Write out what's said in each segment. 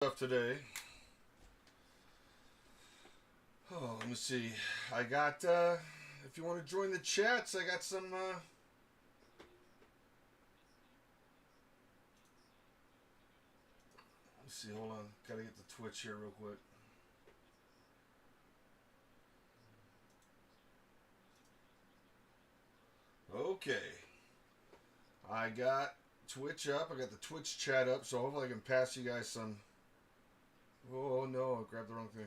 Stuff today. Oh, let me see. I got, if you want to join the chats, I got some, let's see, hold on. Gotta get the Twitch here real quick. Okay. I got Twitch up. I got the Twitch chat up, so hopefully I can pass you guys some. Oh, no, I grabbed the wrong thing.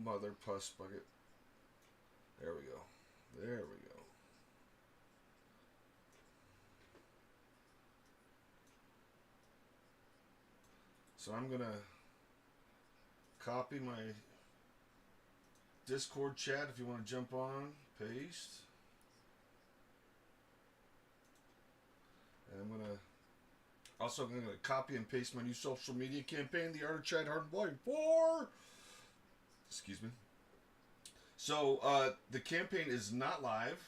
Mother puss bucket. There we go. There we go. So I'm gonna copy my Discord chat if you want to jump on. Paste. And I'm gonna copy and paste my new social media campaign, The Art of Chad Hardin Volume 4. Excuse me. So the campaign is not live,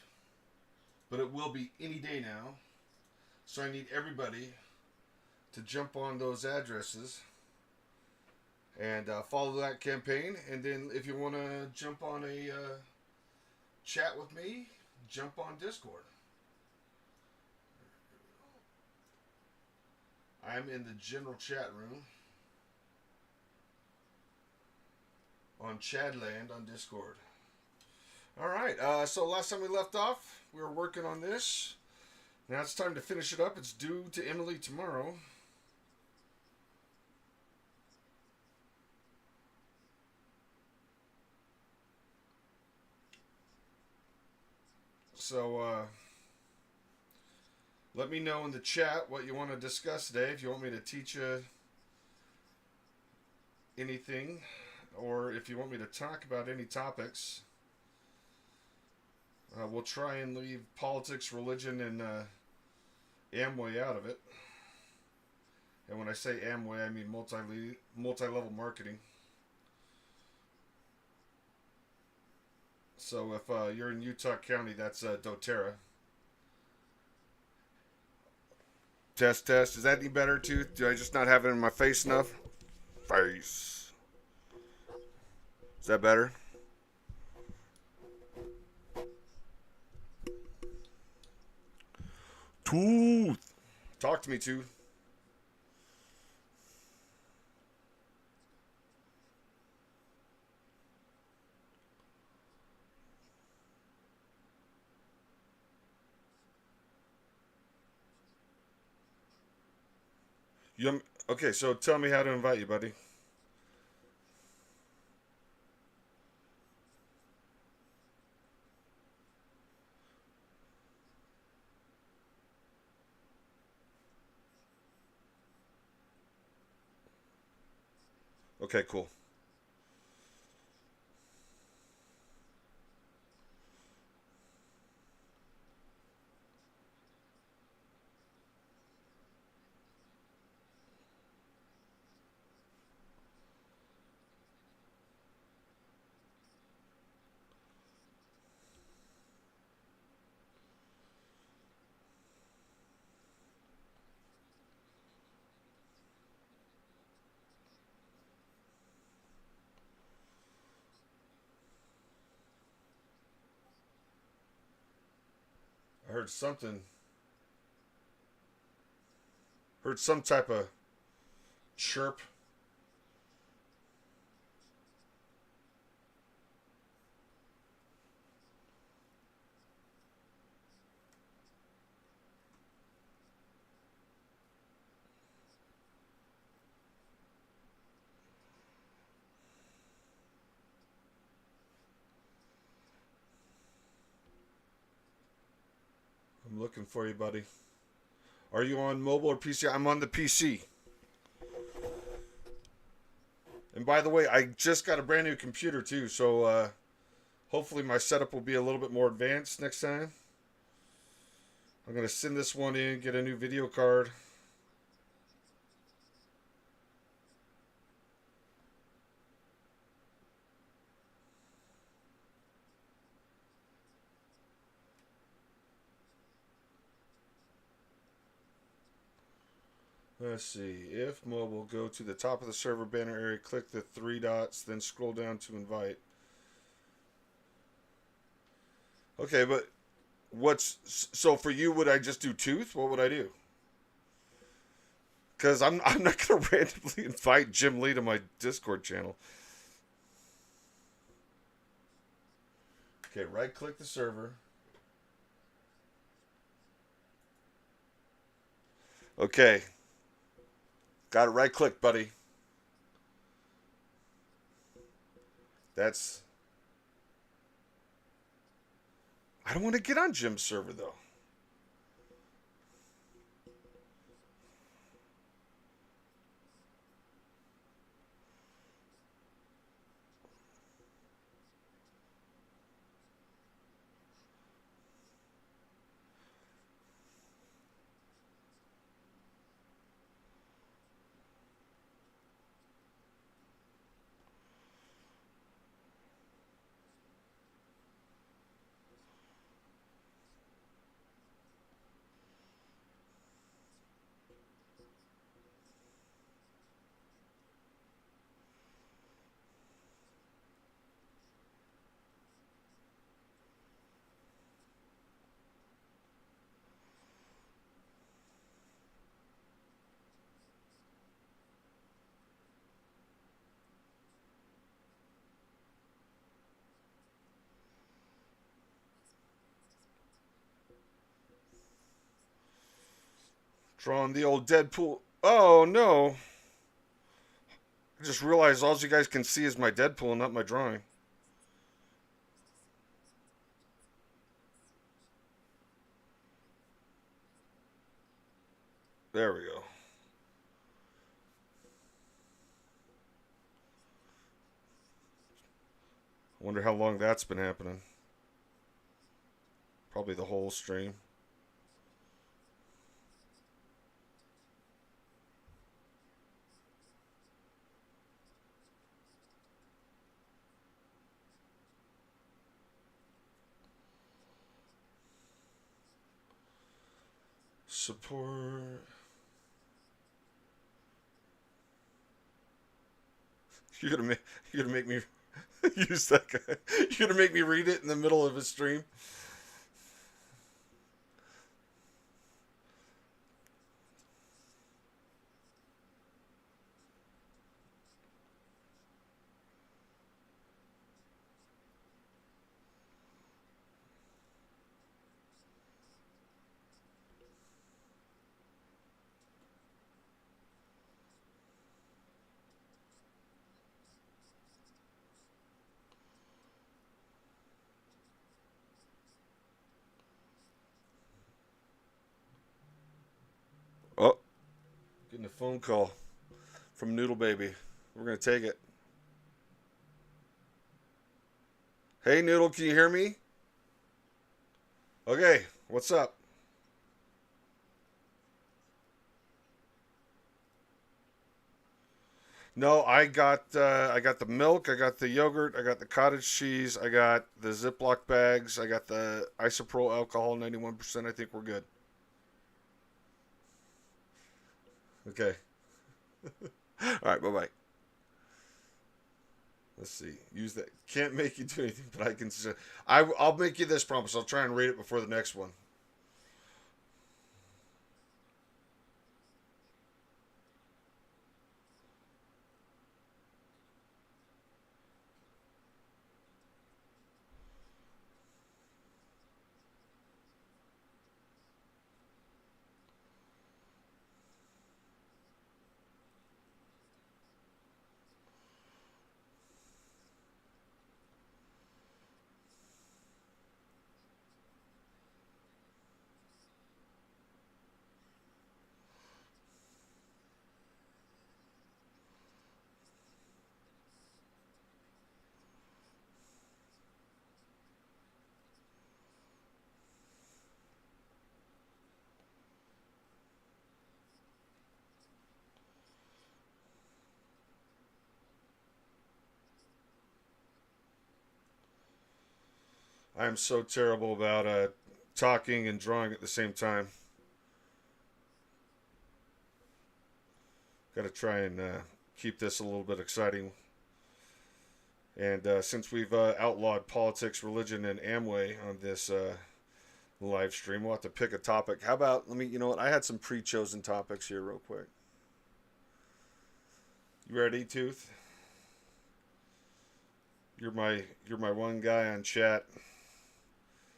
but it will be any day now. So I need everybody to jump on those addresses and follow that campaign. And then if you want to jump on a chat with me, jump on Discord. I'm in the general chat room on Chadland on Discord. All right. So last time we left off, we were working on this. Now it's time to finish it up. It's due to Emily tomorrow. So let me know in the chat what you want to discuss today. If you want me to teach you anything, or if you want me to talk about any topics. We'll try and leave politics, religion, and Amway out of it. And when I say Amway, I mean multi-level marketing. So if you're in Utah County, that's doTERRA. Test, test. Is that any better, too? Do I just not have it in my face enough? Face. Is that better? Tooth. Talk to me, Tooth. Okay, so tell me how to invite you, buddy. Okay, cool. I heard something. Heard some type of chirp. I'm looking for you, buddy. Are you on mobile or PC? I'm on the PC. And by the way, I just got a brand new computer too, so hopefully my setup will be a little bit more advanced next time. I'm going to send this one in, get a new video card. Let's see. If mobile, go to the top of the server banner area, click the three dots, then scroll down to invite. Okay, but so for you? Would I just do tooth? What would I do? Because I'm not gonna randomly invite Jim Lee to my Discord channel. Okay, right click the server. Okay, got it. Right click, buddy. That's. I don't want to get on Jim's server though. Drawing the old Deadpool. Oh no! I just realized all you guys can see is my Deadpool, not my drawing. There we go. I wonder how long that's been happening. Probably the whole stream. Support. You're gonna make me use that guy. You're gonna make me read it in the middle of a stream. Oh, getting a phone call from Noodle Baby. We're gonna take it. Hey Noodle, can you hear me? Okay, what's up? No, I got the milk, I got the yogurt, I got the cottage cheese, I got the Ziploc bags, I got the isopropyl alcohol 91%. I think we're good. Okay. All right, bye bye. Let's see. Use that. Can't make you do anything, but I can. I'll make you this promise. I'll try and read it before the next one. I am so terrible about talking and drawing at the same time. Got to try and keep this a little bit exciting. And since we've outlawed politics, religion, and Amway on this live stream, we'll have to pick a topic. How about, you know what? I had some pre-chosen topics here real quick. You ready, Tooth? You're my one guy on chat.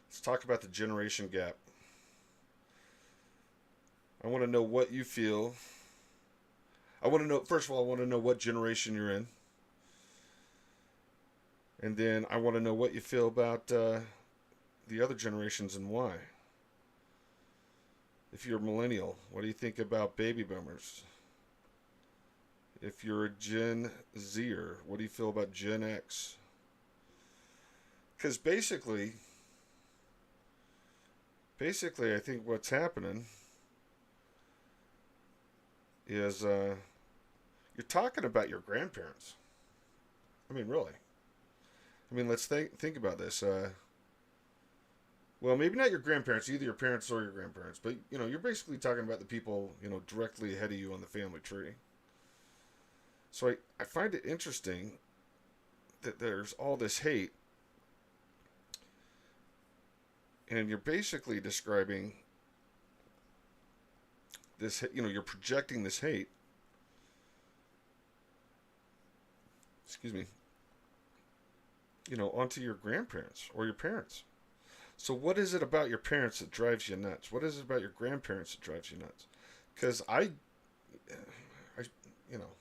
Let's talk about the generation gap. I want to know what you feel. I want to know, first of all, I want to know what generation you're in. And then I want to know what you feel about the other generations and why. If you're a millennial, what do you think about baby boomers? If you're a Gen Zer, what do you feel about Gen X? Because basically, I think what's happening is you're talking about your grandparents. I mean, really. I mean, let's think about this. Well, maybe not your grandparents, either your parents or your grandparents, but you know, you're basically talking about the people, you know, directly ahead of you on the family tree. So I find it interesting that there's all this hate, and you're basically describing this, you know, you're projecting this hate, excuse me, you know, onto your grandparents or your parents. So what is it about your parents that drives you nuts? What is it about your grandparents that drives you nuts? Because I, you know,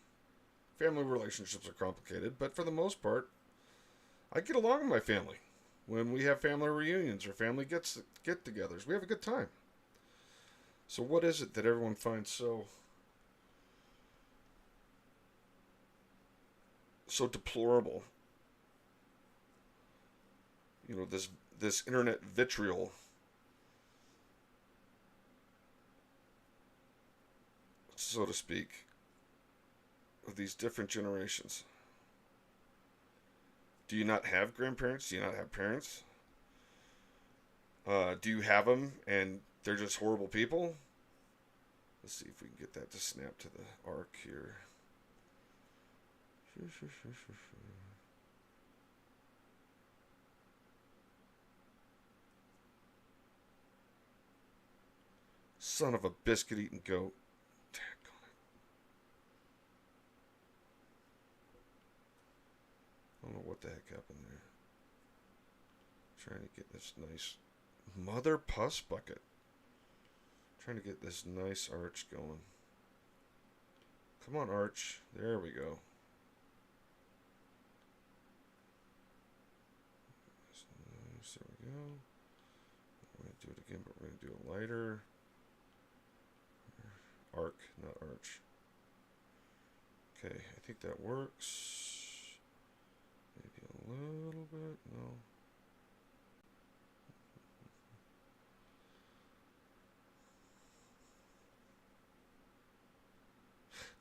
family relationships are complicated, but for the most part, I get along with my family. When we have family reunions or family get-togethers, we have a good time. So what is it that everyone finds so deplorable? You know, this internet vitriol. So to speak, of these different generations. Do you not have grandparents? Do you not have parents? Do you have them and they're just horrible people? Let's see if we can get that to snap to the arc here. Son of a biscuit-eating goat. I don't know what the heck happened there. Trying to get this nice mother puss bucket. Trying to get this nice arch going. Come on, arch. There we go. Nice. There we go. We're going to do it again, but we're going to do it lighter. Arc, not arch. Okay, I think that works. Maybe a little bit. No.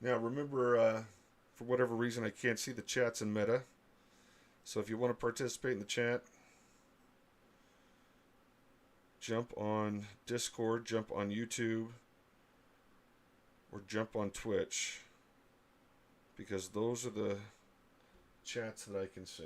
Now remember, for whatever reason, I can't see the chats in Meta. So if you want to participate in the chat, jump on Discord, jump on YouTube, or jump on Twitch, because those are the chats that I can see.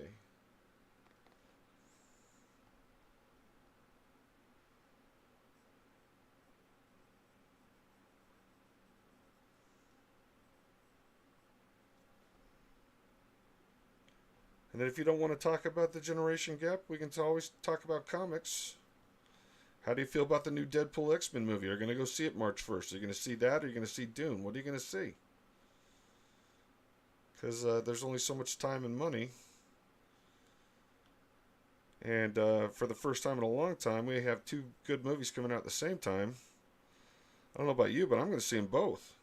And then if you don't want to talk about the generation gap, we can always talk about comics. How do you feel about the new Deadpool X-Men movie? Are you going to go see it March 1st? Are you going to see that, or are you going to see Dune? What are you going to see? Because there's only so much time and money. And for the first time in a long time, we have two good movies coming out at the same time. I don't know about you, but I'm going to see them both.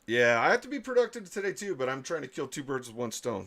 Yeah, I have to be productive today too, but I'm trying to kill two birds with one stone.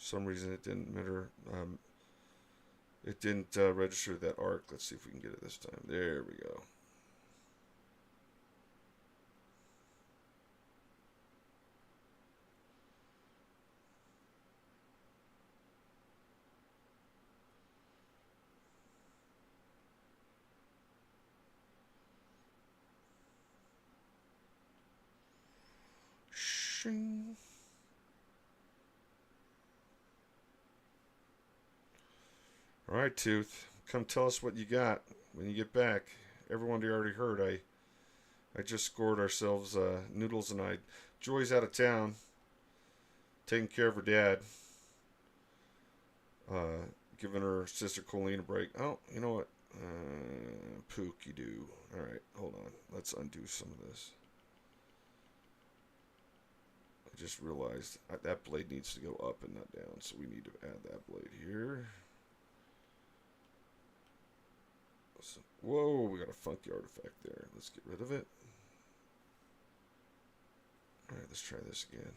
some reason it didn't matter. It didn't register that arc. Let's see if we can get it this time. There we go. Shing. All right, Tooth. Come tell us what you got when you get back. Everyone already heard. I just scored ourselves Noodles and I. Joy's out of town, taking care of her dad. Giving her sister Colleen a break. Oh, you know what? Pookie doo. Alright, hold on. Let's undo some of this. I just realized that blade needs to go up and not down, so we need to add that blade here. So, whoa, we got a funky artifact there. Let's get rid of it. Alright, let's try this again.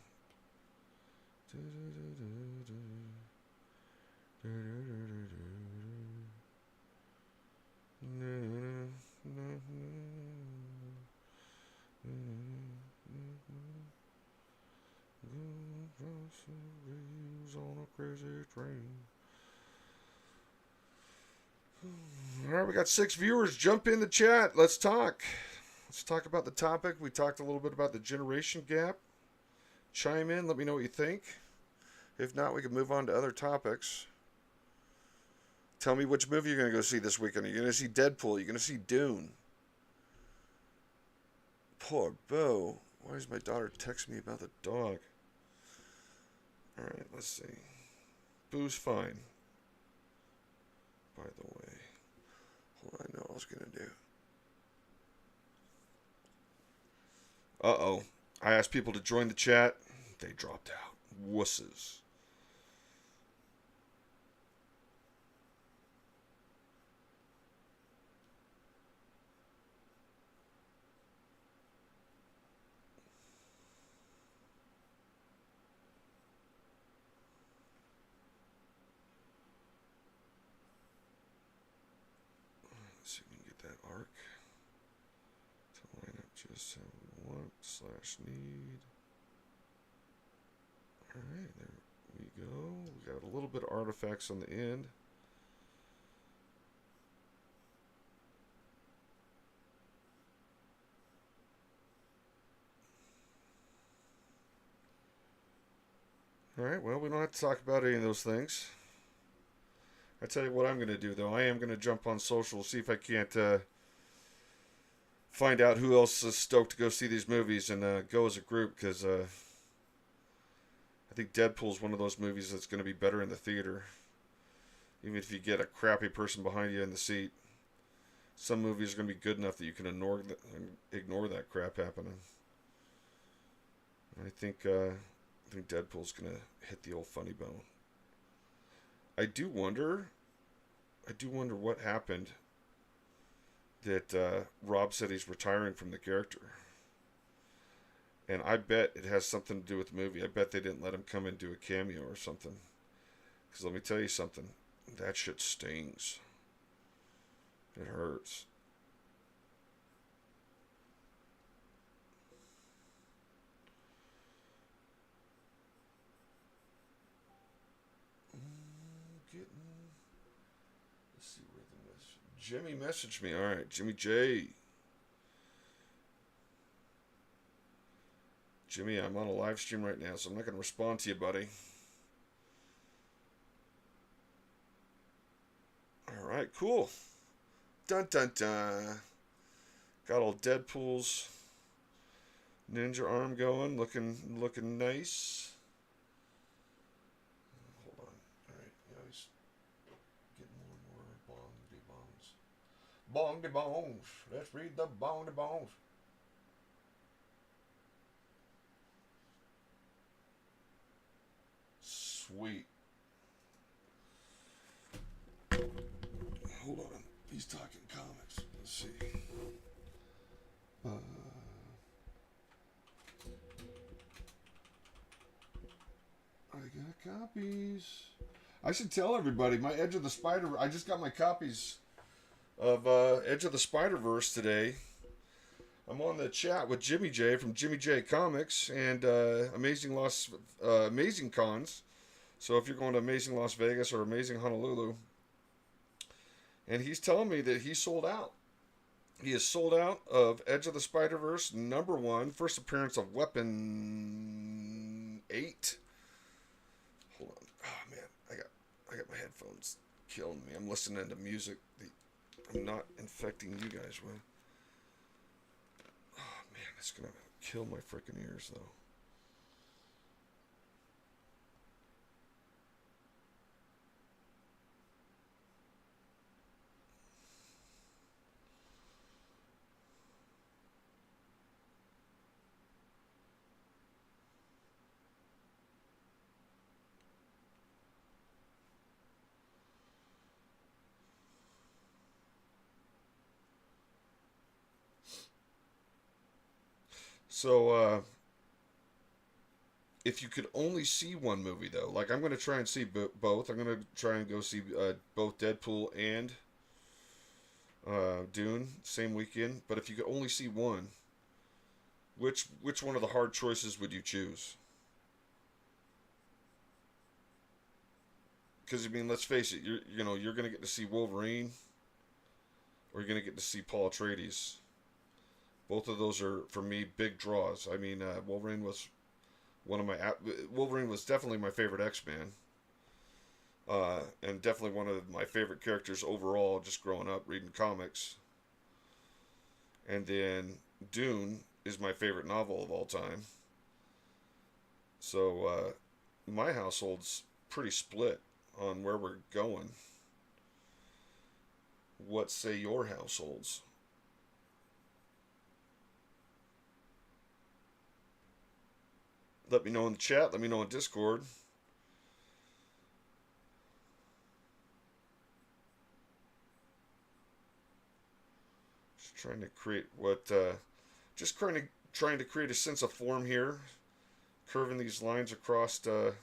On a crazy train. Alright, we got 6 viewers. Jump in the chat. Let's talk. Let's talk about the topic. We talked a little bit about the generation gap. Chime in. Let me know what you think. If not, we can move on to other topics. Tell me which movie you're going to go see this weekend. Are you going to see Deadpool? Are you going to see Dune? Poor Bo. Why does my daughter text me about the dog? Alright, let's see. Boo's fine. By the way. Hold on, I know what I was going to do. Uh-oh. I asked people to join the chat. They dropped out. Wusses. Let's see if we can get that arc to line up just how we want / need. Alright, there we go. We got a little bit of artifacts on the end. Alright, well, we don't have to talk about any of those things. I tell you what I'm going to do, though. I am going to jump on social, see if I can't find out who else is stoked to go see these movies and go as a group, because I think Deadpool's one of those movies that's going to be better in the theater. Even if you get a crappy person behind you in the seat. Some movies are going to be good enough that you can ignore that crap happening. I think Deadpool's going to hit the old funny bone. I do wonder what happened that Rob said he's retiring from the character. And I bet it has something to do with the movie. I bet they didn't let him come and do a cameo or something. Because let me tell you something. That shit stings. It hurts. Let's see where the message. Jimmy messaged me. All right, Jimmy J. Jimmy, I'm on a live stream right now, so I'm not going to respond to you, buddy. All right, cool. Dun dun dun. Got all Deadpool's ninja arm going, looking nice. Hold on. All right, yeah, he's getting more and more bongy bones. Bongy bones. Let's read the bongy bones. Sweet. Hold on. He's talking comics. Let's see. I got copies. I should tell everybody my Edge of the Spider. I just got my copies of Edge of the Spider-Verse today. I'm on the chat with Jimmy J from Jimmy J Comics and Amazing Cons. So if you're going to Amazing Las Vegas or Amazing Honolulu, and he's telling me that he sold out. He is sold out of Edge of the Spider-Verse #1, first appearance of Weapon 8. Hold on. Oh man, I got my headphones killing me. I'm listening to music I'm not infecting you guys with. Oh man, it's gonna kill my freaking ears though. So, if you could only see one movie, though, like I'm going to try and see both. I'm going to try and go see both Deadpool and Dune same weekend. But if you could only see one, which one of the hard choices would you choose? Because I mean, let's face it, you're going to get to see Wolverine, or you're going to get to see Paul Atreides. Both of those are for me big draws. I mean, Wolverine was Wolverine was definitely my favorite X-Man. And definitely one of my favorite characters overall, just growing up reading comics. And then Dune is my favorite novel of all time. So my household's pretty split on where we're going. What say your households? Let me know in the chat. Let me know in Discord. Just trying to create trying to create a sense of form here. Curving these lines across old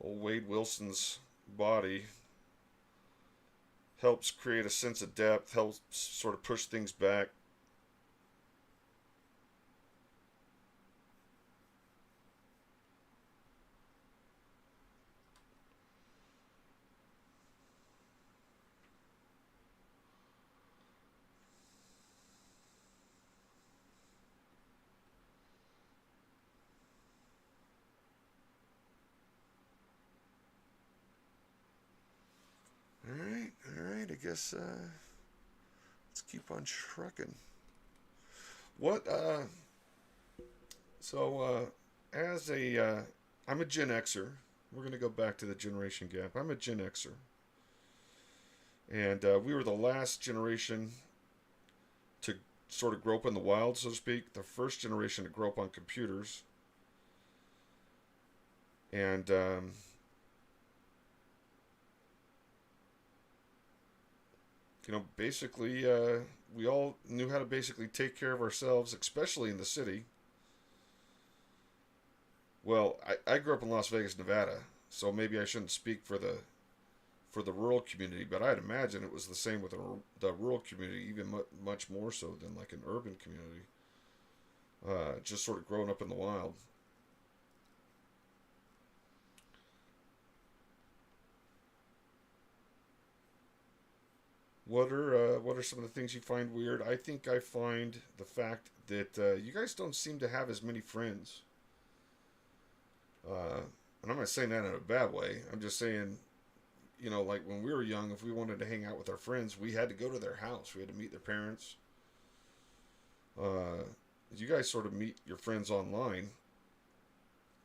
Wade Wilson's body helps create a sense of depth, helps sort of push things back. All right. I guess let's keep on trucking. What? As I'm a Gen Xer. We're gonna go back to the generation gap. I'm a Gen Xer, and we were the last generation to sort of grow up in the wild, so to speak. The first generation to grow up on computers, and basically, we all knew how to basically take care of ourselves, especially in the city. Well, I grew up in Las Vegas, Nevada, so maybe I shouldn't speak for the rural community, but I'd imagine it was the same with the rural community, even much more so than like an urban community. Just sort of growing up in the wild. What are some of the things you find weird? I think I find the fact that you guys don't seem to have as many friends. And I'm not saying that in a bad way. I'm just saying, like when we were young, if we wanted to hang out with our friends, we had to go to their house. We had to meet their parents. You guys sort of meet your friends online,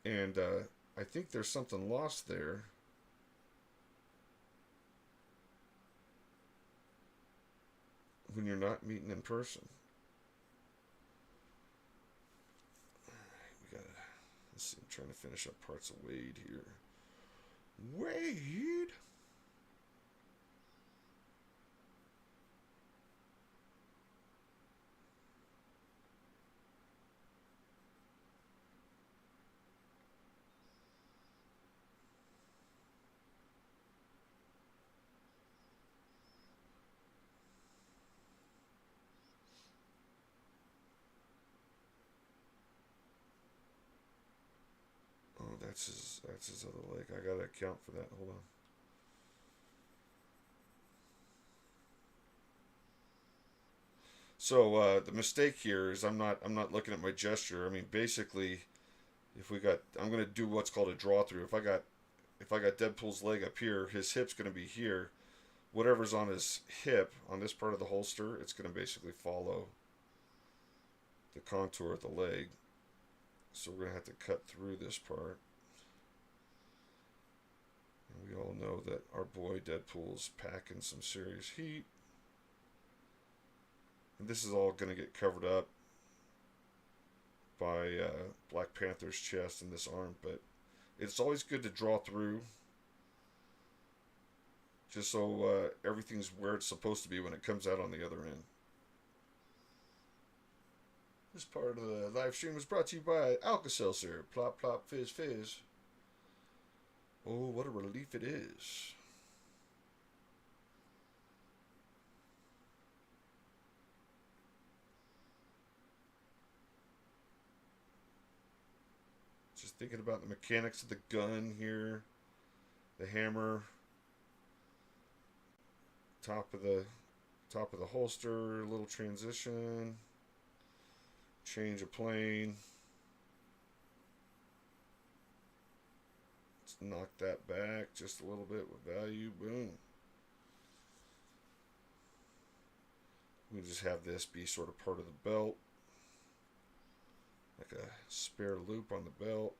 and I think there's something lost there. When you're not meeting in person. Let's see, I'm trying to finish up parts of Wade here. Wade! That's his other leg. I gotta account for that. Hold on. So the mistake here is I'm not looking at my gesture. I mean, basically, if we got, I'm gonna do what's called a draw through. If I got Deadpool's leg up here, his hip's gonna be here. Whatever's on his hip on this part of the holster, it's gonna basically follow the contour of the leg. So we're gonna have to cut through this part. And we all know that our boy Deadpool's packing some serious heat. And this is all gonna get covered up by Black Panther's chest and this arm, but it's always good to draw through just so everything's where it's supposed to be when it comes out on the other end. This part of the live stream was brought to you by Alka-Seltzer. Plop, plop, fizz, fizz. Oh, what a relief it is. Just thinking about the mechanics of the gun here. The hammer. Top of the holster, a little transition. Change of plane. Let's knock that back just a little bit with value. Boom. We just have this be sort of part of the belt. Like a spare loop on the belt.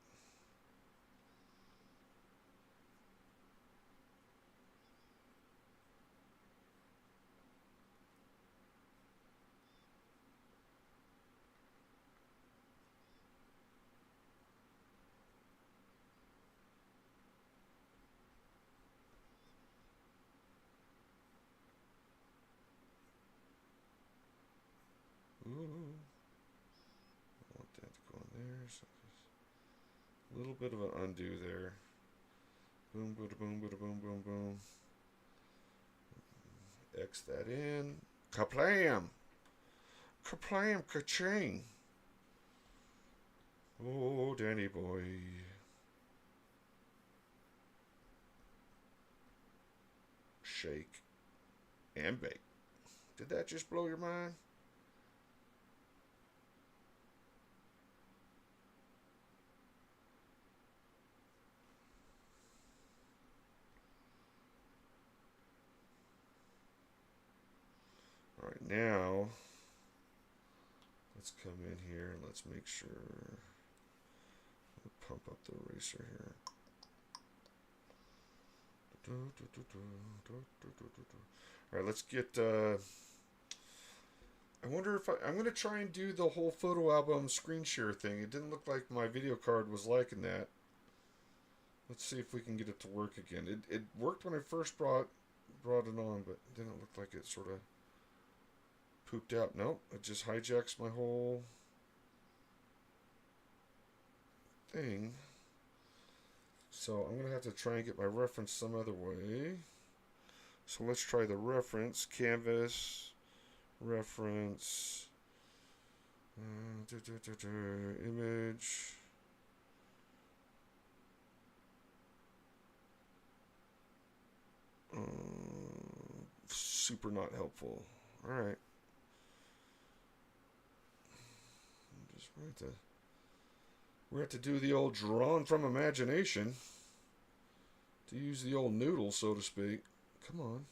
Ooh. I want that to go in there. So a little bit of an undo there. Boom, boom, boom, boom, boom, boom, boom. X that in. Kaplam! Kaplam, ka-ching! Oh, Danny boy. Shake and bake. Did that just blow your mind? All right, now let's come in here and let's make sure. Pump up the eraser here. All right, let's get. I wonder if I'm going to try and do the whole photo album screen share thing. It didn't look like my video card was liking that. Let's see if we can get it to work again. It worked when I first brought it on, but it didn't look like it sort of pooped out. Nope, it just hijacks my whole thing. So I'm going to have to try and get my reference some other way. So let's try the reference. Canvas, reference, image. Super not helpful. Alright. We're going to do the old drawn from imagination. To use the old noodle, so to speak. Come on.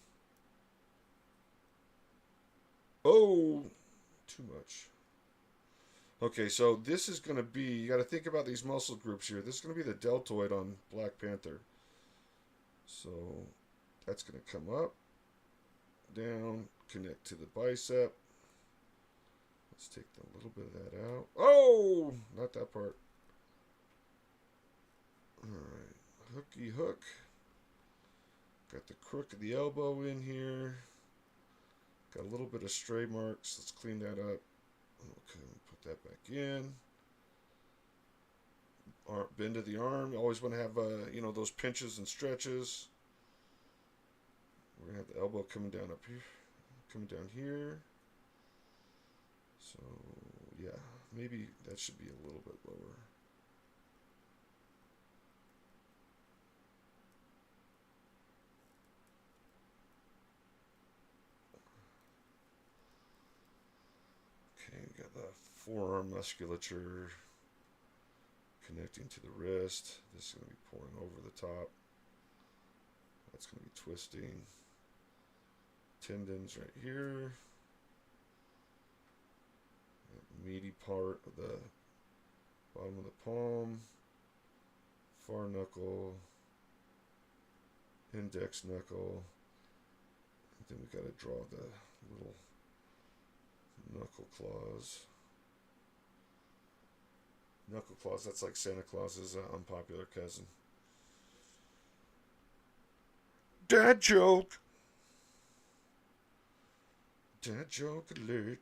Oh! Too much. Okay, so this is going to be... You got to think about these muscle groups here. This is going to be the deltoid on Black Panther. So, that's going to come up. Down. Connect to the bicep. Let's take a little bit of that out. Oh! Not that part. Alright. Hooky hook. Got the crook of the elbow in here. Got a little bit of stray marks. Let's clean that up. Okay, put that back in. Bend of the arm. You always want to have, those pinches and stretches. We're going to have the elbow coming down up here. Coming down here. So, yeah. Maybe that should be a little bit lower. Okay, we got the forearm musculature connecting to the wrist. This is going to be pulling over the top. That's going to be twisting. Tendons right here. That meaty part of the bottom of the palm. Far knuckle. Index knuckle. And then we got to draw the little knuckle claws. Knuckle claws, that's like Santa Claus's unpopular cousin. Dad joke! Dad joke alert.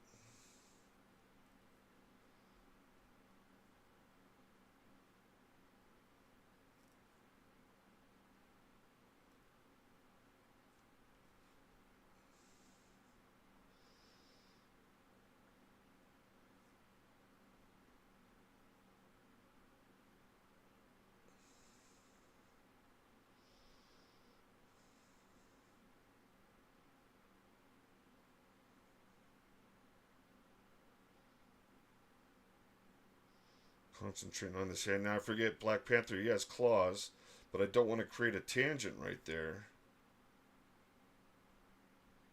Concentrating on this hand. Now I forget Black Panther, he has claws, but I don't want to create a tangent right there.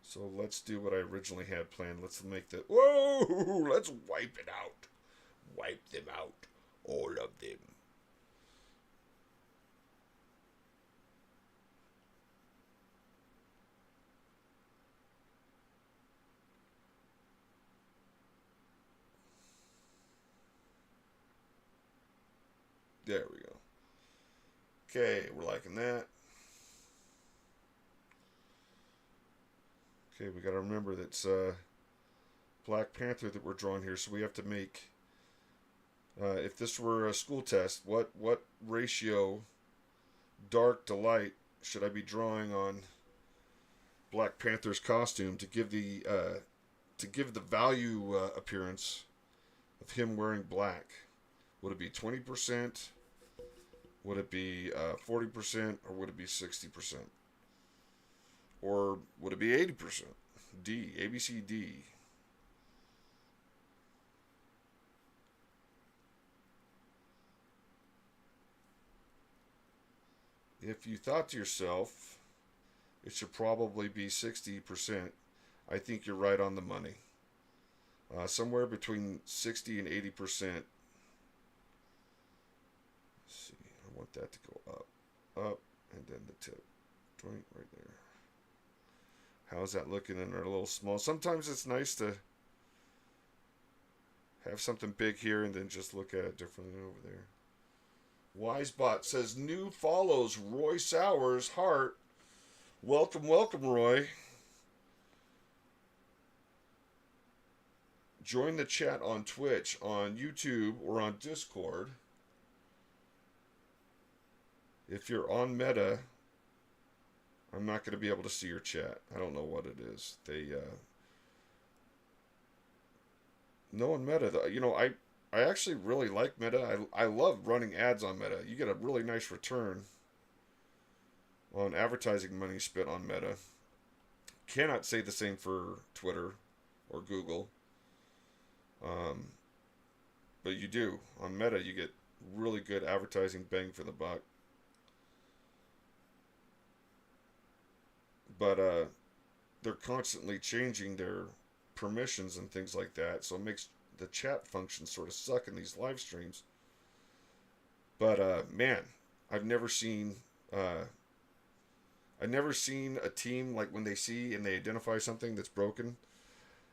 So let's do what I originally had planned. Let's make the... Whoa! Let's wipe it out. Wipe them out. All of them. There we go. Okay, we're liking that. Okay, we got to remember that it's Black Panther that we're drawing here, so we have to make, if this were a school test, what ratio dark to light should I be drawing on Black Panther's costume to give the value appearance of him wearing black? Would it be 20%? Would it be 40%? Or would it be 60%? Or would it be 80%? D. A, B, C, D. If you thought to yourself, it should probably be 60%, I think you're right on the money. Somewhere between 60 and 80%. I want that to go up, and then the tip. Joint right there. How's that looking in there? A little small. Sometimes it's nice to have something big here and then just look at it differently over there. Wisebot says, new follows, Roy Sowers, heart. Welcome, welcome, Roy. Join the chat on Twitch, on YouTube, or on Discord. If you're on Meta, I'm not going to be able to see your chat. I don't know what it is. No, on Meta, though, you know, I actually really like Meta. I love running ads on Meta. You get a really nice return on advertising money spent on Meta. Cannot say the same for Twitter or Google. But you do. On Meta, you get really good advertising bang for the buck. But they're constantly changing their permissions and things like that, so it makes the chat function sort of suck in these live streams. But man, I've never seen a team, like when they see and they identify something that's broken.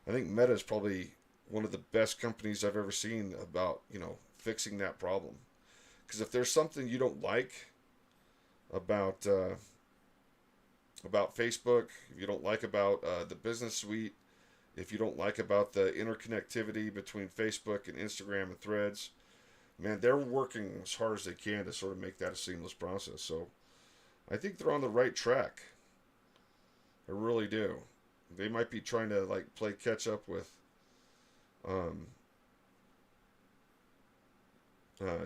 I think Meta is probably one of the best companies I've ever seen about, you know, fixing that problem. Because if there's something you don't like about Facebook, if you don't like about the business suite, if you don't like about the interconnectivity between Facebook and Instagram and Threads, man, they're working as hard as they can to sort of make that a seamless process. So I think they're on the right track. I really do. They might be trying to like play catch up with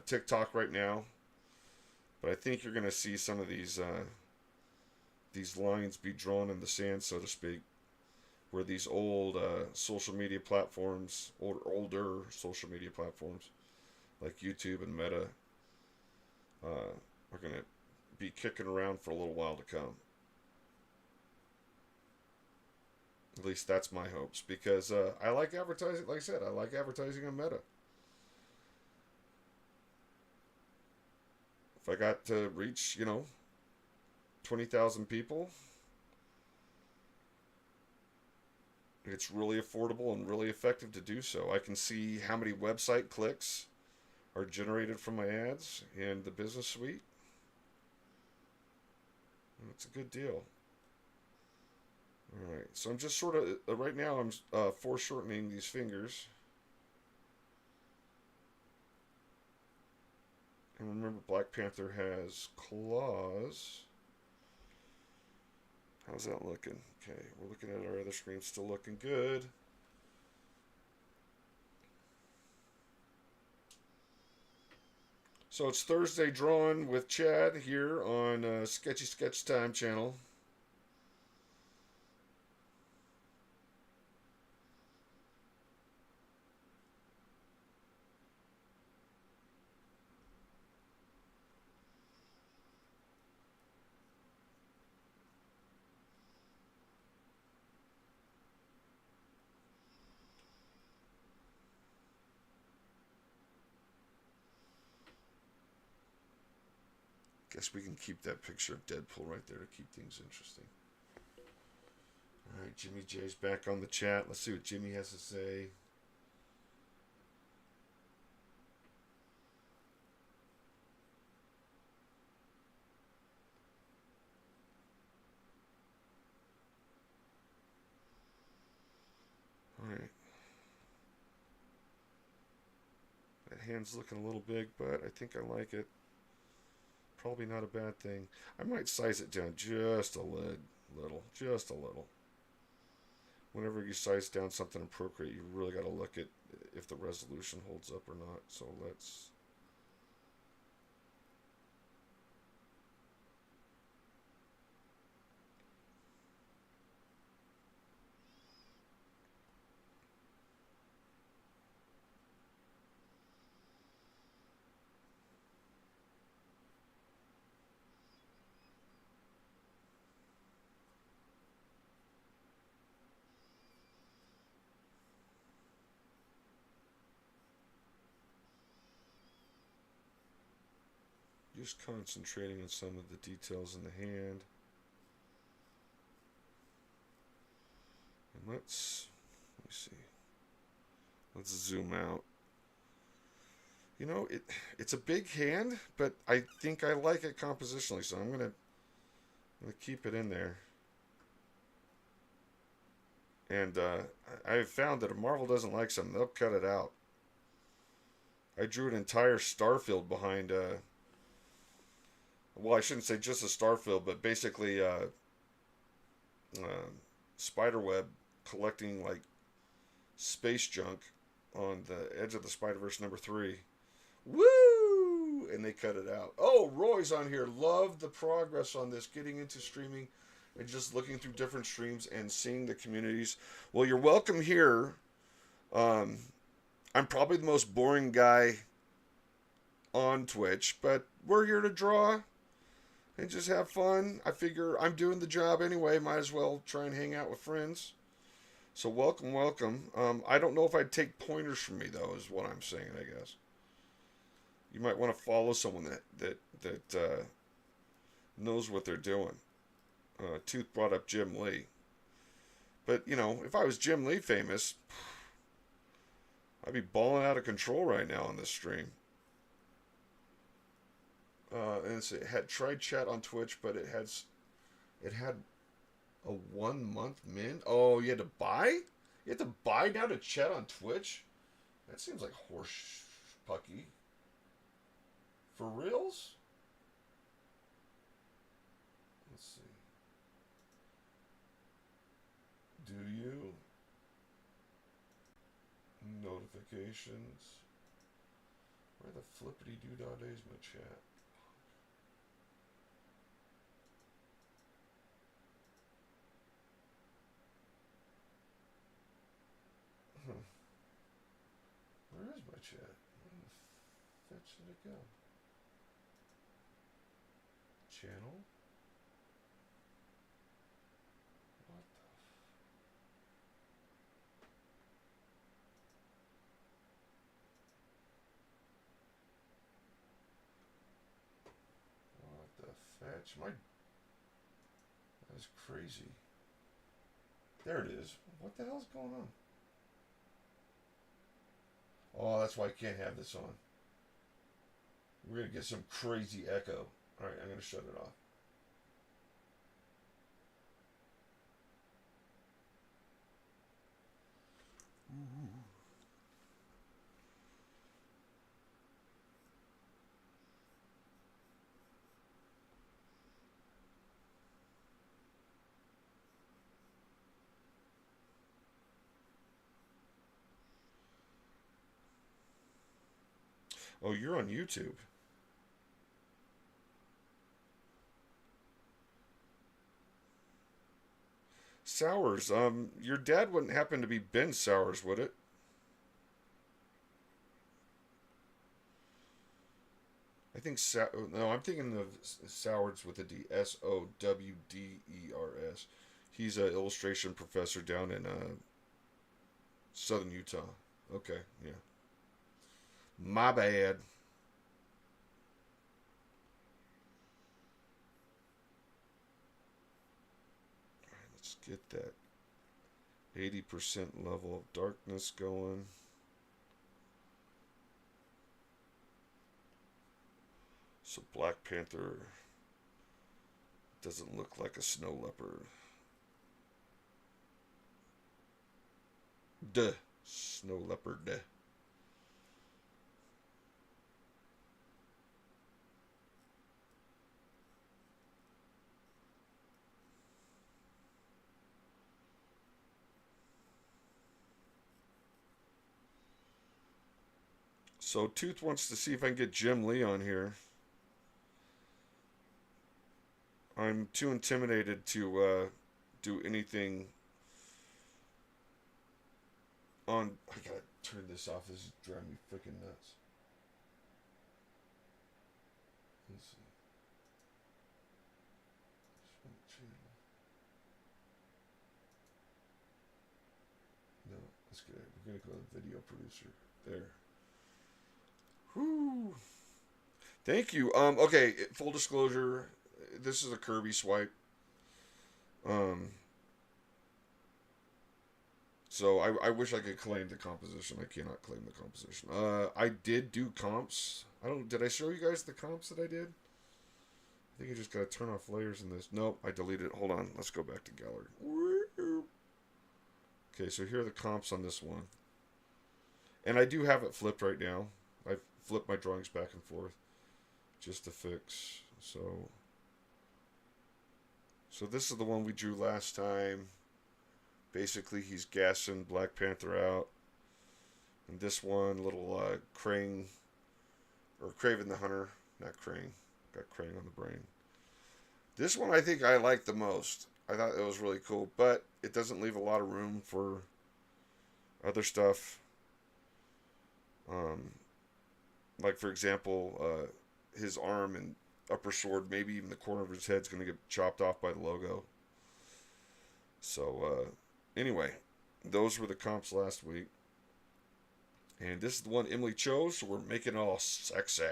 TikTok right now, but I think you're going to see some of these lines be drawn in the sand, so to speak, where these old social media platforms, older social media platforms like YouTube and Meta, are going to be kicking around for a little while to come. At least that's my hopes, because I like advertising. Like I said, I like advertising on Meta. If I got to reach, 20,000 people, it's really affordable and really effective to do so. I can see how many website clicks are generated from my ads in the business suite. It's a good deal. Alright, so I'm just sort of, right now I'm foreshortening these fingers. And remember, Black Panther has claws. How's that looking? Okay, we're looking at our other screen, still looking good. So it's Thursday Drawing with Chad here on Sketchy Sketch Time channel. Guess we can keep that picture of Deadpool right there to keep things interesting. Alright, Jimmy J's back on the chat. Let's see what Jimmy has to say. Alright. That hand's looking a little big, but I think I like it. Probably not a bad thing. I might size it down just a little. Just a little. Whenever you size down something appropriate, you really got to look at if the resolution holds up or not. So let's... Just concentrating on some of the details in the hand. And let me see. Let's zoom out. It's a big hand, but I think I like it compositionally, so I'm gonna keep it in there. And I've found that if Marvel doesn't like something, they'll cut it out. I drew an entire starfield behind well, I shouldn't say just a starfield, but basically spiderweb collecting like space junk on the Edge of the Spider-Verse #3. Woo! And they cut it out. Oh, Roy's on here. Love the progress on this, getting into streaming and just looking through different streams and seeing the communities. Well, you're welcome here. I'm probably the most boring guy on Twitch, but we're here to draw and just have fun. I figure I'm doing the job anyway. Might as well try and hang out with friends. So welcome, welcome. I don't know if I'd take pointers from me, though, is what I'm saying, I guess. You might want to follow someone that knows what they're doing. Tooth brought up Jim Lee. But, if I was Jim Lee famous, I'd be balling out of control right now on this stream. And it had tried chat on Twitch, but it had a 1 month min. Oh, you had to buy? You had to buy now to chat on Twitch? That seems like horse pucky. For reals? Let's see. Do you? Notifications. Where the flippity doo-dah is my chat? fetch at? Where the fetch did it go? Channel? What the What the fetch? That's crazy. There it is. What the hell's going on? Oh, that's why I can't have this on. We're going to get some crazy echo. Alright, I'm going to shut it off. Ooh. Oh, you're on YouTube. Sowers, your dad wouldn't happen to be Ben Sowers, would it? I think no, I'm thinking of Sowers with a D. Sowders. He's an illustration professor down in southern Utah. Okay, yeah. My bad. Let's get that 80% level of darkness going. So Black Panther doesn't look like a snow leopard. Duh. Snow leopard. Duh. So Tooth wants to see if I can get Jim Lee on here. I'm too intimidated to do anything on. I gotta turn this off. This is driving me freaking nuts. Let's see. No, let's get it. We're gonna go to the video producer. There. Whoo. Thank you. Okay, full disclosure, this is a Kirby swipe. Um, so I wish I could claim the composition. I cannot claim the composition. I did do comps. Did I show you guys the comps that I did? I think you just gotta turn off layers in this. Nope, I deleted it. Hold on, let's go back to gallery. Okay, so here are the comps on this one. And I do have it flipped right now. I've flipped my drawings back and forth just to fix. So this is the one we drew last time. Basically, he's gassing Black Panther out. And this one, little Krang, or Craven the Hunter. Not Krang. Got Krang on the brain. This one I think I like the most. I thought it was really cool, but it doesn't leave a lot of room for other stuff. Like, for example, his arm and upper sword, maybe even the corner of his head's going to get chopped off by the logo. So, anyway, those were the comps last week. And this is the one Emily chose, so we're making it all sexy.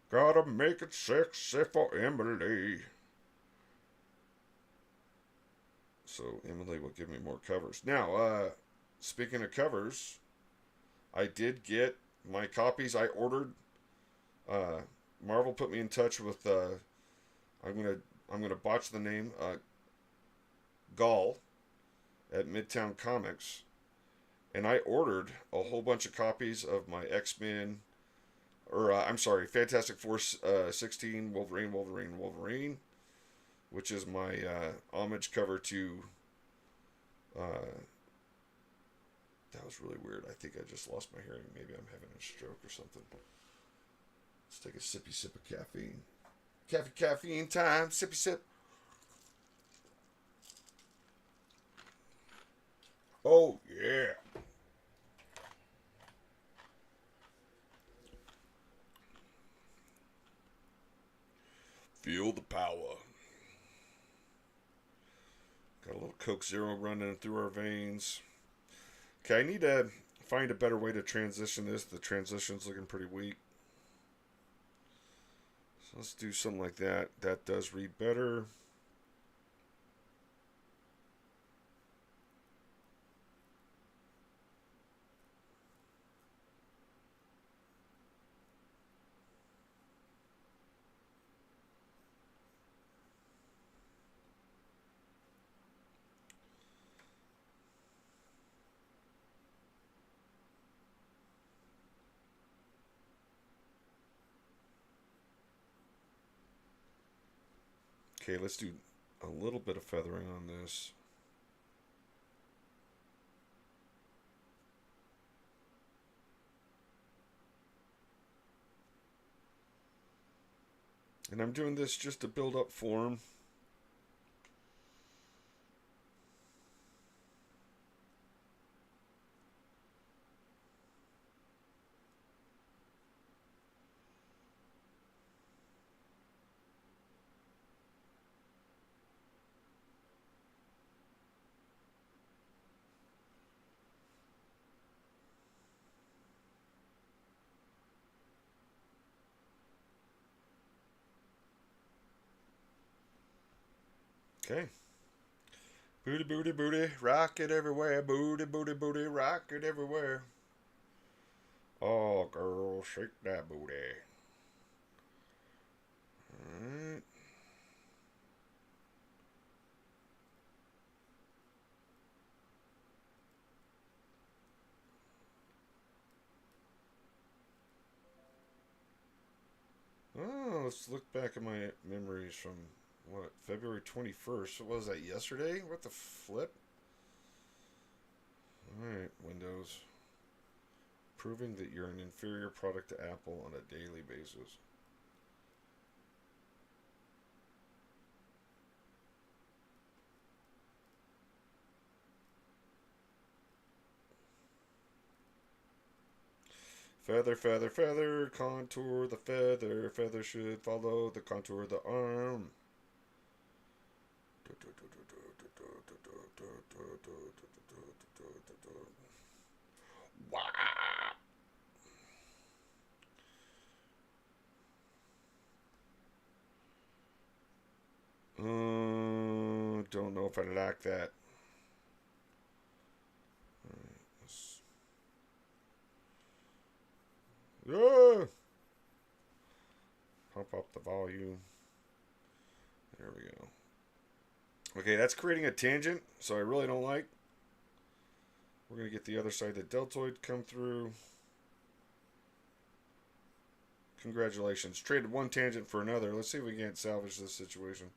Gotta make it sexy for Emily. So, Emily will give me more covers. Now, speaking of covers, I did get my copies I ordered. Marvel put me in touch with, I'm gonna botch the name, Gall at Midtown Comics, and I ordered a whole bunch of copies of my X-Men, or I'm sorry, Fantastic Four 16 Wolverine, which is my homage cover to. That was really weird. I think I just lost my hearing. Maybe I'm having a stroke or something. Let's take a sippy sip of caffeine. Caffeine time. Sippy sip. Oh, yeah. Feel the power. Got a little Coke Zero running through our veins. Okay, I need to find a better way to transition this. The transition's looking pretty weak. So let's do something like that. That does read better. Okay, let's do a little bit of feathering on this. And I'm doing this just to build up form. Okay. Booty, booty, booty, rock it everywhere. Booty, booty, booty, rock it everywhere. Oh, girl, shake that booty. Alright. Oh, let's look back at my memories from, what, February 21st. What was that, yesterday? What the flip? Alright, Windows. Proving that you're an inferior product to Apple on a daily basis. Feather, feather, feather, contour the feather. Feather should follow the contour of the arm. Wow. Don't know if I like that. Yeah. Pump up the volume. There we go. Okay, that's creating a tangent, so I really don't like. We're going to get the other side of the deltoid come through. Congratulations. Traded one tangent for another. Let's see if we can't salvage this situation.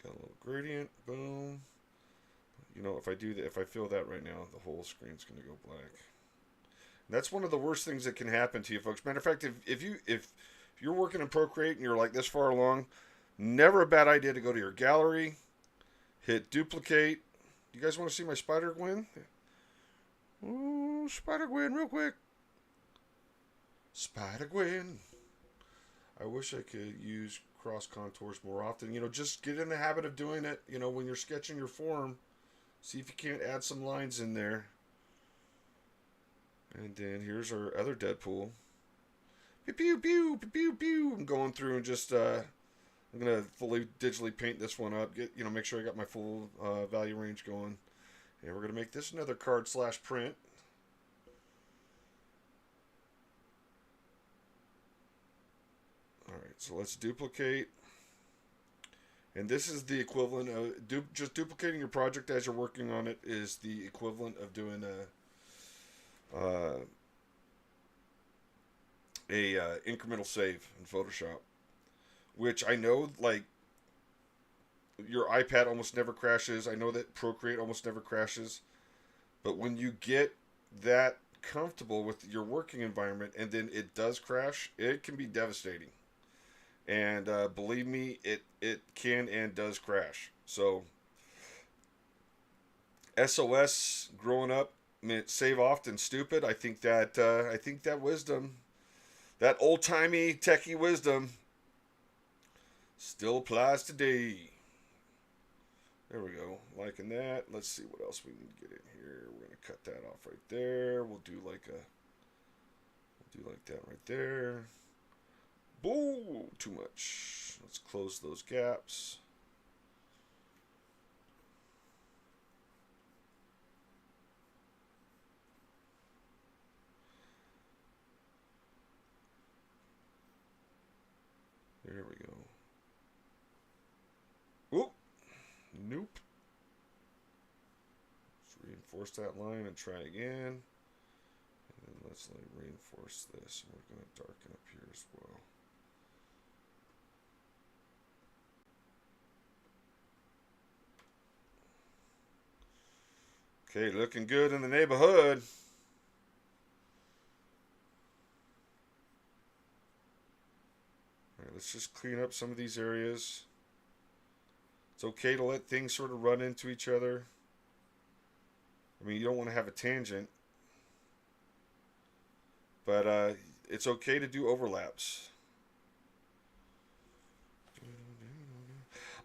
Got a little gradient. Boom. You know, if I do that, if I fill that right now, the whole screen's going to go black. That's one of the worst things that can happen to you, folks. Matter of fact, if you're working in Procreate and you're like this far along, never a bad idea to go to your gallery, hit duplicate. You guys want to see my Spider Gwen? Ooh, Spider Gwen, real quick. Spider Gwen. I wish I could use cross contours more often. You know, just get in the habit of doing it. You know, when you're sketching your form, see if you can't add some lines in there. And then here's our other Deadpool. Pew, pew, pew, pew, pew, pew. I'm going through and just, I'm going to fully digitally paint this one up. Get, you know, make sure I got my full value range going. And we're going to make this another card / print. Alright, so let's duplicate. And this is the equivalent of, just duplicating your project as you're working on it is the equivalent of doing a incremental save in Photoshop, which I know, like, your iPad almost never crashes. I know that Procreate almost never crashes, but when you get that comfortable with your working environment and then it does crash, it can be devastating. And believe me, it can and does crash. So SOS growing up meant save often, stupid. I think that wisdom, that old timey techie wisdom, still applies today. There we go. Liking that. Let's see what else we need to get in here. We're gonna cut that off right there. We'll do like that right there. Boo! Too much. Let's close those gaps. There we go. Oop! Nope. Let's reinforce that line and try again. And then let's reinforce this. And we're going to darken up here as well. Okay, looking good in the neighborhood. Alright, let's just clean up some of these areas. It's okay to let things sort of run into each other. I mean, you don't want to have a tangent. But it's okay to do overlaps.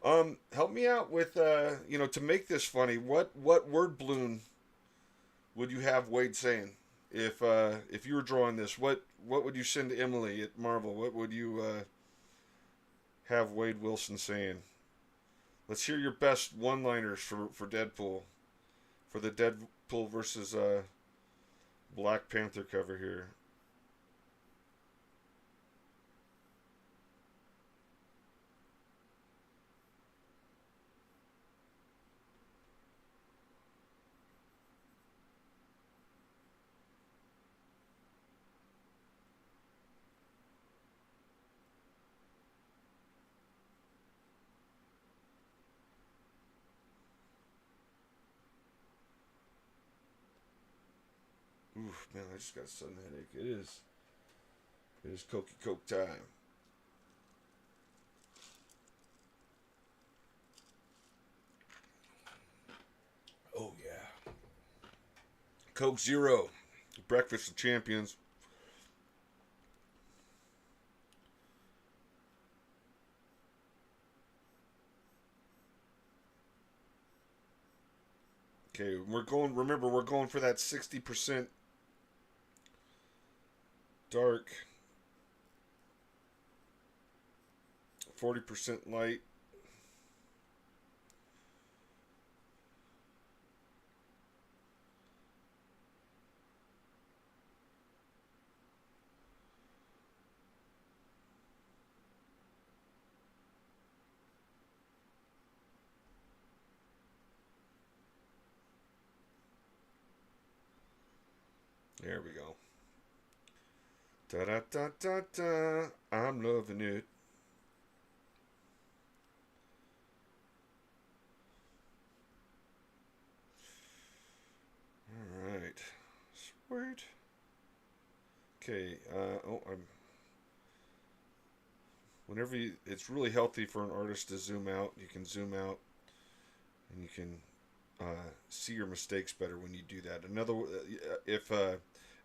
Help me out with, to make this funny. What word balloon would you have Wade saying if you were drawing this? What would you send to Emily at Marvel? What would you have Wade Wilson saying? Let's hear your best one-liners for Deadpool, for the Deadpool versus Black Panther cover here. Oof, man, I just got a sudden headache. It is Cokey Coke time. Oh, yeah. Coke Zero. Breakfast of Champions. Okay, remember, we're going for that 60% dark, 40% light. There we go. Da da da da da. I'm loving it. All right. Sweet. Okay. Whenever it's really healthy for an artist to zoom out. You can zoom out, and you can see your mistakes better when you do that.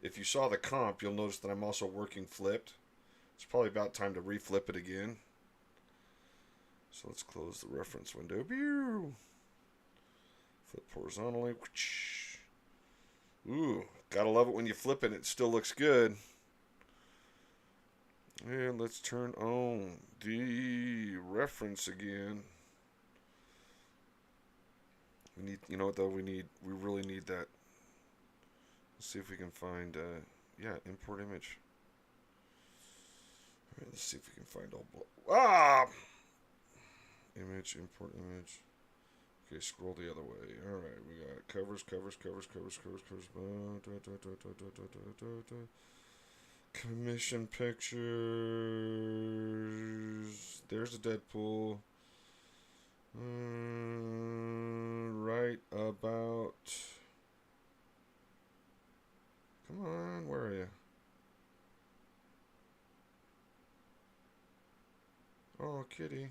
If you saw the comp, you'll notice that I'm also working flipped. It's probably about time to reflip it again. So let's close the reference window. Flip horizontally. Ooh, gotta love it when you flip it. It still looks good. And let's turn on the reference again. We need, you know what though? We really need that. Let's see if we can find, import image. All right, let's see if we can find all. Image, import image. Okay, scroll the other way. All right, we got covers. Commission pictures. There's a Deadpool. Right about. Come on, where are you? Oh, kitty.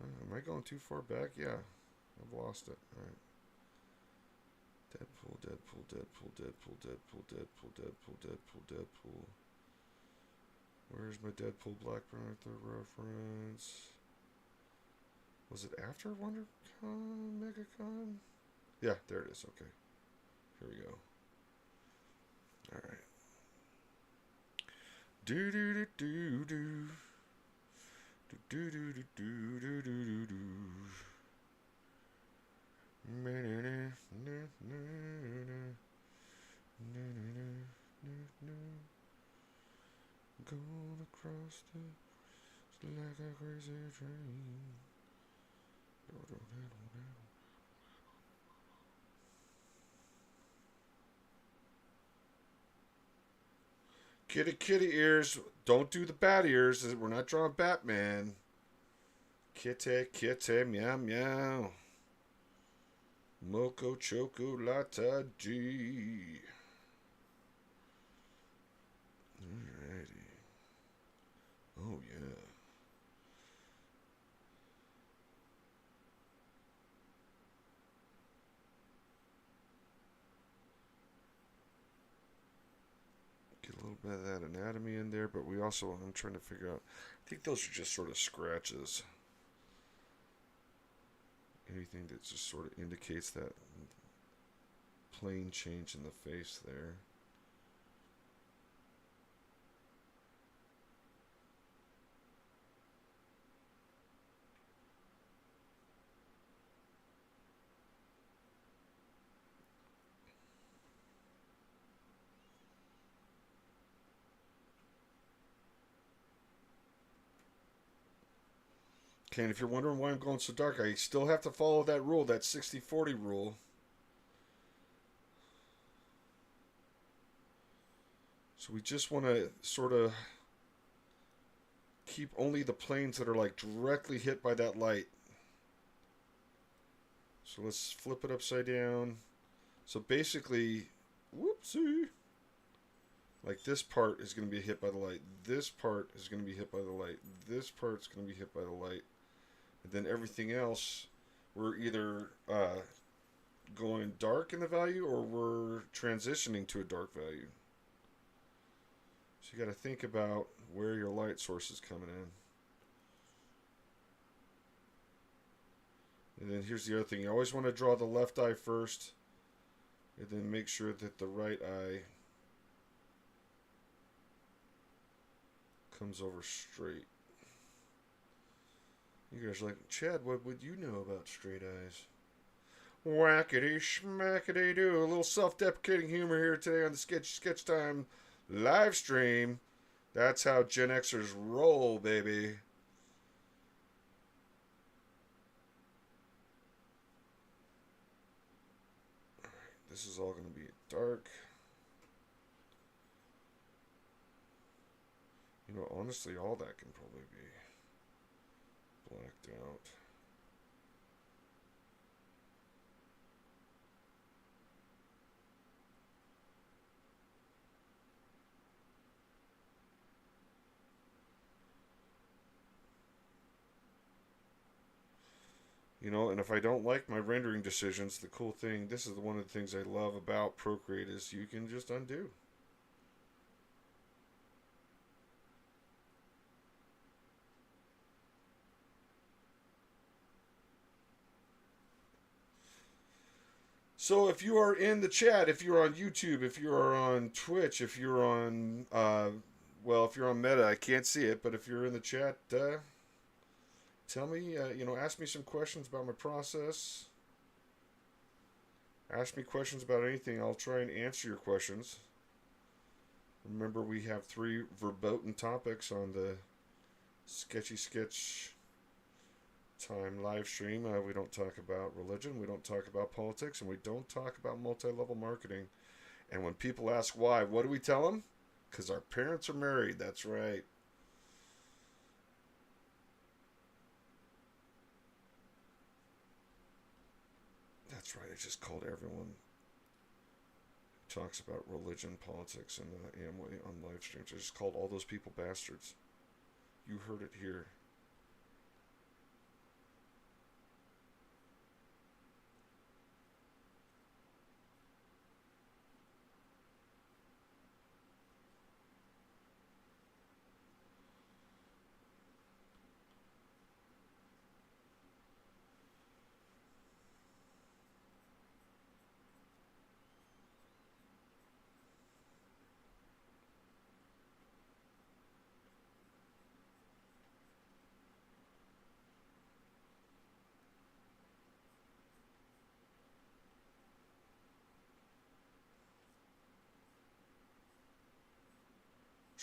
Am I going too far back? Yeah, I've lost it. All right. Deadpool, Deadpool, Deadpool, Deadpool, Deadpool, Deadpool, Deadpool, Deadpool, Deadpool. Where's my Deadpool Black Panther reference? Was it after WonderCon, MegaCon? Yeah, there it is. Okay. Here we go. Alright. Do do do do do. Do do do do do do do. Going across the like a crazy train. Kitty kitty ears. Don't do the bat ears. We're not drawing Batman. Kitty kitty meow meow. Moco chocolata G. Alrighty. Oh yeah. Get a little bit of that anatomy in there, but we also, I'm trying to figure out, I think those are just sort of scratches. Anything that just sort of indicates that plane change in the face there. Okay, and if you're wondering why I'm going so dark, I still have to follow that rule, that 60-40 rule. So we just want to sort of keep only the planes that are like directly hit by that light. So let's flip it upside down. So basically, whoopsie. Like this part is going to be hit by the light. This part is going to be hit by the light. This part's going to be hit by the light. And then everything else, we're either going dark in the value or we're transitioning to a dark value. So you got to think about where your light source is coming in. And then here's the other thing. You always want to draw the left eye first. And then make sure that the right eye comes over straight. You guys are like, Chad, what would you know about straight eyes? Whackity schmackity do. A little self-deprecating humor here today on the Sketch Time live stream. That's how Gen Xers roll, baby. Alright, this is all going to be dark. You know, honestly, all that can probably be blacked out. You know, and if I don't like my rendering decisions, the cool thing, this is one of the things I love about Procreate, is you can just undo. So if you are in the chat, if you're on YouTube, if you are on Twitch, if you're on, well, if you're on Meta, I can't see it, but if you're in the chat, tell me, you know, ask me some questions about my process. Ask me questions about anything. I'll try and answer your questions. Remember, we have 3 verboten topics on the Sketchy Sketch Time live stream. We don't talk about religion, we don't talk about politics, and we don't talk about multi-level marketing. And when people ask why, what do we tell them? Because our parents are married. That's right. That's right. I just called everyone who talks about religion, politics, and Amway on live streams. I just called all those people bastards. You heard it here.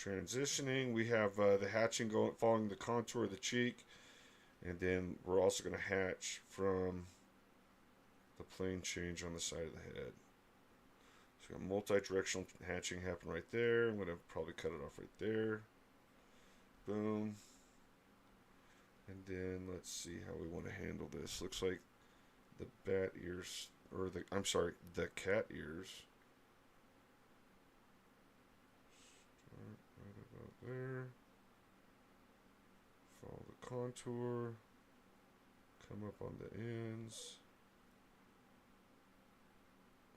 Transitioning, we have the hatching going following the contour of the cheek, and then we're also going to hatch from the plane change on the side of the head. So we got multi-directional hatching happen right there. I'm going to probably cut it off right there. Boom. And then let's see how we want to handle this. Looks like the bat ears, or the cat ears. Right about there. Follow the contour. Come up on the ends.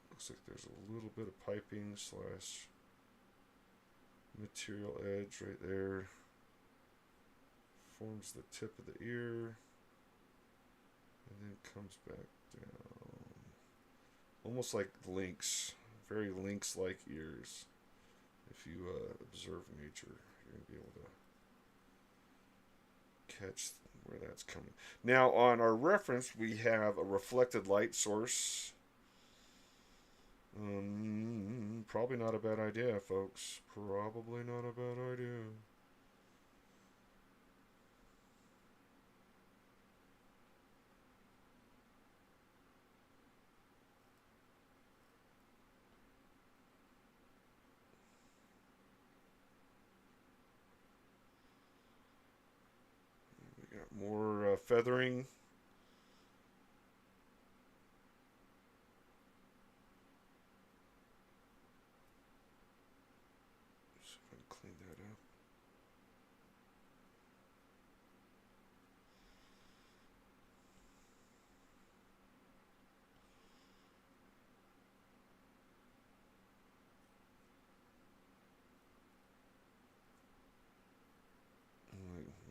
Looks like there's a little bit of piping slash material edge right there. Forms the tip of the ear. And then comes back down. Almost like lynx. Very lynx-like ears. If you observe nature, you're going to be able to catch where that's coming. Now, on our reference, we have a reflected light source. Probably not a bad idea, folks. Probably not a bad idea. We got more feathering. Clean that up.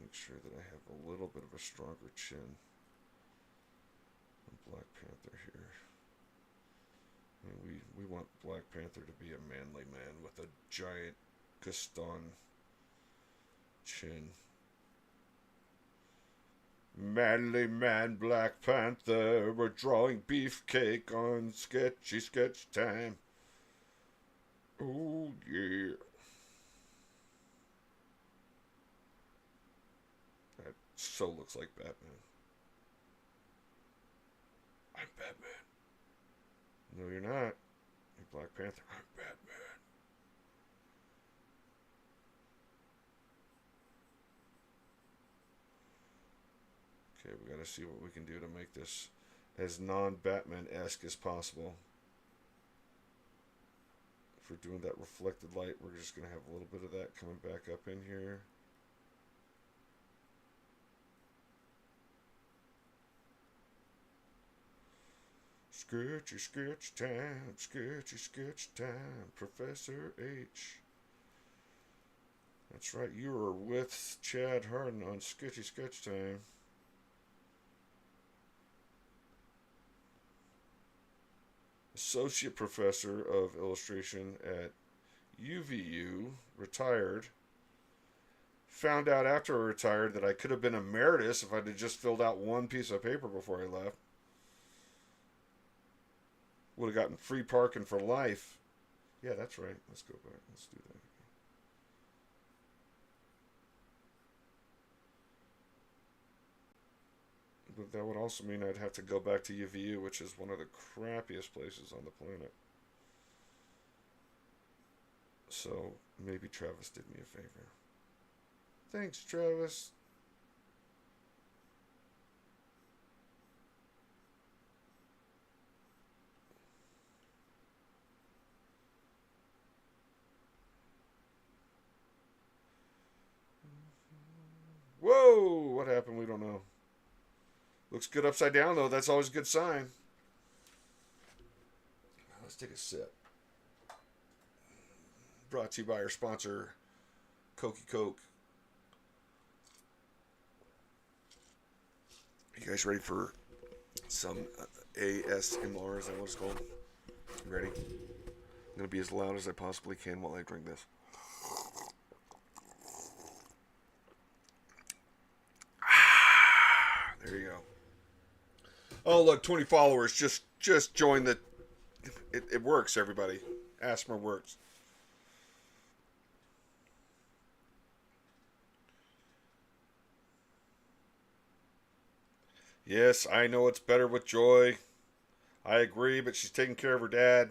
Make sure that I have a little bit of a stronger chin than Black Panther here. I mean, we want Black Panther to be a manly man with a giant Gaston chin. Manly man, Black Panther, we're drawing beefcake on sketchy sketch time. Oh yeah. That so looks like Batman. I'm Batman. No, you're not. You're Black Panther. I'm Batman. Okay, we gotta see what we can do to make this as non-Batman-esque as possible. If we're doing that reflected light, we're just gonna have a little bit of that coming back up in here. Sketchy sketch time, sketchy sketch time, Professor H. That's right, you are with Chad Hardin on Sketchy Sketch Time. Associate Professor of Illustration at UVU, retired. Found out after I retired that I could have been emeritus if I'd have just filled out one piece of paper before I left. Would have gotten free parking for life. Yeah, that's right. Let's go back. Let's do that. But that would also mean I'd have to go back to UVU, which is one of the crappiest places on the planet. So maybe Travis did me a favor. Thanks, Travis. Whoa! What happened? We don't know. Looks good upside down, though. That's always a good sign. Let's take a sip. Brought to you by our sponsor, Cokey Coke. You guys ready for some ASMR? Is that what it's called? Ready? I'm going to be as loud as I possibly can while I drink this. There you go. Oh, look, 20 followers. Just join the... It works, everybody. ASMR works. Yes, I know it's better with Joy. I agree, but she's taking care of her dad.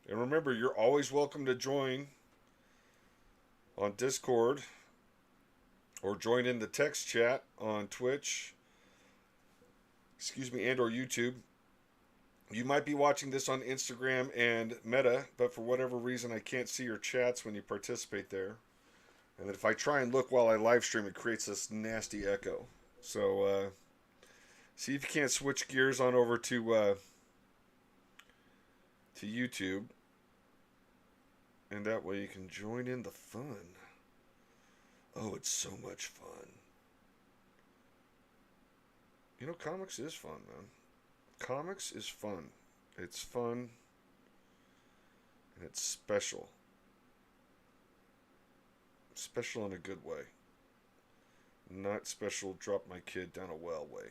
And remember, you're always welcome to join on Discord or join in the text chat on Twitch, and or YouTube. You might be watching this on Instagram and Meta, but for whatever reason I can't see your chats when you participate there. And if I try and look while I live stream, it creates this nasty echo. So see if you can't switch gears on over to YouTube, and that way you can join in the fun. Oh, it's so much fun. You know, comics is fun, man. Comics is fun. It's fun, and it's special. Special in a good way. Not special drop my kid down a well way.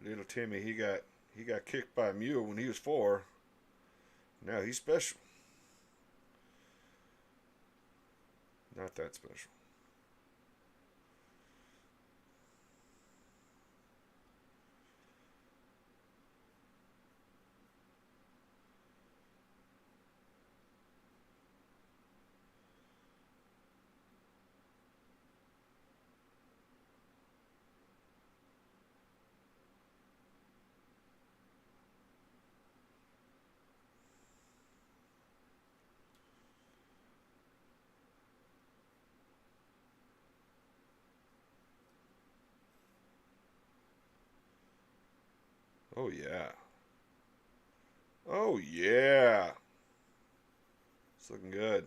Little Timmy, he got kicked by a mule when he was 4. Now he's special. Not that special. Oh yeah. Oh yeah. It's looking good.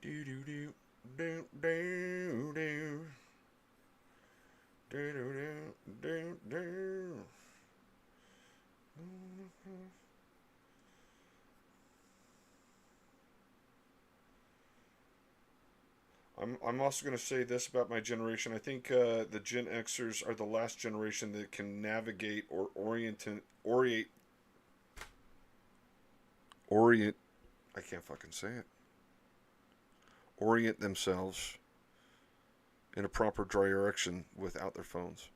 Do do do do do do do do do do. I'm also going to say this about my generation. I think the Gen Xers are the last generation that can navigate or orient. I can't fucking say it. Orient themselves in a proper direction without their phones.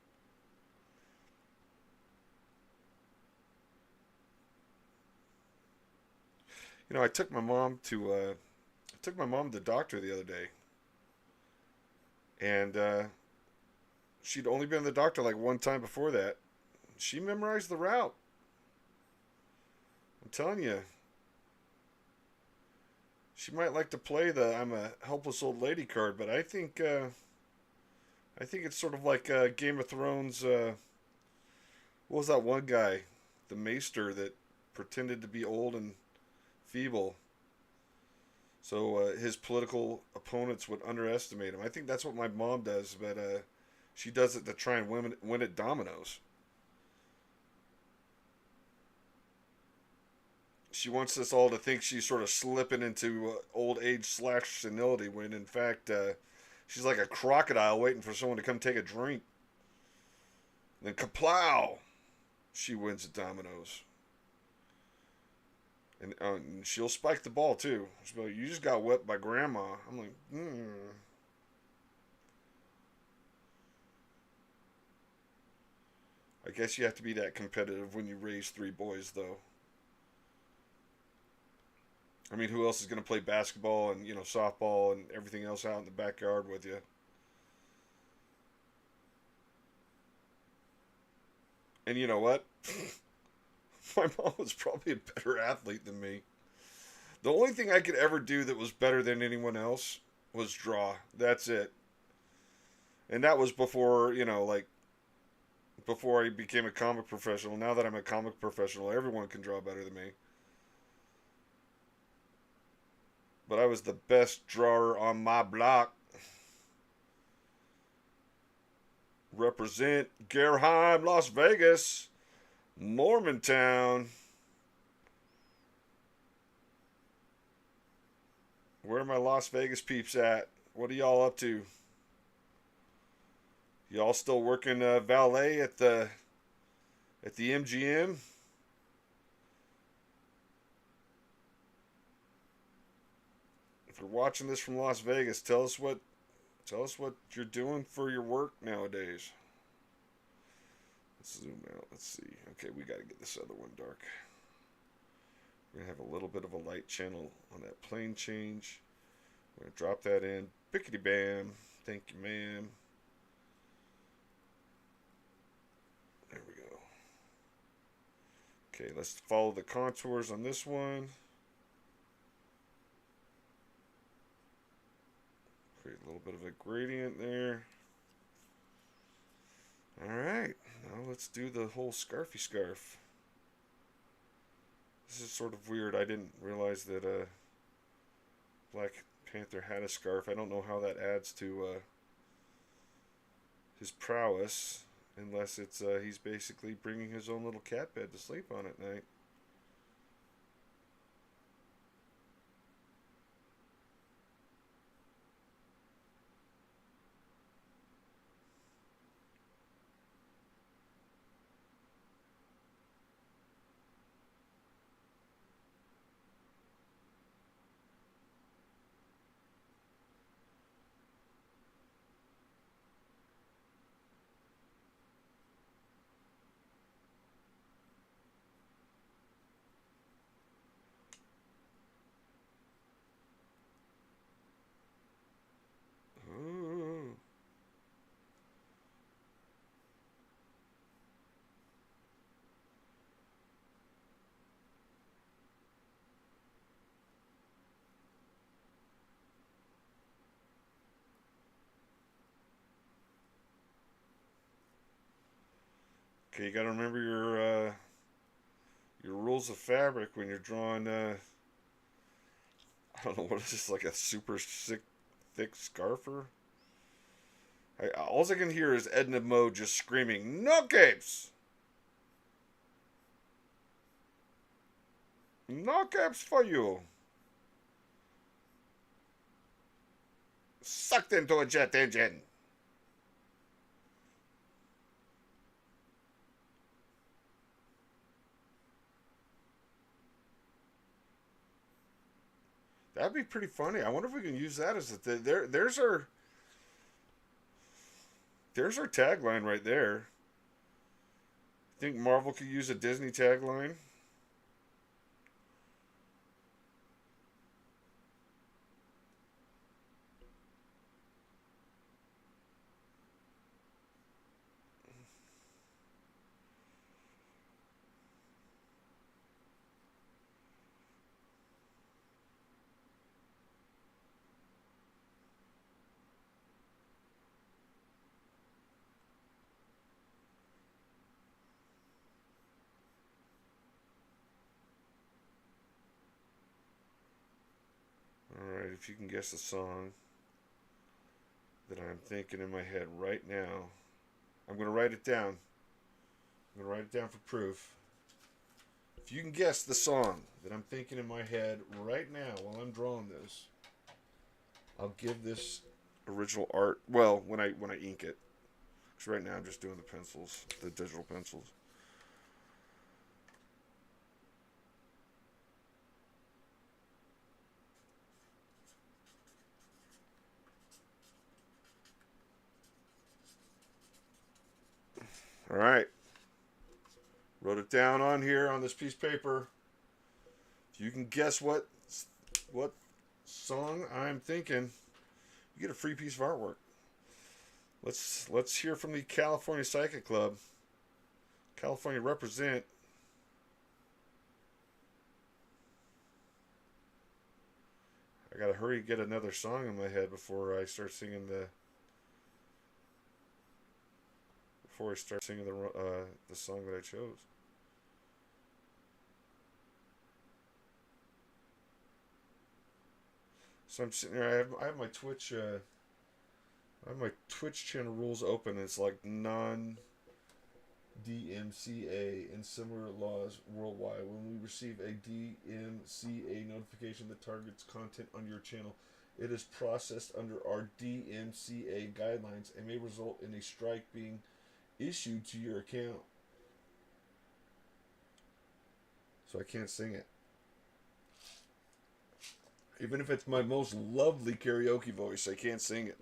You know, I took my mom to the doctor the other day, and she'd only been to the doctor like one time before that. She memorized the route. I'm telling you, she might like to play the "I'm a helpless old lady" card, but I think it's sort of like Game of Thrones. What was that one guy, the Maester, that pretended to be old and feeble, so his political opponents would underestimate him. I think that's what my mom does, but she does it to try and win at dominoes. She wants us all to think she's sort of slipping into old age slash senility, when in fact she's like a crocodile waiting for someone to come take a drink. And then kaplow, she wins at dominoes. And she'll spike the ball too. She'll be like, "You just got whipped by grandma." I'm like, I guess you have to be that competitive when you raise 3 boys, though. I mean, who else is going to play basketball and softball and everything else out in the backyard with you? And you know what? My mom was probably a better athlete than me. The only thing I could ever do that was better than anyone else was draw. That's it. And that was before, like before I became a comic professional. Now that I'm a comic professional, everyone can draw better than me. But I was the best drawer on my block. Represent Gerheim, Las Vegas, Mormontown. Where are my Las Vegas peeps at? What are y'all up to? Y'all still working valet at the MGM? If you're watching this from Las Vegas, tell us what you're doing for your work nowadays. Let's zoom out. Let's see. Okay, we got to get this other one dark. We're going to have a little bit of a light channel on that plane change. We're going to drop that in. Bickety bam. Thank you, ma'am. There we go. Okay, let's follow the contours on this one. Create a little bit of a gradient there. Alright, now let's do the whole scarfy scarf. This is sort of weird. I didn't realize that Black Panther had a scarf. I don't know how that adds to his prowess, unless it's he's basically bringing his own little cat bed to sleep on at night. Ooh. Okay, you gotta remember your rules of fabric when you're drawing. I don't know what is this, like a super thick scarfer. All I can hear is Edna Mode just screaming, "No capes! No capes for you!" Sucked into a jet engine. That'd be pretty funny. I wonder if we can use that as there's our tagline right there. Think Marvel could use a Disney tagline? Alright, if you can guess the song that I'm thinking in my head right now, I'm going to write it down. I'm going to write it down for proof. If you can guess the song that I'm thinking in my head right now while I'm drawing this, I'll give this original art, well, when I ink it. Because right now I'm just doing the pencils, the digital pencils. All right. Wrote it down on here on this piece of paper. If you can guess what song I'm thinking, you get a free piece of artwork. Let's hear from the California Psychic Club. California, represent. I gotta hurry get another song in my head before I start singing the song that I chose. So I'm sitting there. I have my Twitch channel rules open. It's like non DMCA and similar laws worldwide. When we receive a DMCA notification that targets content on your channel, it is processed under our DMCA guidelines and may result in a strike being issued to your account. So I can't sing it. Even if it's my most lovely karaoke voice, I can't sing it.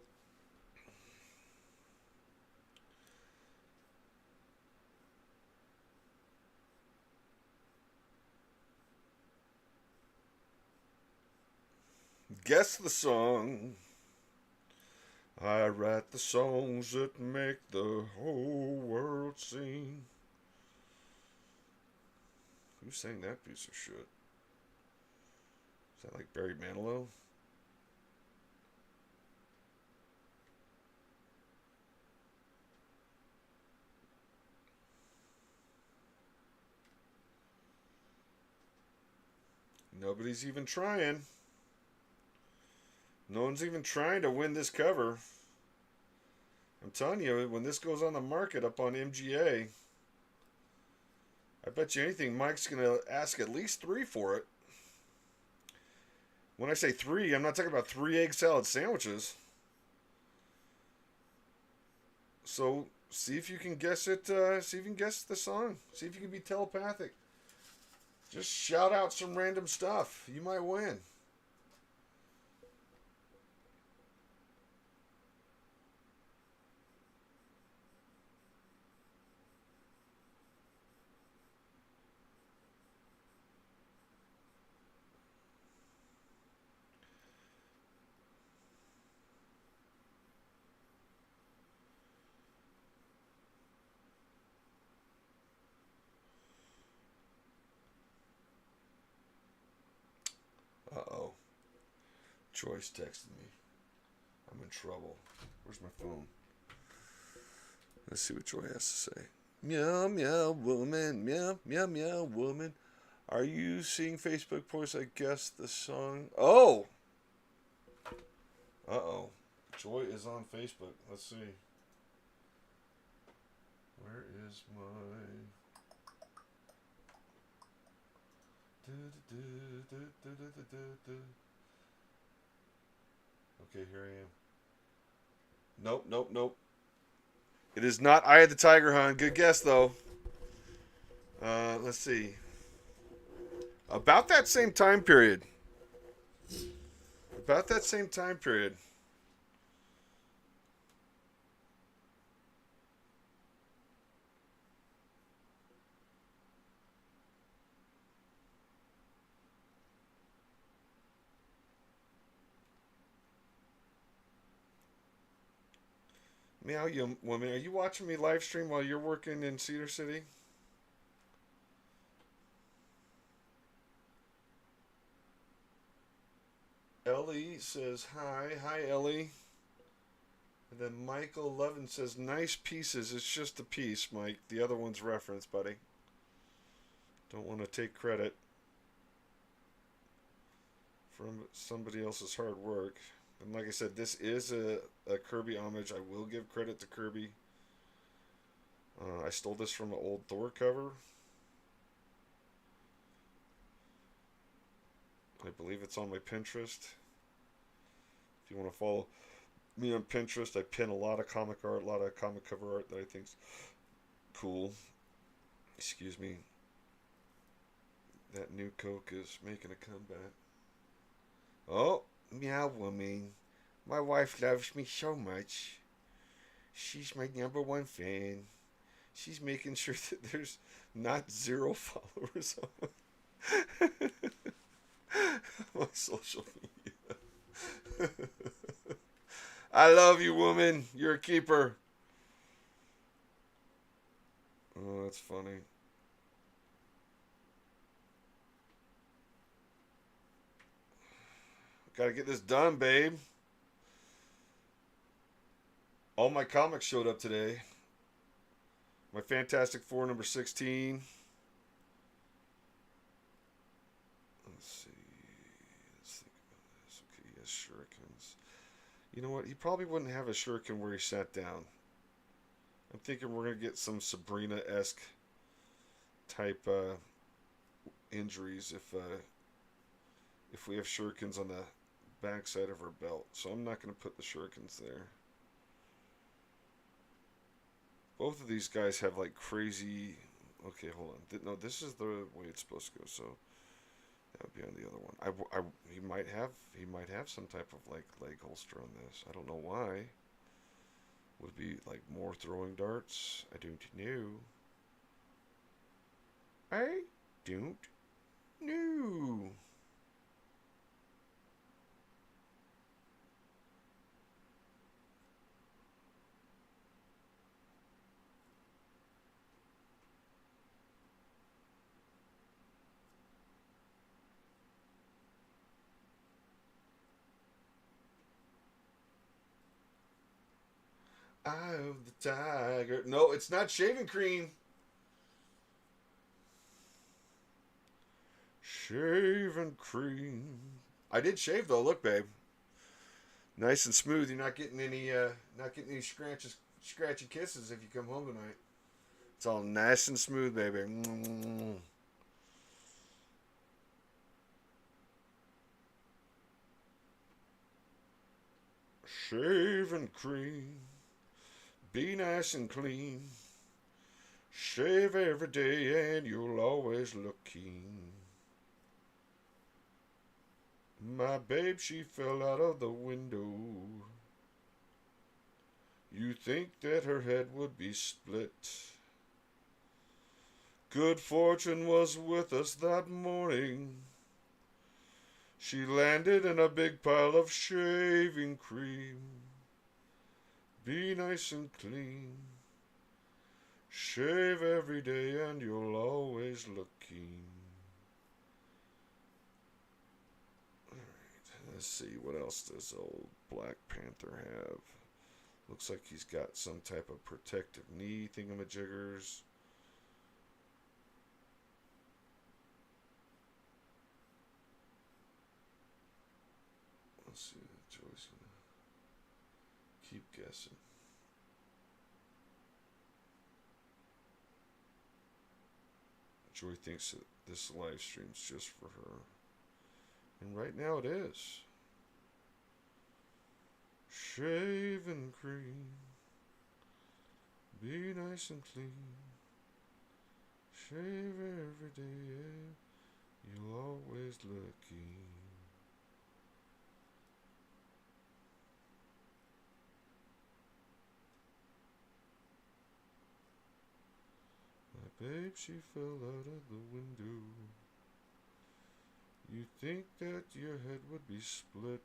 Guess the song. I write the songs that make the whole world sing. Who sang that piece of shit? Is that like Barry Manilow? Nobody's even trying. No one's even trying to win this cover. I'm telling you, when this goes on the market up on MGA, I bet you anything Mike's going to ask at least 3 for it. When I say 3, I'm not talking about 3 egg salad sandwiches. So, see if you can guess it. See if you can guess the song. See if you can be telepathic. Just shout out some random stuff. You might win. Uh-oh. Joyce texted me. I'm in trouble. Where's my phone? Let's see what Joy has to say. Meow, meow, woman. Meow, meow, meow, woman. Are you seeing Facebook posts? I guess the song. Oh! Uh-oh. Joy is on Facebook. Let's see. Where is my... Okay, here I am. Nope, nope, nope. It is not Eye of the Tiger, hon. Good guess, though. Let's see. About that same time period. About that same time period. Meow, you woman. Are you watching me live stream while you're working in Cedar City? Ellie says hi. Hi, Ellie. And then Michael Levin says, nice pieces. It's just a piece, Mike. The other one's reference, buddy. Don't want to take credit from somebody else's hard work. And like I said, this is a Kirby homage. I will give credit to Kirby. I stole this from an old Thor cover. I believe it's on my Pinterest. If you want to follow me on Pinterest, I pin a lot of comic art, a lot of comic cover art that I think's cool. Excuse me. That new Coke is making a comeback. Oh, meow woman. My wife loves me so much. She's my #1 fan. She's making sure that there's not 0 followers on my social media. I love you, woman. You're a keeper. Oh, that's funny. Gotta get this done, babe. All my comics showed up today. My Fantastic Four number 16. Let's see. Let's think about this. Okay, he has shurikens. You know what? He probably wouldn't have a shuriken where he sat down. I'm thinking we're going to get some Sabrina-esque type injuries if we have shurikens on the backside of her belt. So I'm not going to put the shurikens there. Both of these guys have like crazy... Okay, hold on. No, this is the way it's supposed to go. So that would be on the other one. He might have some type of like leg holster on this. I don't know why. Would it be like more throwing darts? I don't know. I don't know. Eye of the tiger. No, it's not shaving cream. Shaving cream. I did shave though. Look, babe. Nice and smooth. You're not getting any scratchy kisses if you come home tonight. It's all nice and smooth, baby. Shaving cream. Be nice and clean. Shave every day and you'll always look keen. My babe, she fell out of the window. You think that her head would be split. Good fortune was with us that morning. She landed in a big pile of shaving cream. Be nice and clean. Shave every day and you'll always look keen. Alright, let's see, what else does old Black Panther have? Looks like he's got some type of protective knee thingamajiggers. Let's see, Joy's gonna keep guessing. Joy thinks that this live stream's just for her. And right now it is. Shaving cream. Be nice and clean. Shave every day. You'll always look keen. Babe, she fell out of the window. You think that your head would be split.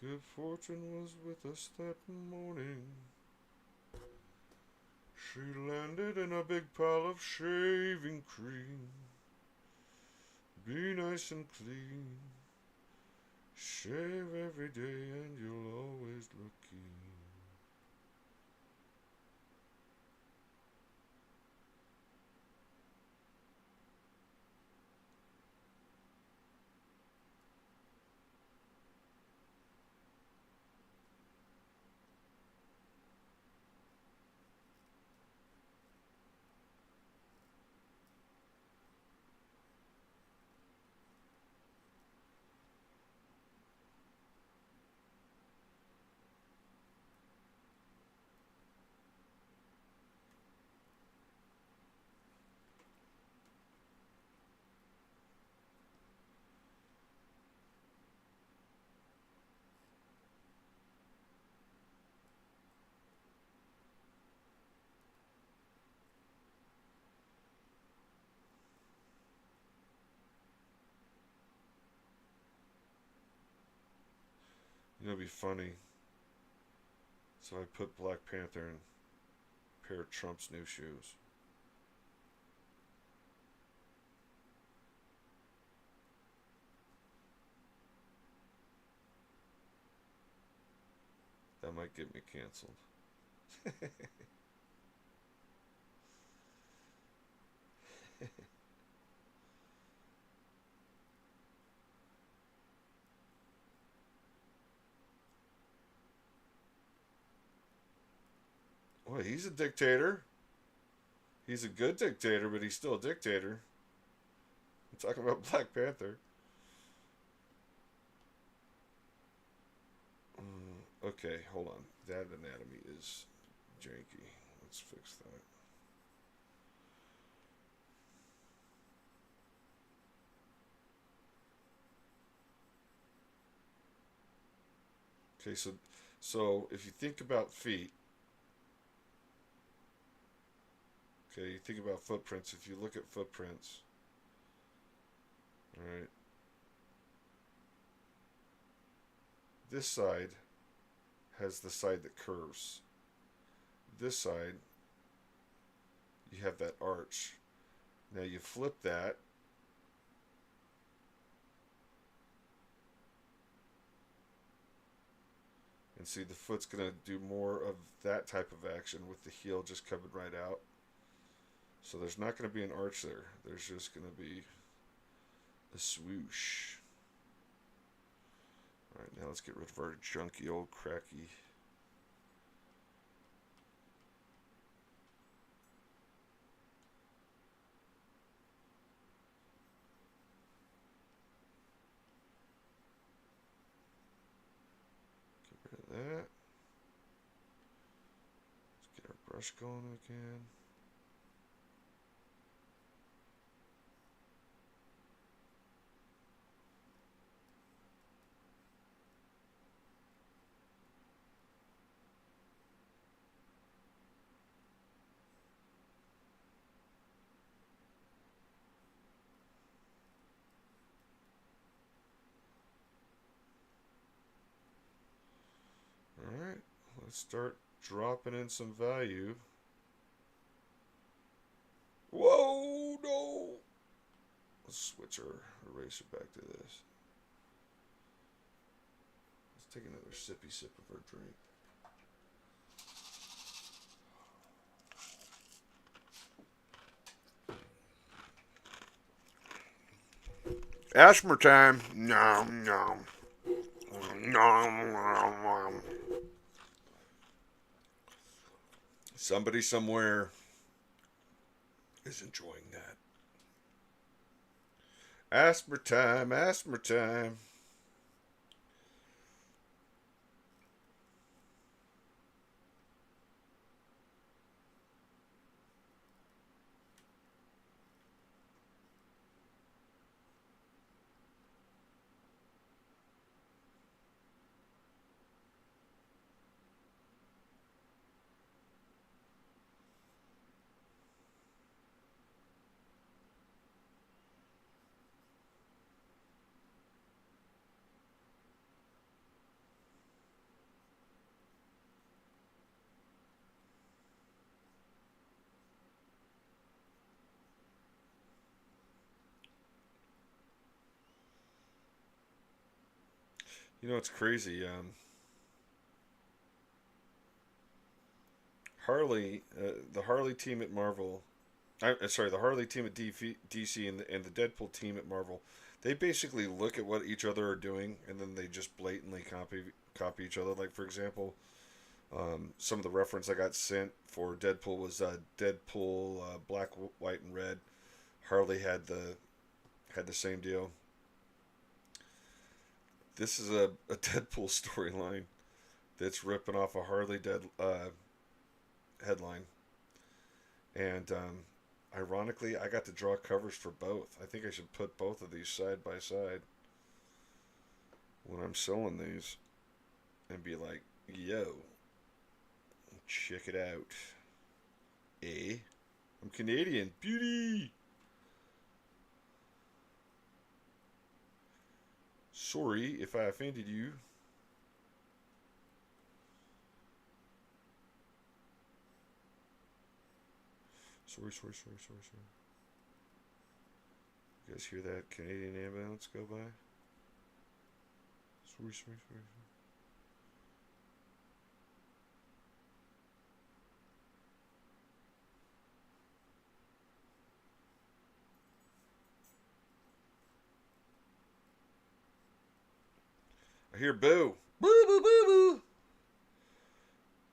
Good fortune was with us that morning. She landed in a big pile of shaving cream. Be nice and clean. Shave every day and you'll always look keen. You know, it'd be funny. So I put Black Panther in a pair of Trump's new shoes. might get me canceled. Well, he's a dictator. He's a good dictator, but he's still a dictator. I'm talking about Black Panther. Okay, hold on. That anatomy is janky. Let's fix that. Okay, so if you think about feet, okay, you think about footprints. If you look at footprints, all right, this side has the side that curves. This side, you have that arch. Now you flip that, and see the foot's going to do more of that type of action with the heel just coming right out. So there's not going to be an arch there. There's just going to be a swoosh. Alright, now let's get rid of our junky old cracky. Get rid of that. Let's get our brush going again. Alright, let's start dropping in some value. Whoa, no! Let's switch our eraser back to this. Let's take another sippy sip of our drink. Asthma time. Nom nom. Nom nom nom. Somebody somewhere is enjoying that. Asthma time, asthma time. You know, it's crazy. Harley, the Harley team at Marvel, sorry, the Harley team at DC and the Deadpool team at Marvel, they basically look at what each other are doing and then they just blatantly copy each other. Like for example, some of the reference I got sent for Deadpool was Deadpool black, white, and red. Harley had the same deal. This is a Deadpool storyline that's ripping off a Harley headline, and ironically, I got to draw covers for both. I think I should put both of these side by side when I'm selling these, and be like, "Yo, check it out." I'm Canadian, beauty. Sorry if I offended you. Sorry. You guys hear that Canadian ambulance go by? Sorry. I hear boo. Boo, boo, boo, boo.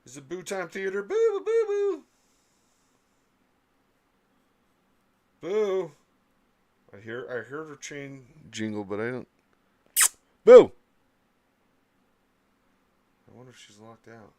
Is it boo time theater? Boo, boo, boo, boo. Boo. I heard her chain jingle, but I don't. Boo. I wonder if she's locked out.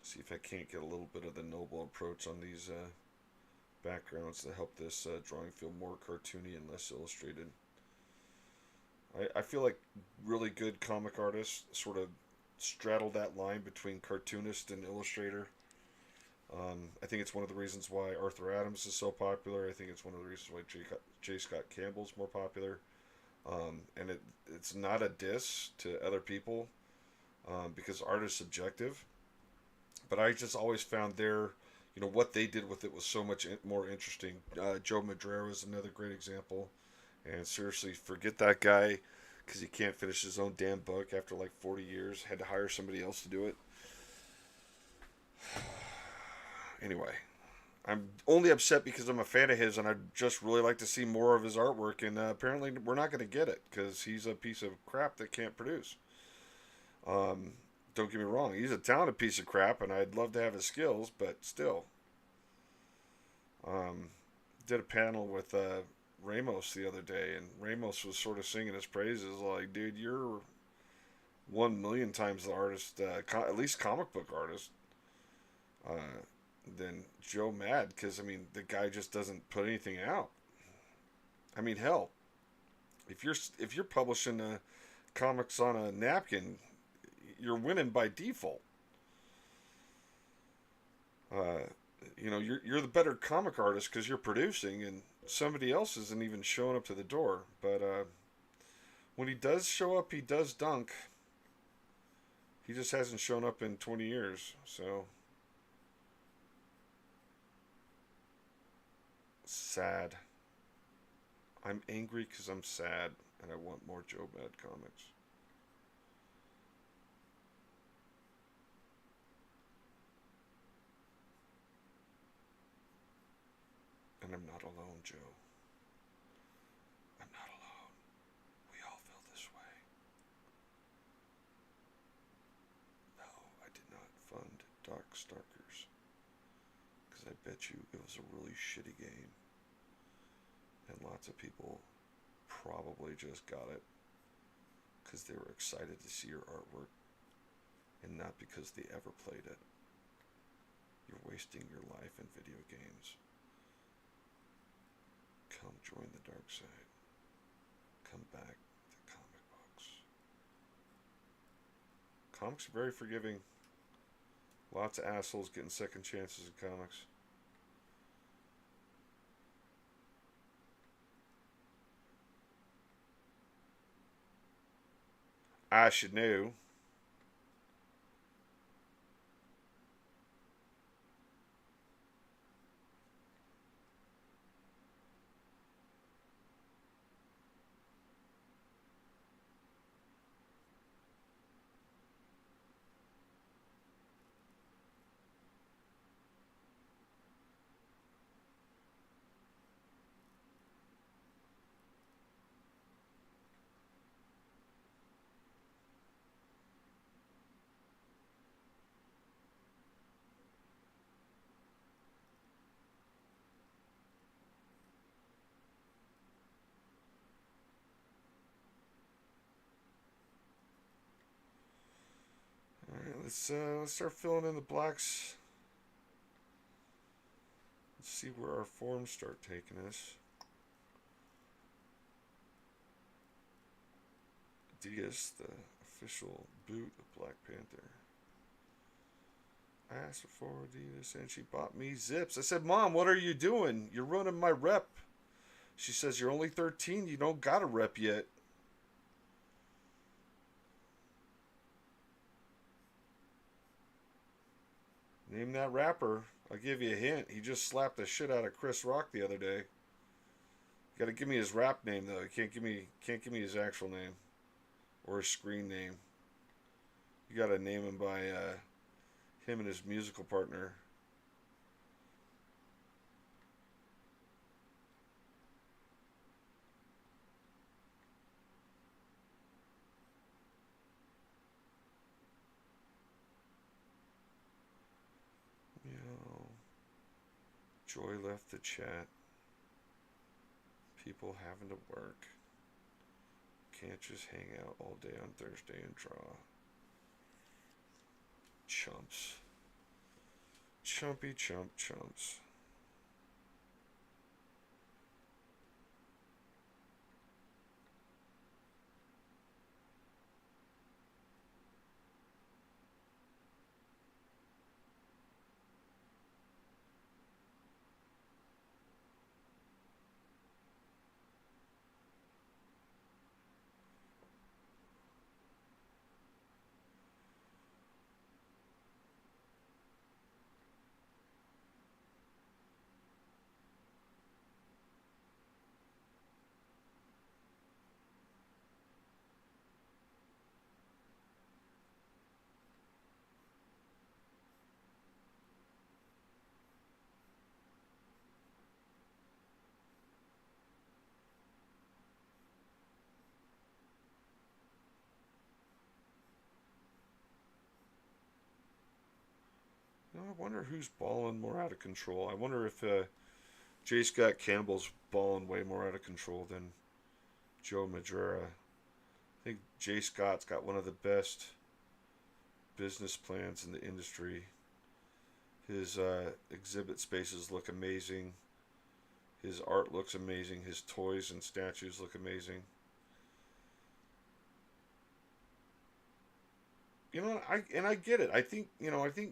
See if I can't get a little bit of the noble approach on these backgrounds to help this drawing feel more cartoony and less illustrated. I feel like really good comic artists sort of straddle that line between cartoonist and illustrator. I think it's one of the reasons why Arthur Adams is so popular. I think it's one of the reasons why J. Scott Campbell's more popular. And it's not a diss to other people because art is subjective. But I just always found what they did with it was so much more interesting. Joe Madrera is another great example. And seriously, forget that guy because he can't finish his own damn book after like 40 years. Had to hire somebody else to do it. Anyway, I'm only upset because I'm a fan of his and I'd just really like to see more of his artwork. And apparently we're not going to get it because he's a piece of crap that can't produce. Don't get me wrong, he's a talented piece of crap, and I'd love to have his skills, but still. Did a panel with Ramos the other day, and Ramos was sort of singing his praises, like, dude, you're 1,000,000 times the artist, at least comic book artist, than Joe Mad, because, I mean, the guy just doesn't put anything out. I mean, hell, if you're publishing comics on a napkin, you're winning by default. You're the better comic artist because you're producing, and somebody else isn't even showing up to the door. But when he does show up, he does dunk. He just hasn't shown up in 20 years. So sad. I'm angry because I'm sad, and I want more Joe Mad comics. And I'm not alone, Joe. I'm not alone. We all feel this way. No, I did not fund Darkstalkers. Because I bet you it was a really shitty game. And lots of people probably just got it because they were excited to see your artwork and not because they ever played it. You're wasting your life in video games. Come join the dark side. Come back to comic books. Comics are very forgiving. Lots of assholes getting second chances in comics. I should know. Alright, let's start filling in the blacks. Let's see where our forms start taking us. Diaz, the official boot of Black Panther. I asked her for Adidas and she bought me Zips. I said, Mom, what are you doing? You're ruining my rep. She says, you're only 13. You don't got a rep yet. Name that rapper. I'll give you a hint. He just slapped the shit out of Chris Rock the other day. You gotta give me his rap name though. You can't give me his actual name or his screen name. You gotta name him by him and his musical partner. You know, Joy left the chat. People having to work. Can't just hang out all day on Thursday and draw. Chumps. Chumpy chump chumps. You know, I wonder who's balling more out of control. I wonder if J. Scott Campbell's balling way more out of control than Joe Madureira. I think J. Scott's got one of the best business plans in the industry. His exhibit spaces look amazing. His art looks amazing. His toys and statues look amazing. You know, I get it. I think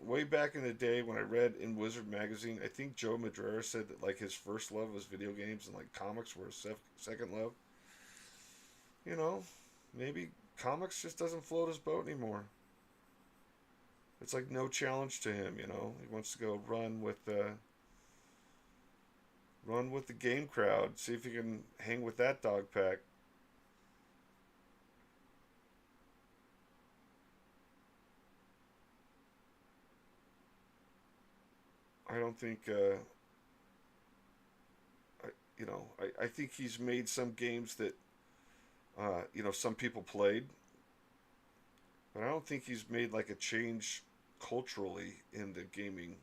way back in the day when I read in Wizard magazine, I think Joe Madureira said that like his first love was video games and like comics were his second love. You know, maybe comics just doesn't float his boat anymore. It's like no challenge to him. You know, he wants to go run with the game crowd, see if he can hang with that dog pack. I don't think I, I think he's made some games that some people played, but I don't think he's made like a change culturally in the gaming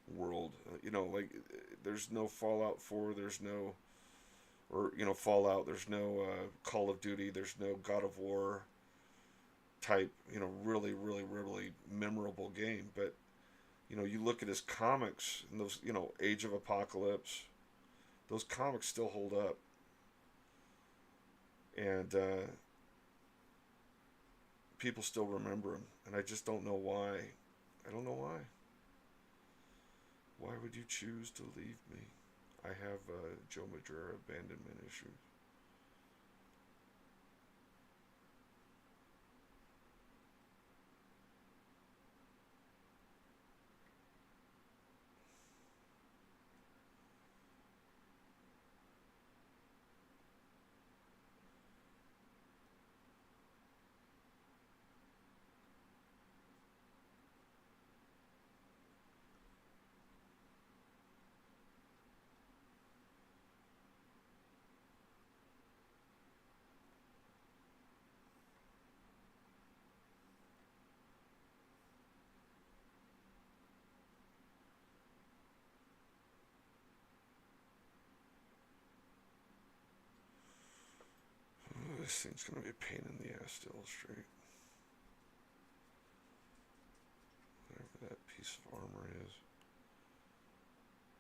world. Like there's no Fallout 4, there's no or Fallout, there's no Call of Duty, there's no God of War type, really really really memorable game, but you look at his comics and those, Age of Apocalypse, those comics still hold up. And people still remember him. And I just don't know why. I don't know why. Why would you choose to leave me? I have Joe Madureira abandonment issues. This thing's gonna be a pain in the ass to illustrate. Whatever that piece of armor is.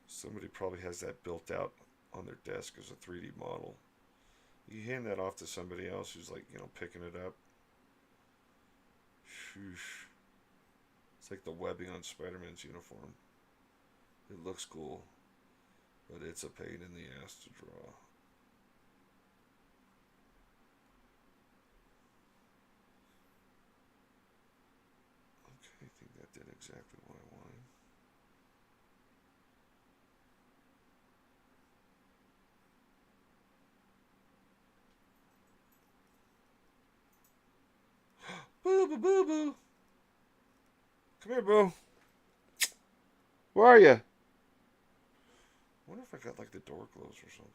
Somebody probably has that built out on their desk as a 3D model. You hand that off to somebody else who's like, picking it up. Shoosh. It's like the webbing on Spider-Man's uniform. It looks cool, but it's a pain in the ass to draw. Okay, I think that did exactly what I wanted. Boo boo boo boo. Come here, boo. Where are you? I wonder if I got like the door closed or something.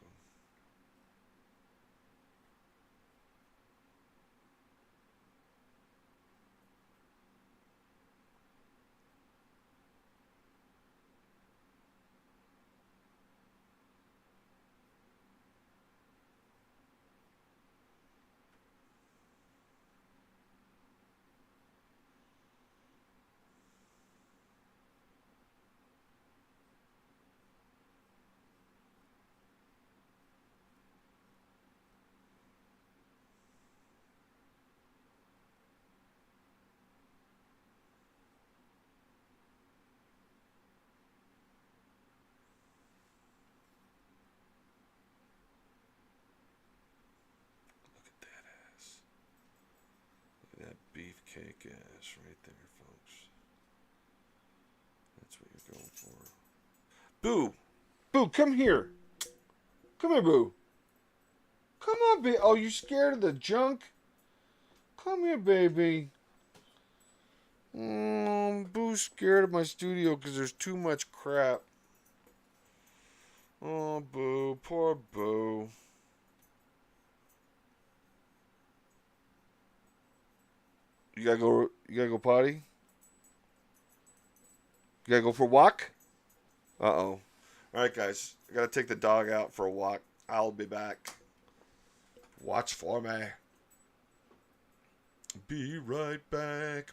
Look at that ass. Look at that beefcake ass right there, folks. That's what you're going for. Boo! Boo, come here. Come here, Boo. Come on, baby. Oh, you scared of the junk? Come here, baby. Boo's scared of my studio because there's too much crap. Oh, Boo. Poor Boo. You gotta go potty? You gotta go for a walk? Uh-oh. Alright, guys. I gotta take the dog out for a walk. I'll be back. Watch for me. Be right back.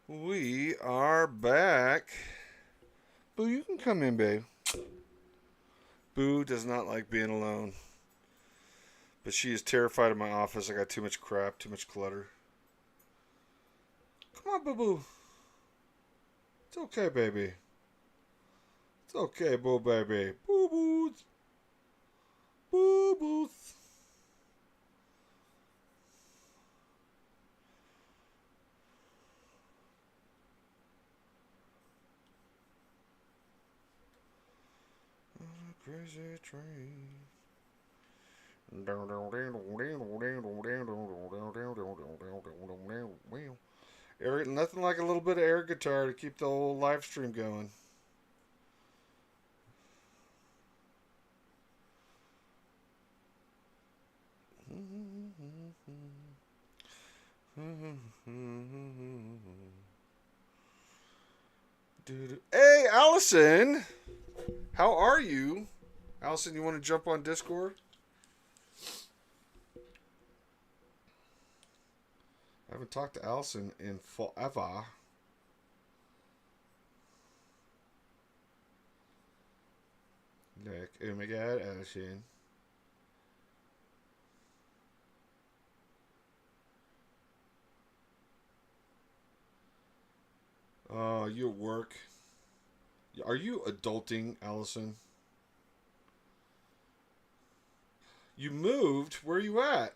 We are back. Boo, you can come in, babe. Boo does not like being alone. But she is terrified of my office. I got too much crap, too much clutter. Come on, Boo Boo. It's okay, baby. It's okay, Boo baby. Boo Boo's. Boo Boo's. Crazy train. Nothing like a little bit of air guitar to keep the whole live stream going. Hey, Allison! How are you? Allison, you want to jump on Discord? I haven't talked to Allison in forever. Like, oh my god, Allison. Oh, you at work? Are you adulting, Allison? You moved? Where are you at?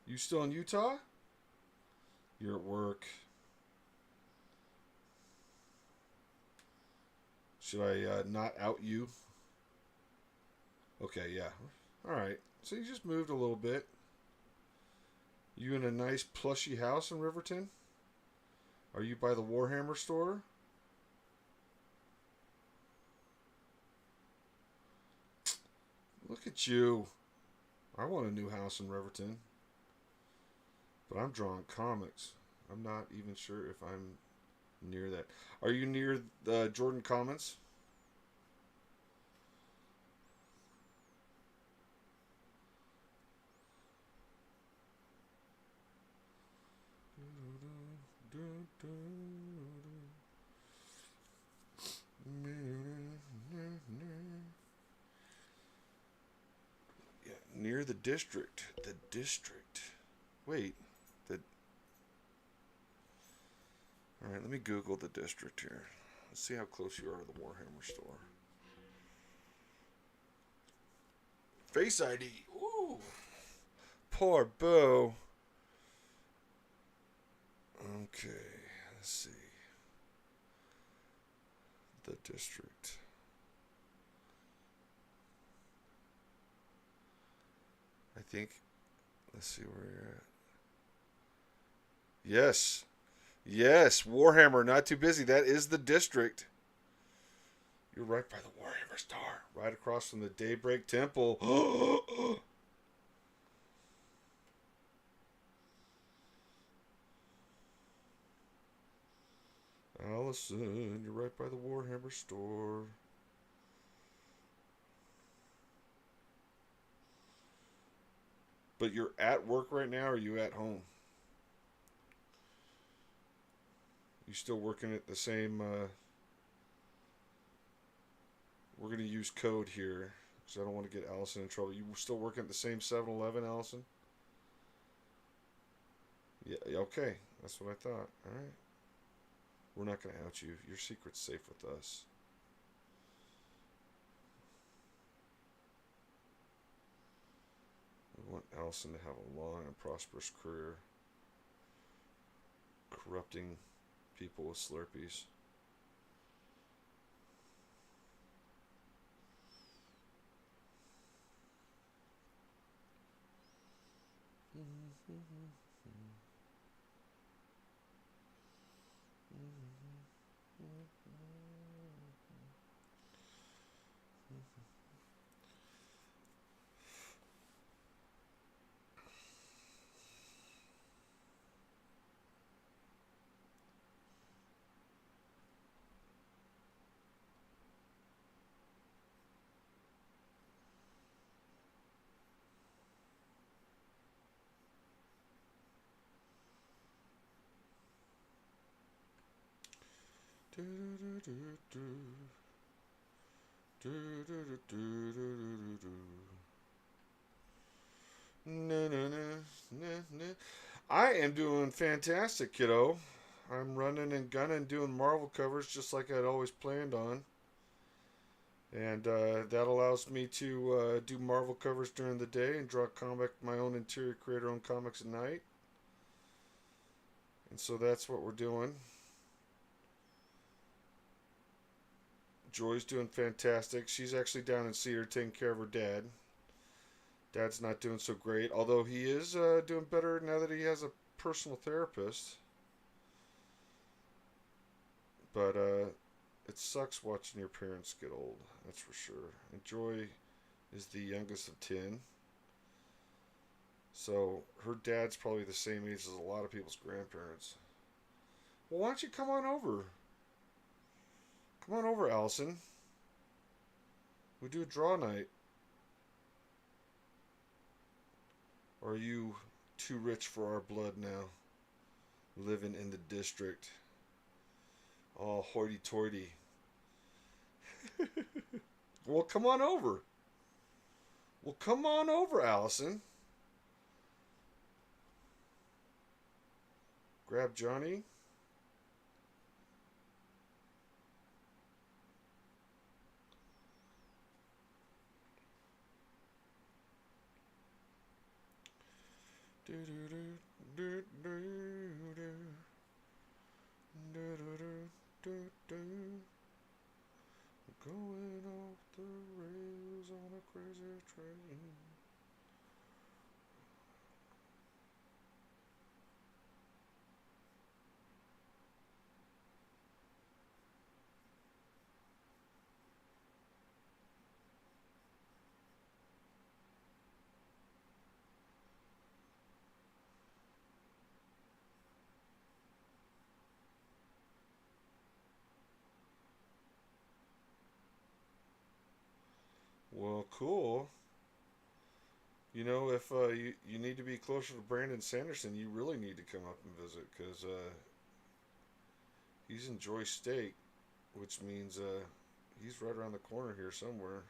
You still in Utah? You're at work. Should I not out you? Okay, yeah. Alright. So you just moved a little bit. You in a nice plushy house in Riverton? Are you by the Warhammer store? Look at you. I want a new house in Riverton. But I'm drawing comics. I'm not even sure if I'm near that. Are you near the Jordan Commons? Yeah, near the district. The district. Wait. Alright, let me Google the district here. Let's see how close you are to the Warhammer store. Face ID. Ooh. Poor Bo. Okay, let's see. The district. I think, let's see where you're at. Yes. Yes, Warhammer, not too busy. That is the district. You're right by the Warhammer Star, right across from the Daybreak Temple. Allison, you're right by the Warhammer store. But you're at work right now, or are you at home? You still working at the same, we're going to use code here, because I don't want to get Allison in trouble. You still working at the same 7-Eleven, Allison? Yeah, okay. That's what I thought. Alright. We're not going to out you. Your secret's safe with us. We want Allison to have a long and prosperous career. Corrupting people with Slurpees. I am doing fantastic, kiddo. I'm running and gunning, doing Marvel covers just like I'd always planned on. And that allows me to do Marvel covers during the day and draw my own interior creator own comics at night. And so that's what we're doing. Joy's doing fantastic. She's actually down in Cedar taking care of her dad. Dad's not doing so great, although he is doing better now that he has a personal therapist. But it sucks watching your parents get old, that's for sure. And Joy is the youngest of 10. So her dad's probably the same age as a lot of people's grandparents. Well, why don't you come on over? Come on over, Allison. We do a draw night. Or are you too rich for our blood now? Living in the district. All hoity-toity. Well, come on over. Well, come on over, Allison. Grab Johnny. Going off the rails on a crazy train. Well, cool. You know, if you need to be closer to Brandon Sanderson, you really need to come up and visit because he's in Joy State, which means he's right around the corner here somewhere.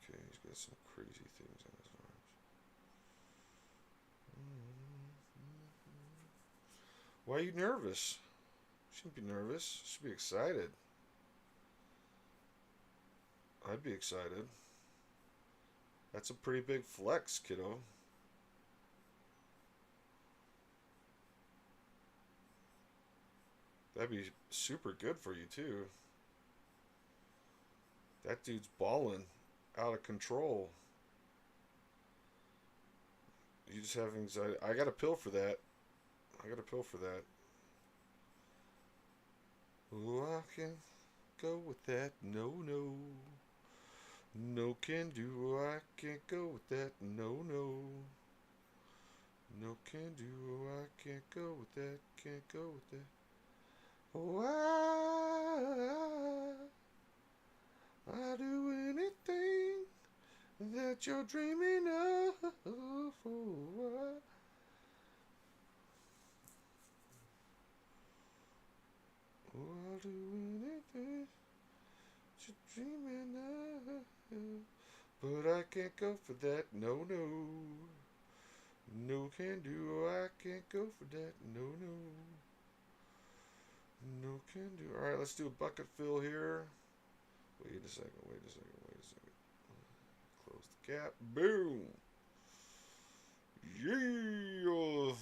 Okay, he's got some crazy things on his arms. Why are you nervous? You shouldn't be nervous. You should be excited. I'd be excited. That's a pretty big flex, kiddo. That'd be super good for you, too. That dude's balling out of control. You just have anxiety. I got a pill for that. I got a pill for that. Oh, I can go with that. No, no. No can do. I can't go with that. No, no. No can do. I can't go with that. Can't go with that. Oh, I do anything that you're dreaming of. Oh, I'll do anything that you're dreaming of. But I can't go for that. No, no. No can do. I can't go for that. No, no. No can do. Alright, let's do a bucket fill here. Wait a second. Close the gap. Boom. Yeah.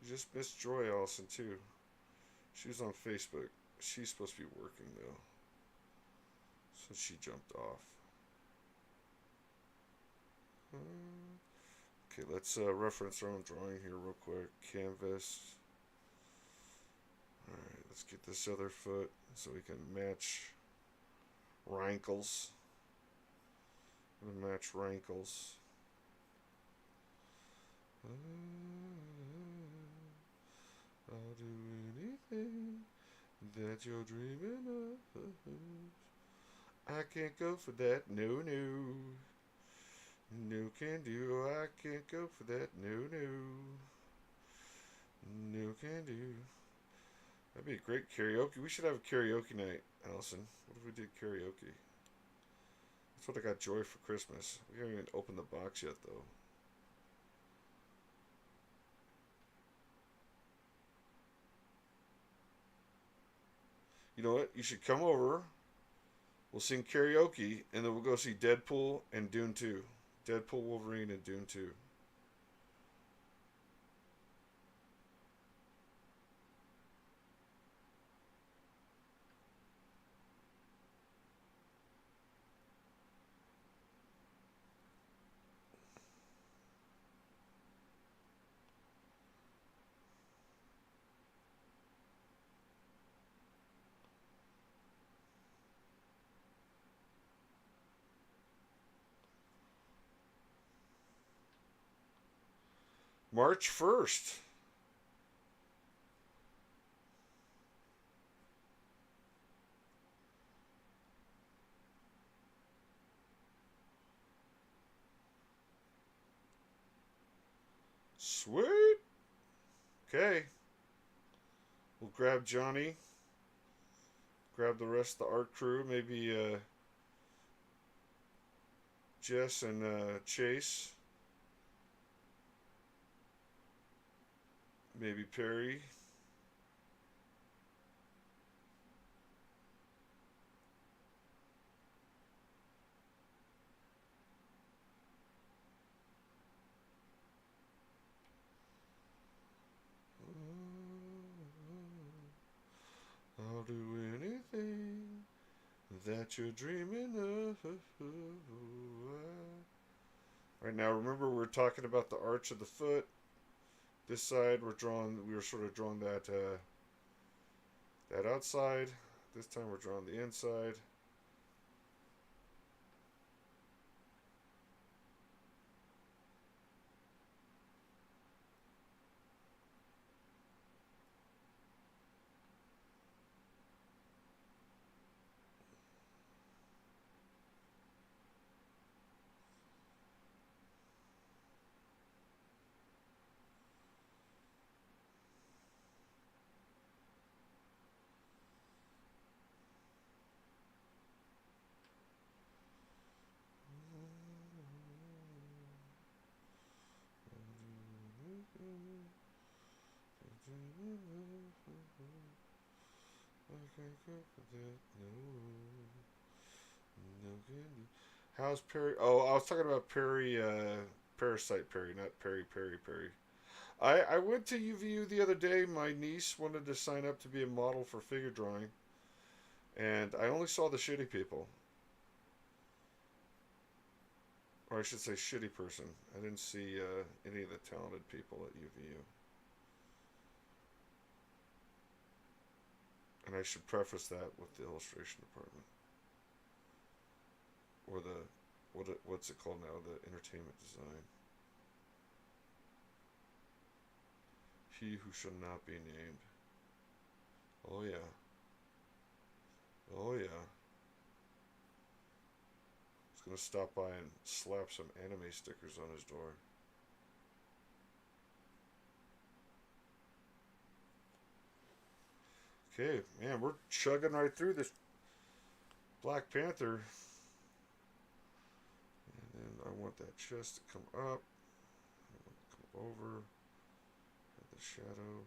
You just missed Joy Allison too. She was on Facebook. She's supposed to be working though. So she jumped off. Okay, let's reference our own drawing here real quick. Canvas. Alright, let's get this other foot so we can match rankles. Match rankles. I'll do anything that you're dreaming of. I can't go for that, no, no. No can do, I can't go for that, no, no. No can do. That'd be a great karaoke. We should have a karaoke night, Allison. What if we did karaoke? That's what I got Joy for Christmas. We haven't even opened the box yet, though. You know what? You should come over. We'll sing karaoke, and then we'll go see Deadpool and Dune 2. Deadpool, Wolverine, and Dune 2. March 1st. Sweet. Okay. We'll grab Johnny. Grab the rest of the art crew. Maybe Jess and Chase. Maybe Perry. I'll do anything that you're dreaming of. Alright, now remember we're talking about the arch of the foot. This side we were sort of drawing that that outside. This time we're drawing the inside. How's Perry? Oh, I was talking about Perry, Parasite Perry, not Perry, Perry, Perry. I went to UVU the other day. My niece wanted to sign up to be a model for figure drawing, and I only saw the shitty people. Or I should say shitty person. I didn't see any of the talented people at UVU. And I should preface that with the illustration department. Or what's it called now? The entertainment design. He who shall not be named. Oh yeah. Oh yeah. He's gonna stop by and slap some anime stickers on his door. Okay, man, we're chugging right through this Black Panther. And then I want that chest to come up. I want to come over. Add the shadow.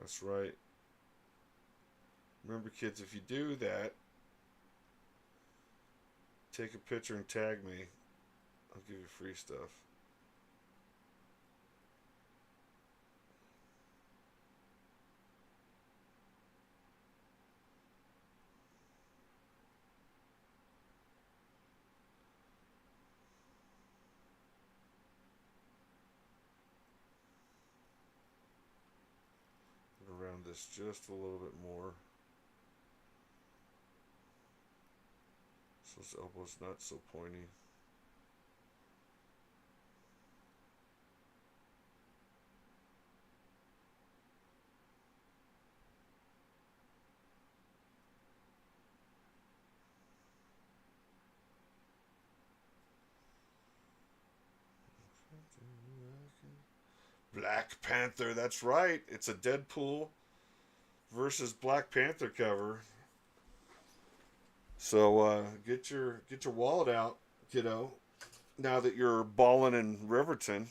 That's right. Remember, kids, if you do that, take a picture and tag me. I'll give you free stuff. round this just a little bit more. So his elbow's not so pointy. Black Panther, that's right. It's a Deadpool versus Black Panther cover. So get your wallet out, kiddo. Now that you're balling in Riverton.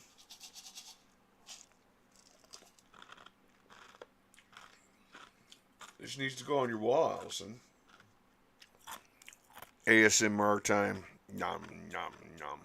This needs to go on your wall, Allison. ASMR time. Nom nom nom.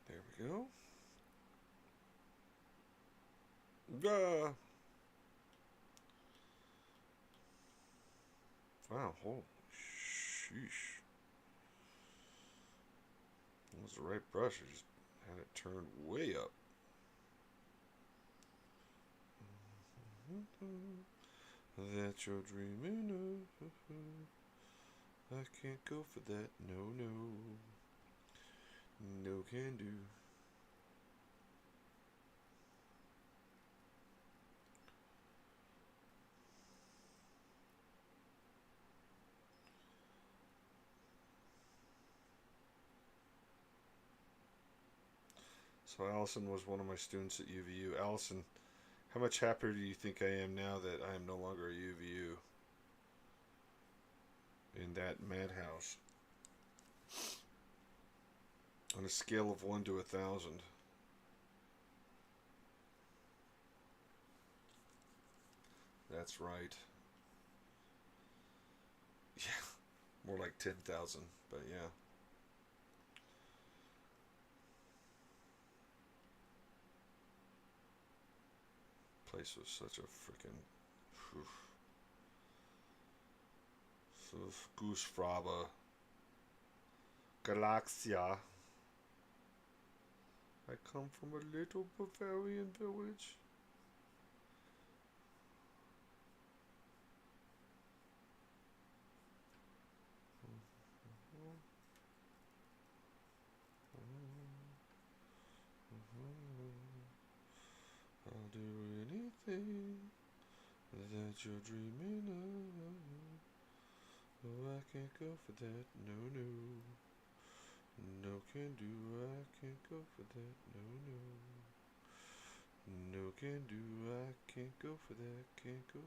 There we go. Duh. Wow, holy sheesh. That was the right brush. I just had it turned way up. That you're dreaming of. I can't go for that. No, no. No can do. So Allison was one of my students at UVU. Allison, how much happier do you think I am now that I am no longer at UVU? In that madhouse. On a scale of 1 to 1,000. That's right. Yeah, more like 10,000, but yeah. Place was such a freaking Goose Fraba Galaxia. I come from a little Bavarian village. I'll do anything that you're dreaming of. Oh, I can't go for that. No, no. No can do. I can't go for that. No, no. No can do. I can't go for that. Can't go.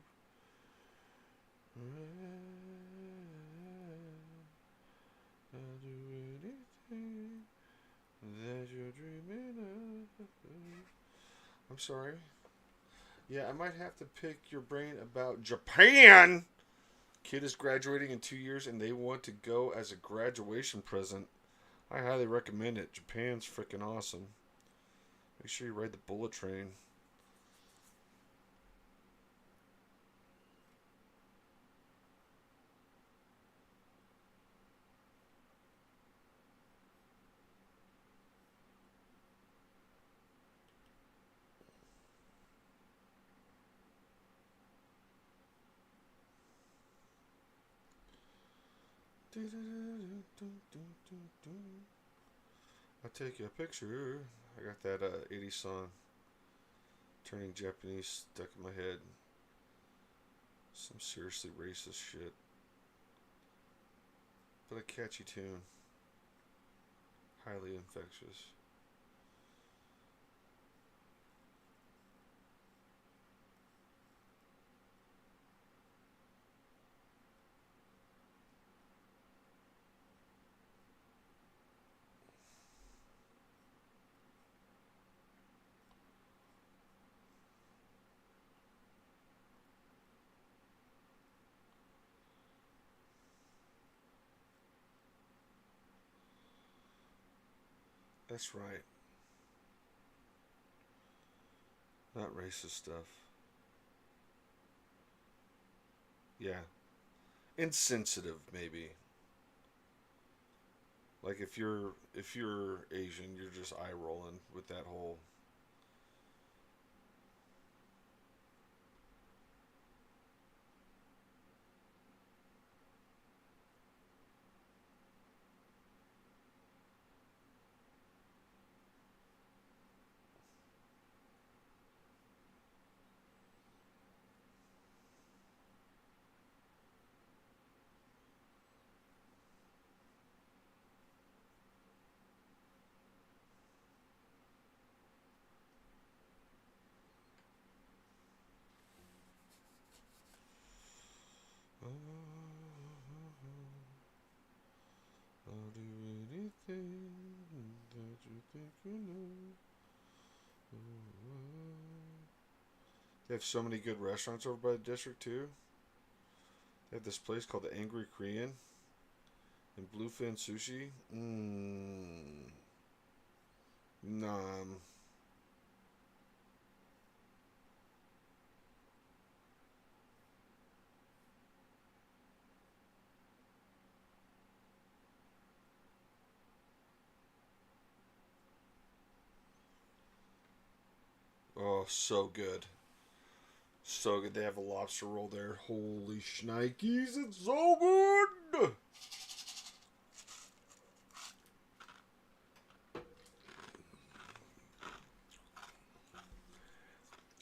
I'll do anything that you're dreaming of. I'm sorry. Yeah, I might have to pick your brain about Japan. Kid is graduating in 2 years and they want to go as a graduation present. I highly recommend it. Japan's freaking awesome. Make sure you ride the bullet train. I'll take you a picture. I got that 80s song turning Japanese stuck in my head. Some seriously racist shit. But a catchy tune. Highly infectious. That's right. Not racist stuff. Yeah. Insensitive, maybe. Like if you're Asian, you're just eye rolling with that whole. I'll do anything that you think you know. They have so many good restaurants over by the district too. They have this place called the Angry Korean and Bluefin Sushi. Nom. Oh, so good. So good. They have a lobster roll there. Holy shnikes, it's so good!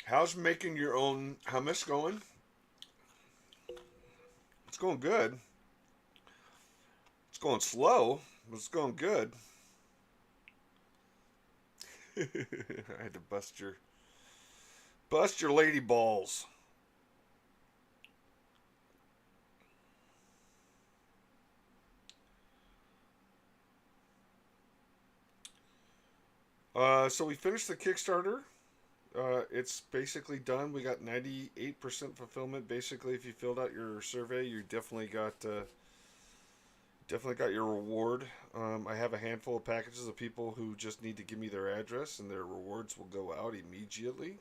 How's making your own hummus going? It's going good. It's going slow, but it's going good. I had to bust your lady balls. So we finished the Kickstarter. It's basically done. We got 98% fulfillment. Basically, if you filled out your survey, you definitely got your reward. I have a handful of packages of people who just need to give me their address, and their rewards will go out immediately.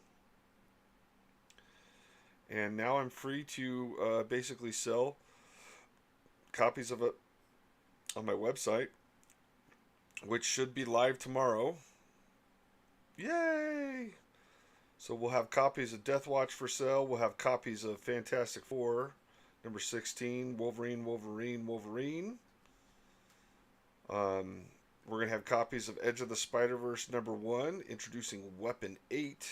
And now I'm free to basically sell copies of it on my website, which should be live tomorrow. Yay! So we'll have copies of Death Watch for sale. We'll have copies of Fantastic Four, number 16, Wolverine, Wolverine, Wolverine. Um, we're going to have copies of Edge of the Spider-Verse number 1, introducing Weapon 8.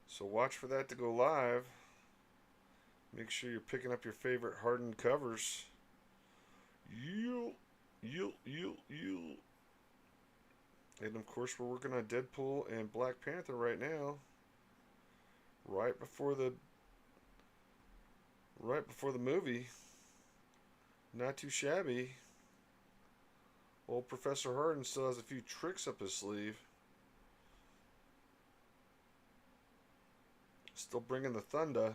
So watch for that to go live. Make sure you're picking up your favorite Hardin covers. You, you. And of course, we're working on Deadpool and Black Panther right now. Right before the movie. Not too shabby. Old Professor Hardin still has a few tricks up his sleeve. Still bringing the thunder.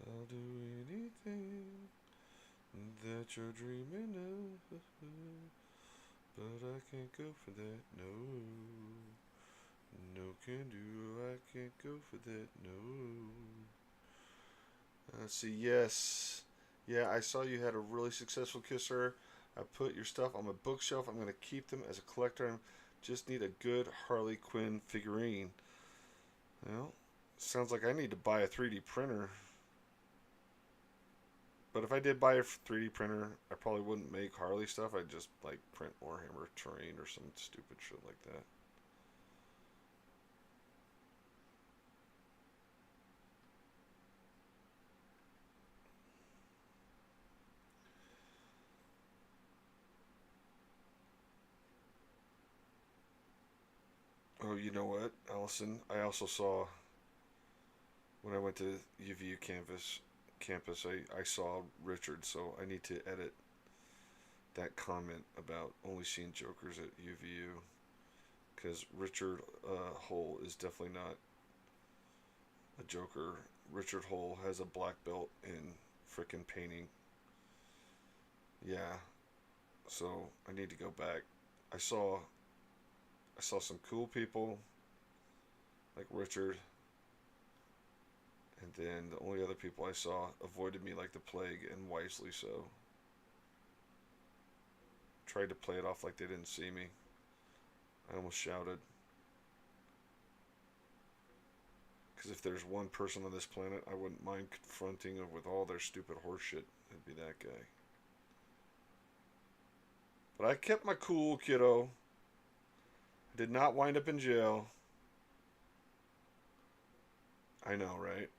I'll do anything that you're dreaming of, but I can't go for that. No, no can do. I can't go for that. No. Let's see. Yes, yeah. I saw you had a really successful kisser. I put your stuff on my bookshelf. I'm gonna keep them as a collector. I just need a good Harley Quinn figurine. Well, sounds like I need to buy a 3D printer. But if I did buy a 3D printer, I probably wouldn't make Harley stuff. I'd just like print Warhammer terrain or some stupid shit like that. Oh, you know what, Allison? I also saw when I went to UVU campus. I saw Richard, so I need to edit that comment about only seeing jokers at UVU, because Richard Hull is definitely not a joker. Richard Hull has a black belt in frickin' painting. Yeah, so I need to go back. I saw some cool people like Richard, and then the only other people I saw avoided me like the plague, and wisely so. Tried to play it off like they didn't see me. I almost shouted. Because if there's one person on this planet I wouldn't mind confronting with all their stupid horseshit, it'd be that guy. But I kept my cool, kiddo. I did not wind up in jail. I know, right?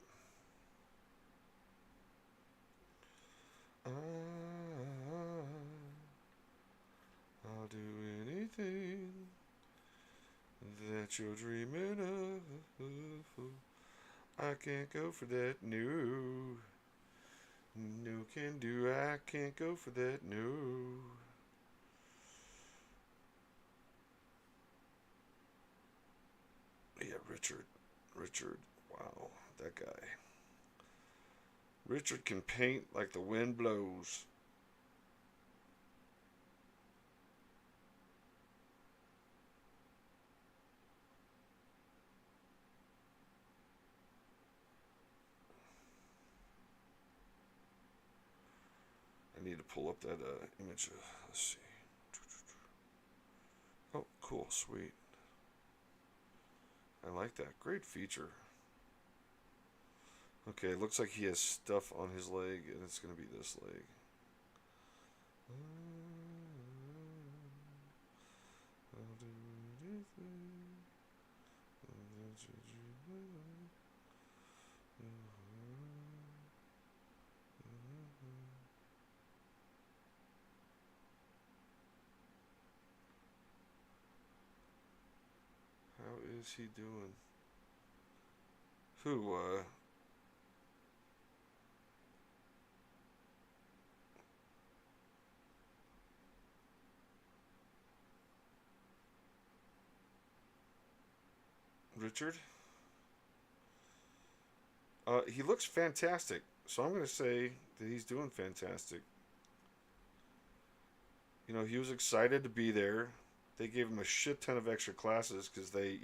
I'll do anything that you're dreaming of. I can't go for that, no. No can do, I can't go for that, no. Yeah, Richard, wow, that guy. Richard can paint like the wind blows. I need to pull up that image. Let's see. Oh, cool, sweet. I like that. Great feature. Okay, it looks like he has stuff on his leg, and it's going to be this leg. How is he doing? Who, Richard? He looks fantastic, so I'm going to say that he's doing fantastic. You know, he was excited to be there. They gave him a shit ton of extra classes because they,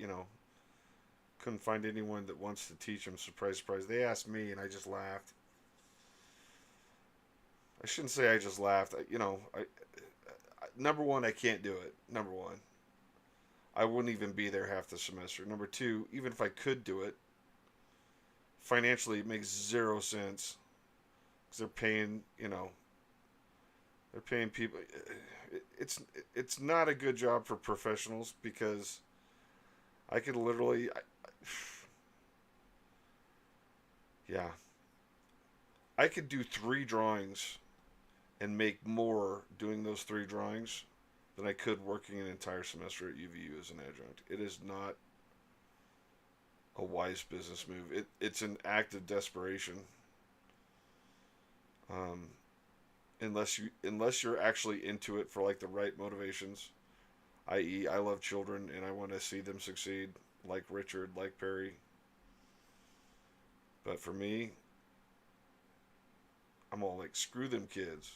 couldn't find anyone that wants to teach him. Surprise, surprise. They asked me, and I just laughed. I shouldn't say I just laughed. Number one, I can't do it. Number one, I wouldn't even be there half the semester. Number two, even if I could do it, financially it makes zero sense because they're paying people. It's not a good job for professionals because I could literally, yeah, I could do 3 drawings and make more doing those 3 drawings than I could working an entire semester at UVU as an adjunct. It is not a wise business move. It's an act of desperation. Um, unless you're actually into it for like the right motivations, i.e., I love children and I want to see them succeed, like Richard, like Perry. But for me, I'm all like, screw them kids.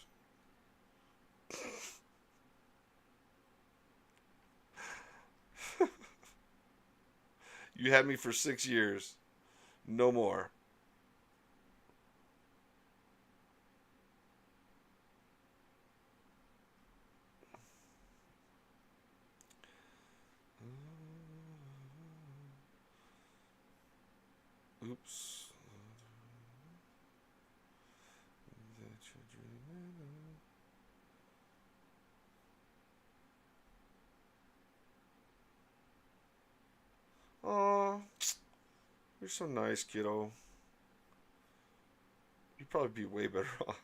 You had me for 6 years. No more. Oops. Aw, you're so nice, kiddo. You'd probably be way better off.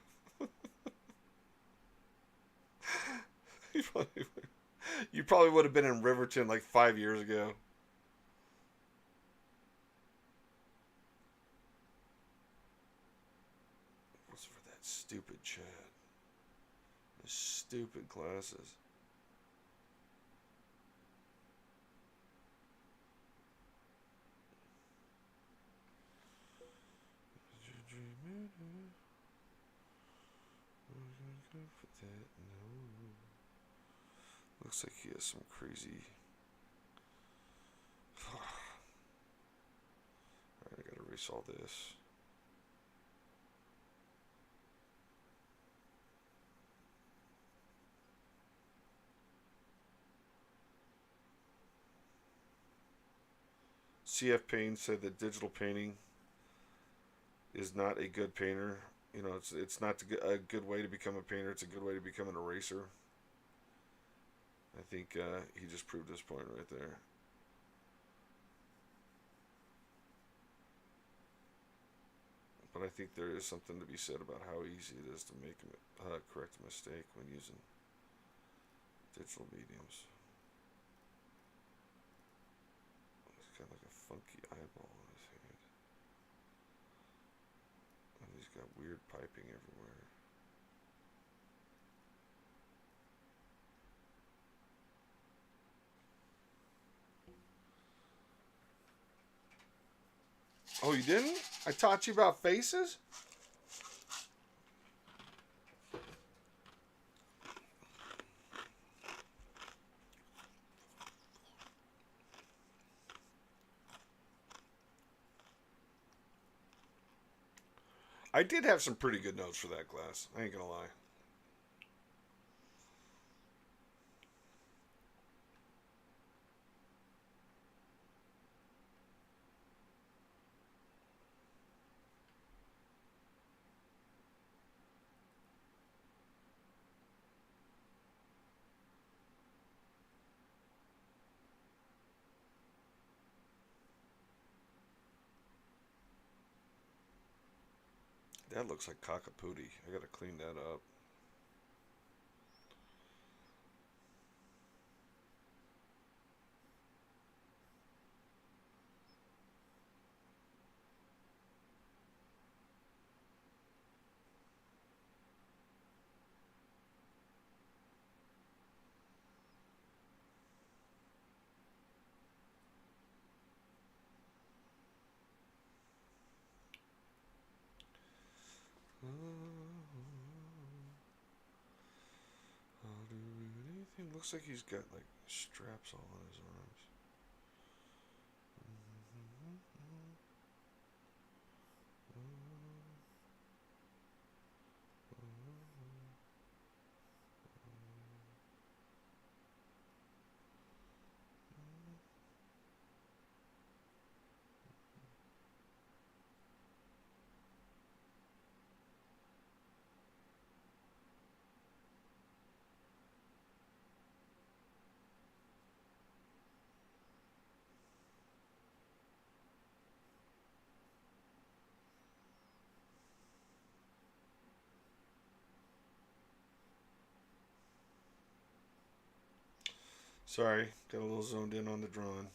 You probably would have been in Riverton like 5 years ago. What's for that stupid Chad? Stupid glasses. Looks like he has some crazy. Alright, I gotta erase all this. CF Payne said that digital painting is not a good painter. You know, it's not a good way to become a painter. It's a good way to become an eraser. I think he just proved his point right there. But I think there is something to be said about how easy it is to make correct a mistake when using digital mediums. He's got like a funky eyeball on his head. And he's got weird piping everywhere. Oh, you didn't? I taught you about faces? I did have some pretty good notes for that class. I ain't gonna lie. That looks like cockapootie. I gotta clean that up. I'll do anything. Looks like he's got like straps all on his arms. Sorry, got a little zoned in on the drawing.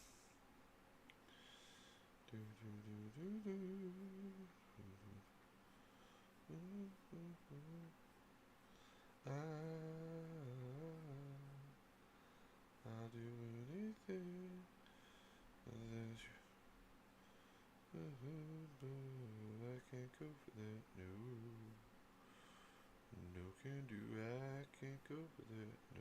I'll do anything. I can't go for that. No, no can do. I can't go for that. No.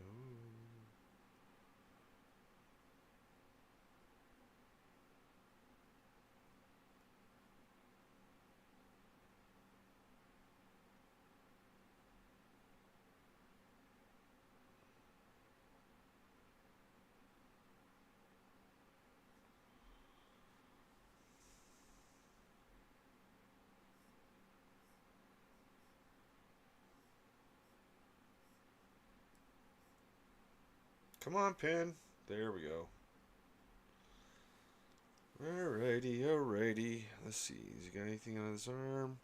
Come on, pen. There we go. Alrighty, alrighty. Let's see. Has he got anything on his arm?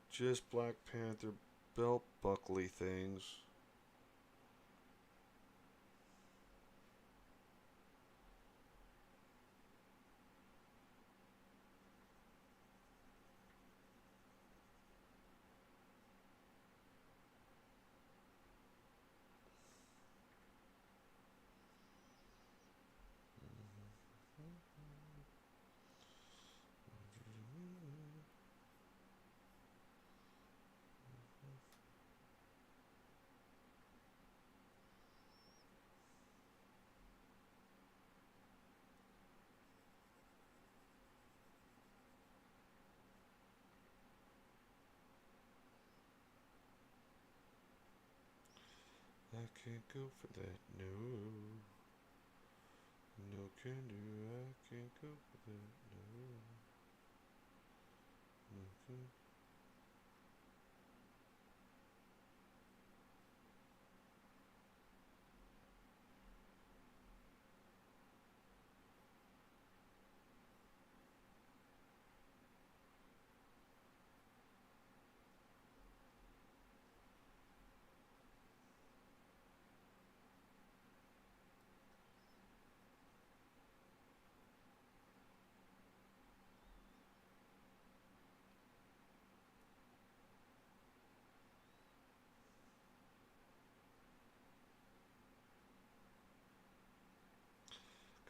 Just Black Panther belt buckley things. can't go for that. No. No can do. I can't go for that. No. No can.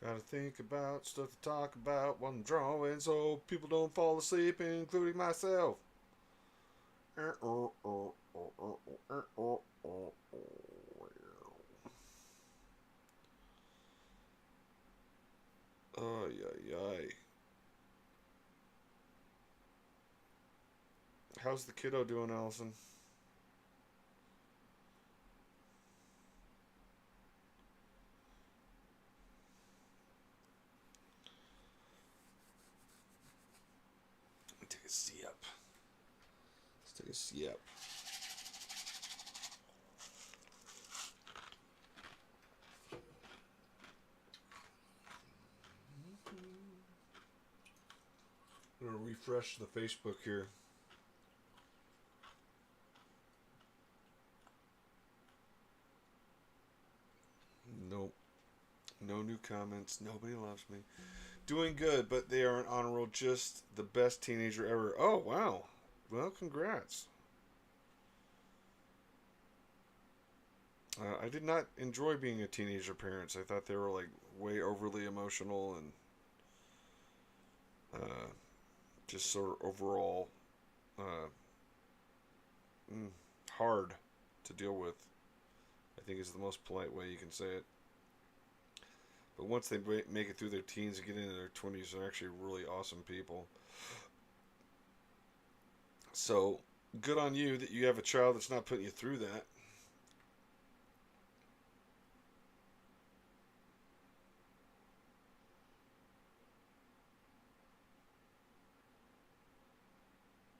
Gotta think about stuff to talk about while I'm drawing so people don't fall asleep, including myself. Ay, ay, ay. How's the kiddo doing, Allison? Let me take a sip. Let's take a sip. I'm gonna refresh the Facebook here. Nope. No new comments. Nobody loves me. Doing good, but they aren't on a roll. Just the best teenager ever. Oh, wow. Well, congrats. I did not enjoy being a teenager parents. I thought they were like way overly emotional and uh, just sort of overall uh, mm, hard to deal with. I think is the most polite way you can say it. But once they make it through their teens and get into their 20s, they're actually really awesome people. So good on you that you have a child that's not putting you through that.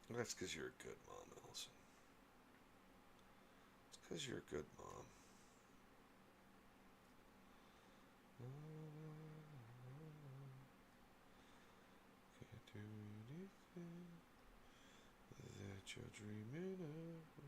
That's because you're a good mom, Elson. It's because you're a good mom. Can't do anything that you're dreaming of.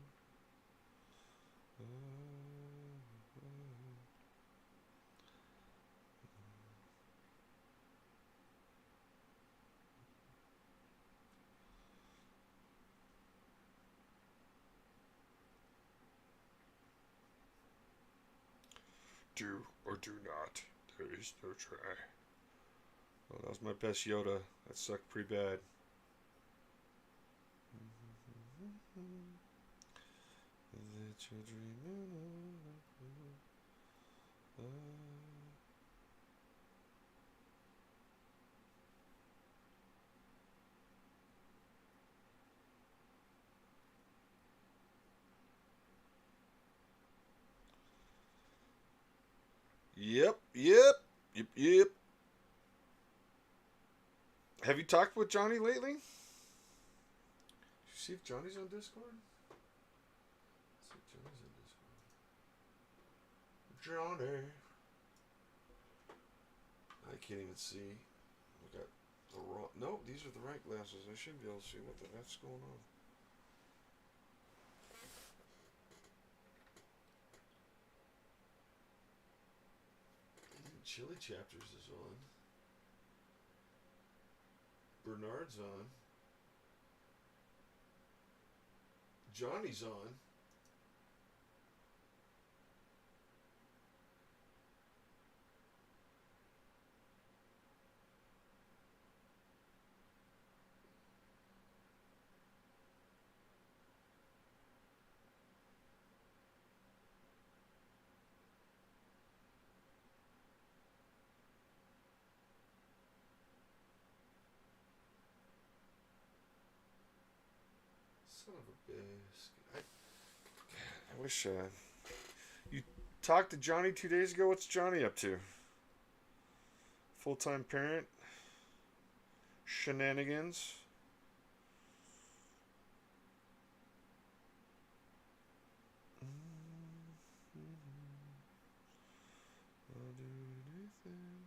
Do or do not. There is no try. Oh, that was my best Yoda. That sucked pretty bad. That you're dreaming of. Yep, yep, yep, yep. Have you talked with Johnny lately? Did you see if Johnny's on Discord? Let's see if Johnny's on Discord. Johnny. I can't even see. I got the wrong. No, these are the right glasses. I should be able to see what the F's going on. Chili Chapters is on. Bernard's on. Johnny's on. Son of a biscuit. I wish you talked to Johnny 2 days ago. What's Johnny up to? Full-time parent? Shenanigans? I'll do anything.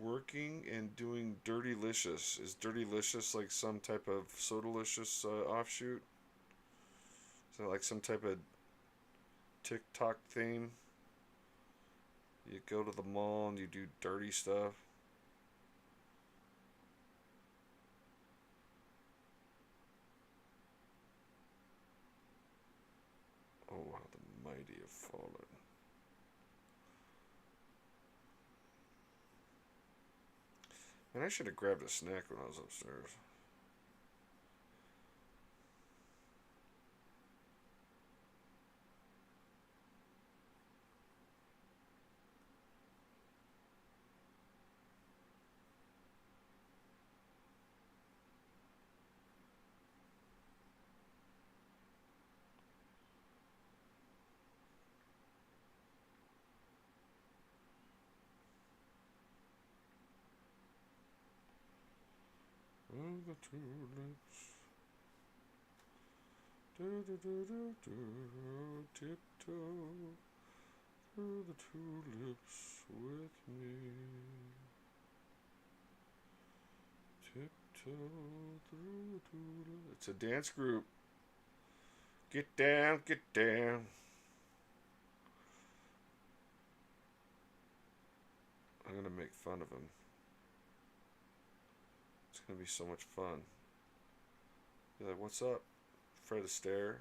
Working and doing Dirtylicious. Is Dirtylicious like some type of Sodalicious offshoot? Is that like some type of TikTok thing? You go to the mall and you do dirty stuff. Oh, how the mighty have fallen. And I should have grabbed a snack when I was upstairs. Oh, the tulips. Do do do do do. Tiptoe through the tulips with me. Tiptoe through the tulips. It's a dance group. Get down, get down. I'm gonna make fun of him. It's gonna be so much fun. Be like, what's up? Fred Astaire,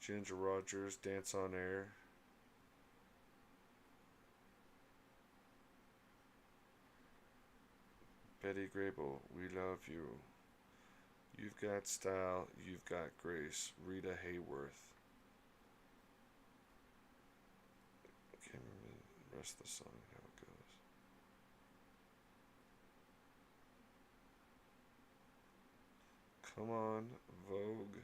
Ginger Rogers, Dance on Air. Betty Grable, we love you. You've got style, you've got grace. Rita Hayworth. I can't remember the rest of the song, how it goes. Come on, Vogue.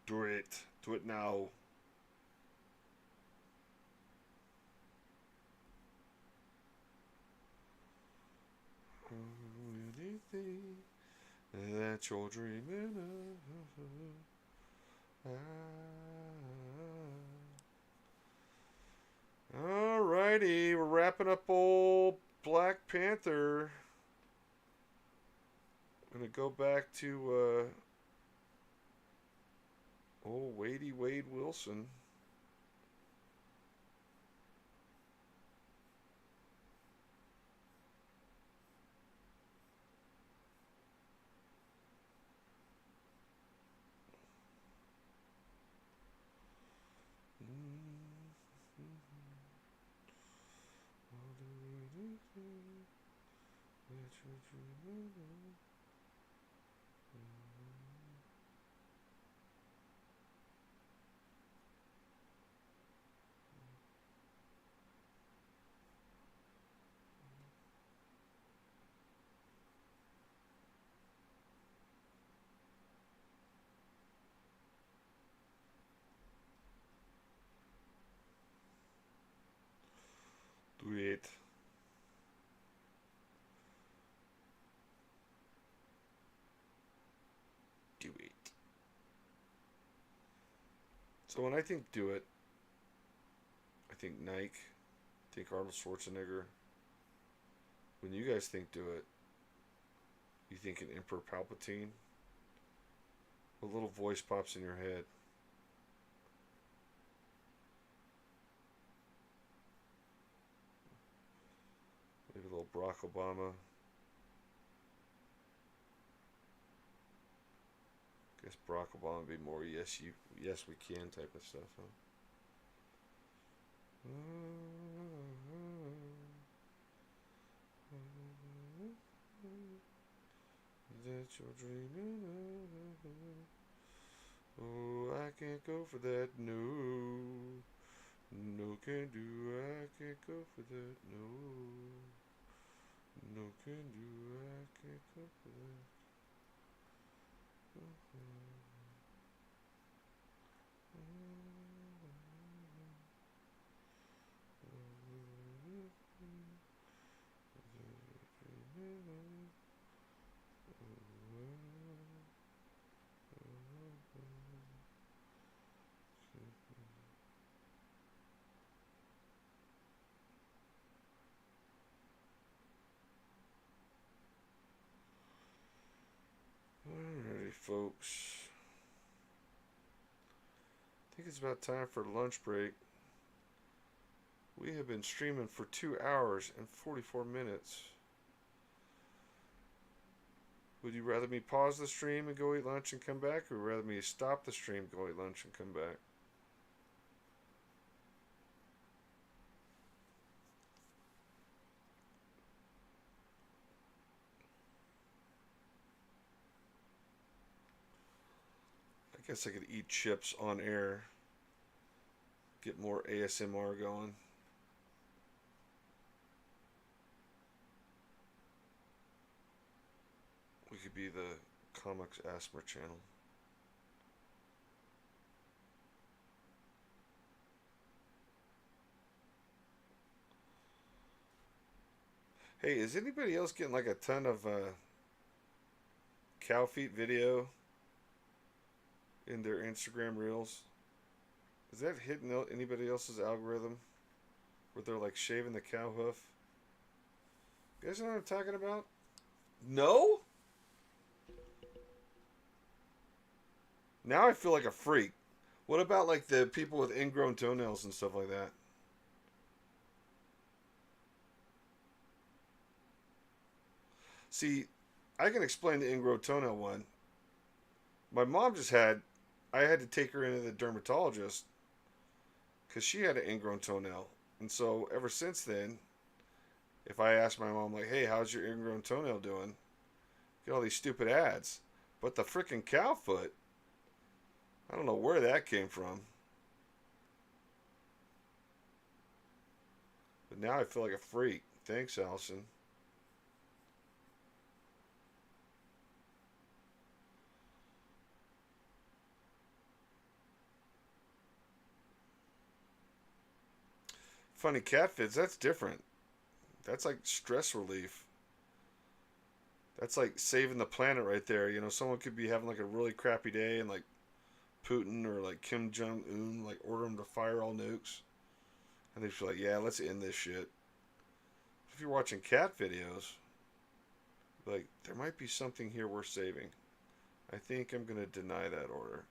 Do it. Do it now. Anything that you're dreaming of. Alrighty, we're wrapping up old Black Panther. I'm gonna go back to old Wade Wilson. Do it. Do it. So when I think do it, I think Nike, I think Arnold Schwarzenegger. When you guys think do it, you think an Emperor Palpatine? What little voice pops in your head? Maybe a little Barack Obama. Guess Barack Obama would be more yes we can type of stuff, huh? That you're dreaming of. Oh, I can't go for that, no. No can do, I can't go for that, no. No can do, I can't go for that. Alrighty, folks. I think it's about time for lunch break. We have been streaming for 2 hours and 44 minutes. Would you rather me pause the stream and go eat lunch and come back, or would you rather me stop the stream, go eat lunch, and come back? I guess I could eat chips on air, get more ASMR going. We could be the Comics ASMR channel. Hey, is anybody else getting like a ton of cow feet video in their Instagram reels? Is that hitting anybody else's algorithm where they're like shaving the cow hoof? You guys know what I'm talking about? No? Now I feel like a freak. What about like the people with ingrown toenails and stuff like that? See, I can explain the ingrown toenail one. My mom I had to take her into the dermatologist because she had an ingrown toenail. And so ever since then, if I ask my mom, like, hey, how's your ingrown toenail doing? Get all these stupid ads. But the freaking cow foot, I don't know where that came from. But now I feel like a freak. Thanks, Allison. Funny cat fits, that's different. That's like stress relief. That's like saving the planet right there. You know, someone could be having like a really crappy day and like Putin or like Kim Jong Un like order them to fire all nukes, and they'd be like, "Yeah, let's end this shit." If you're watching cat videos, like there might be something here worth saving. I think I'm gonna deny that order.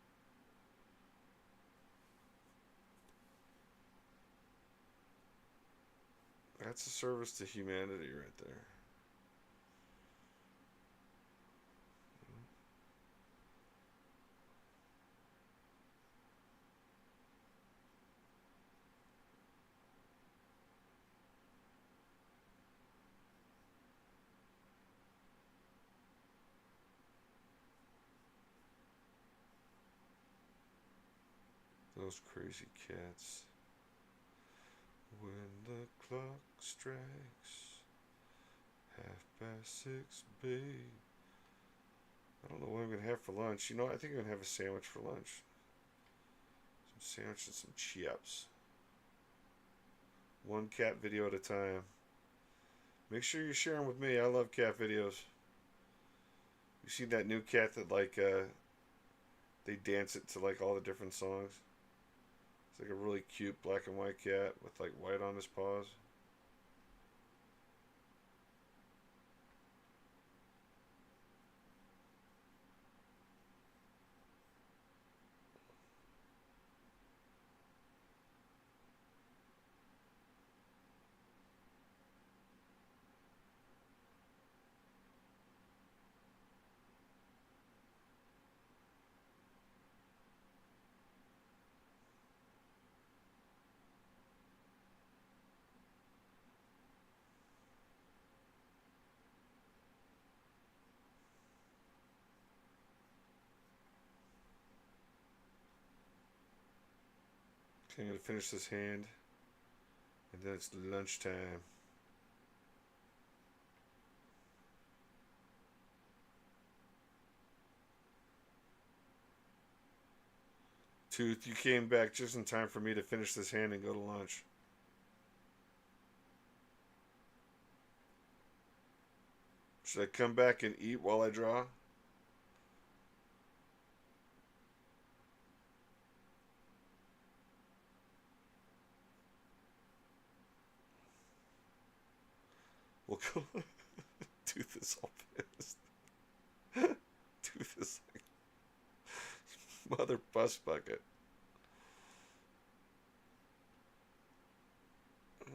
That's a service to humanity right there. Those crazy cats. When the clock strikes 6:30, babe. I don't know what I'm gonna have for lunch. You know, I think I'm gonna have a sandwich for lunch. Some sandwich and some chips. One cat video at a time. Make sure you share them with me. I love cat videos. You see that new cat that like they dance it to like all the different songs? It's like a really cute black and white cat with like white on his paws. Okay, I'm gonna finish this hand, and then it's lunchtime. Tooth, you came back just in time for me to finish this hand and go to lunch. Should I come back and eat while I draw? We'll go. Tooth is all pissed. Tooth is like, mother bus bucket.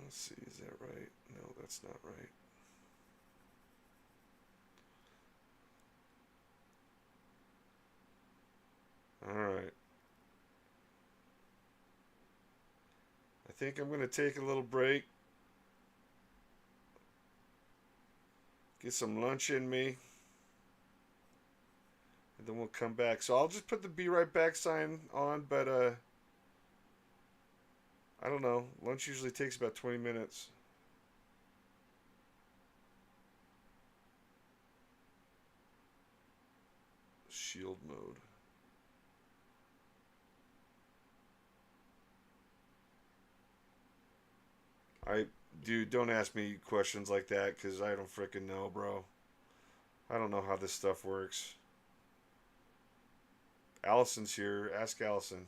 Let's see, is that right? No, that's not right. Alright. I think I'm going to take a little break. Get some lunch in me. And then we'll come back. So I'll just put the be right back sign on, but I don't know. Lunch usually takes about 20 minutes. Shield mode. Dude, don't ask me questions like that because I don't frickin' know, bro. I don't know how this stuff works. Allison's here. Ask Allison.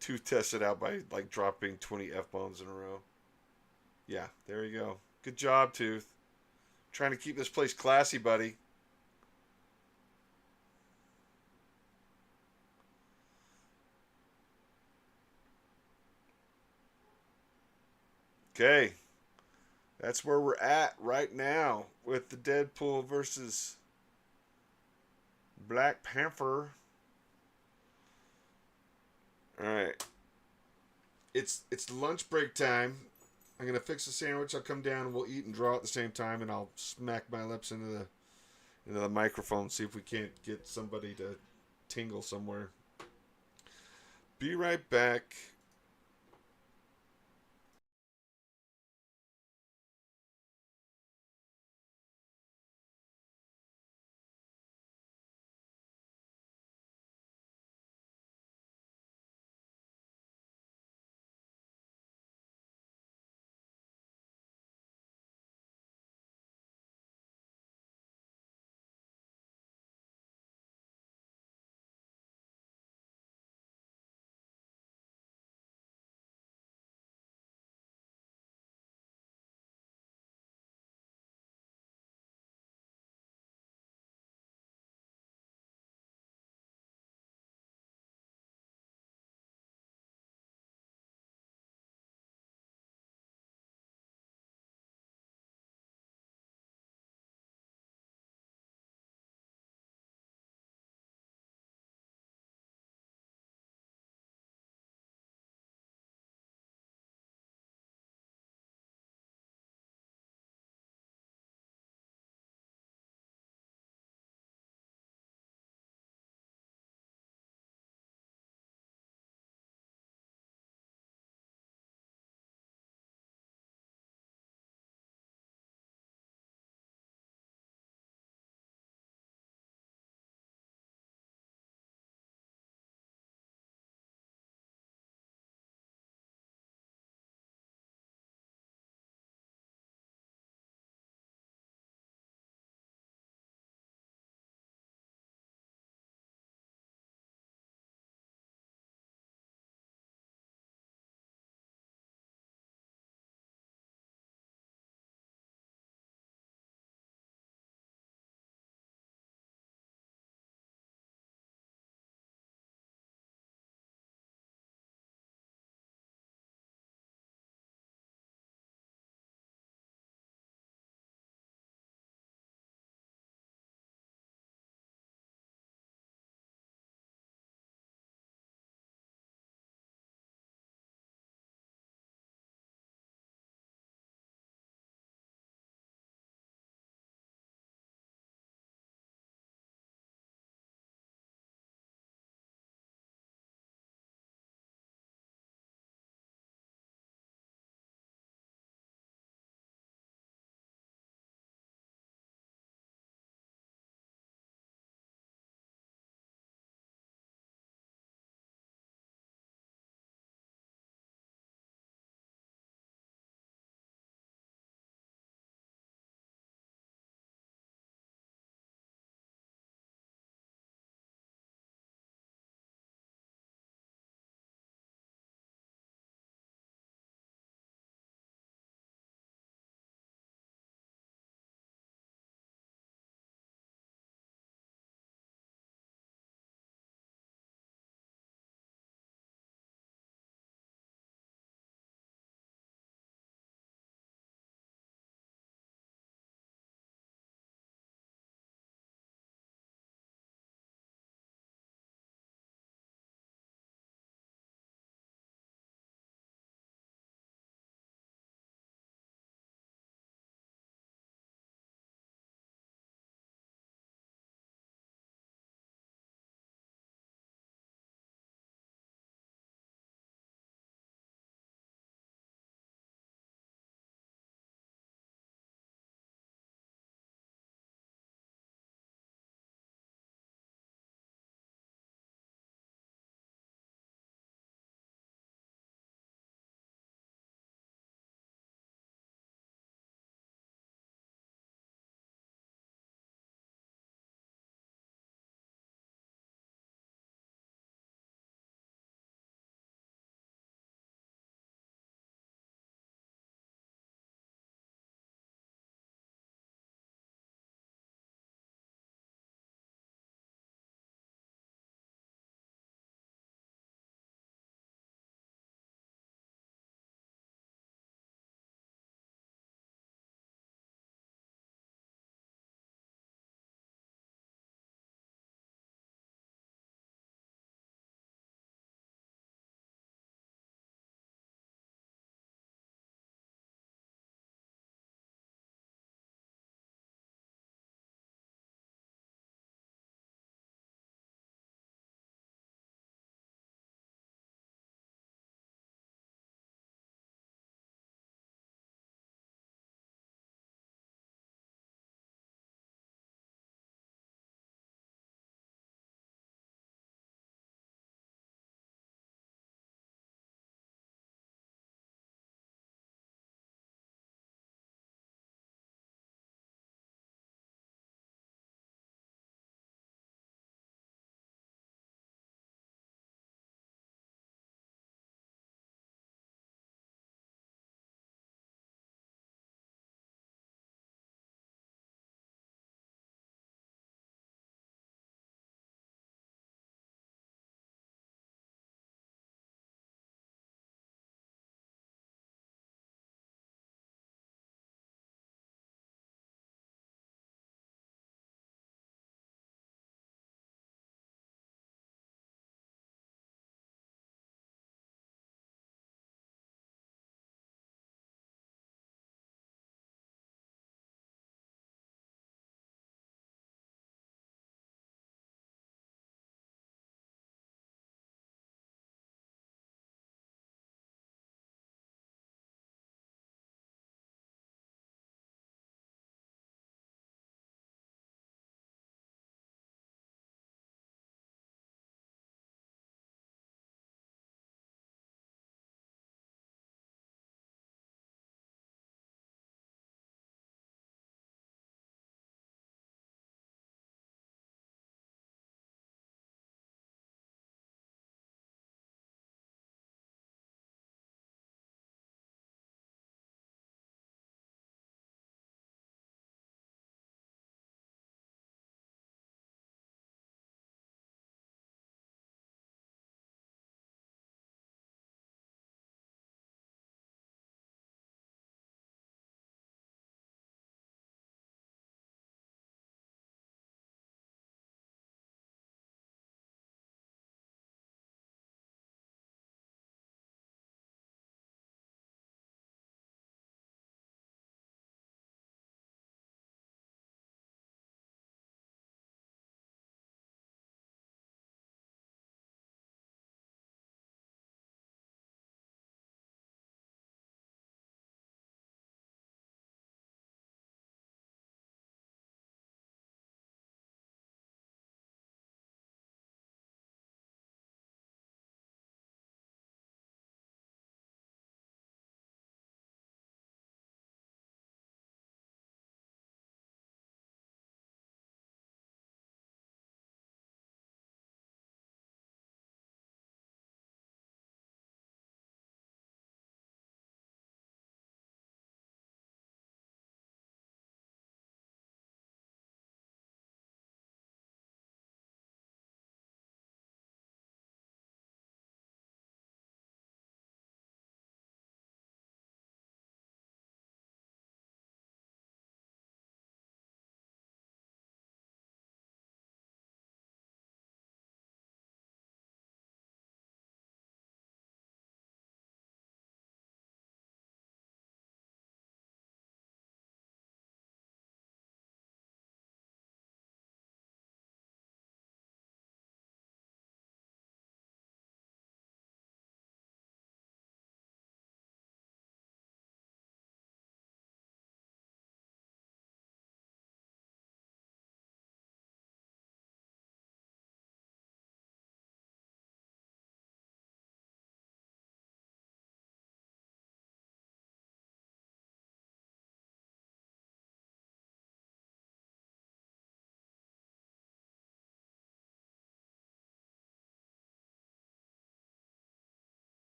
Two tested out by like dropping 20 F-bombs in a row. Yeah, there you go. Good job, Tooth. Trying to keep this place classy, buddy. Okay. That's where we're at right now with the Deadpool versus Black Panther. All right. It's lunch break time. I'm gonna fix a sandwich. I'll come down and we'll eat and draw at the same time, and I'll smack my lips into the microphone. See if we can't get somebody to tingle somewhere. Be right back.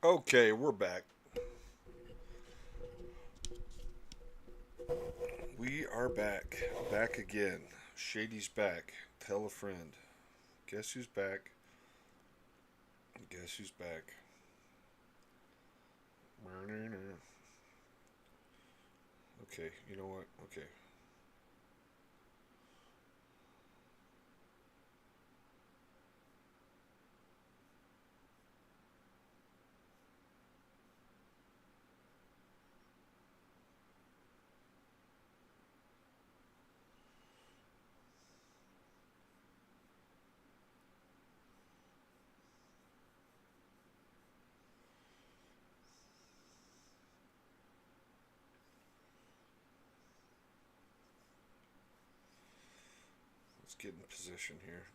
Okay, we're back. We are back. Back again. Shady's back. Tell a friend. Guess who's back? Guess who's back? Okay, you know what? Okay. Let's get in position here.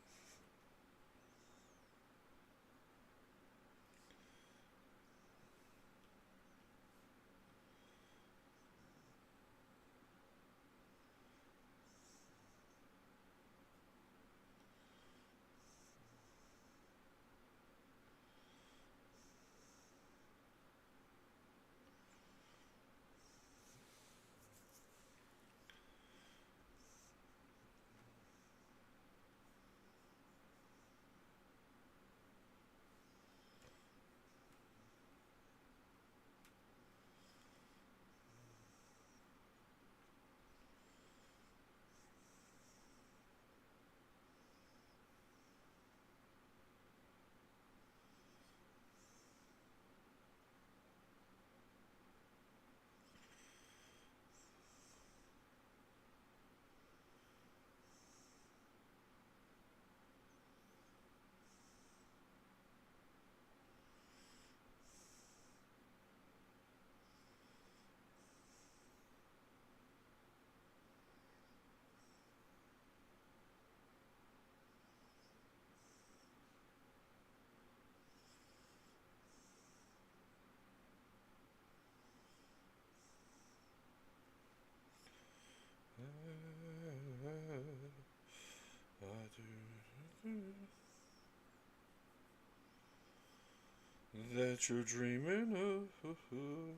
That you're dreaming of.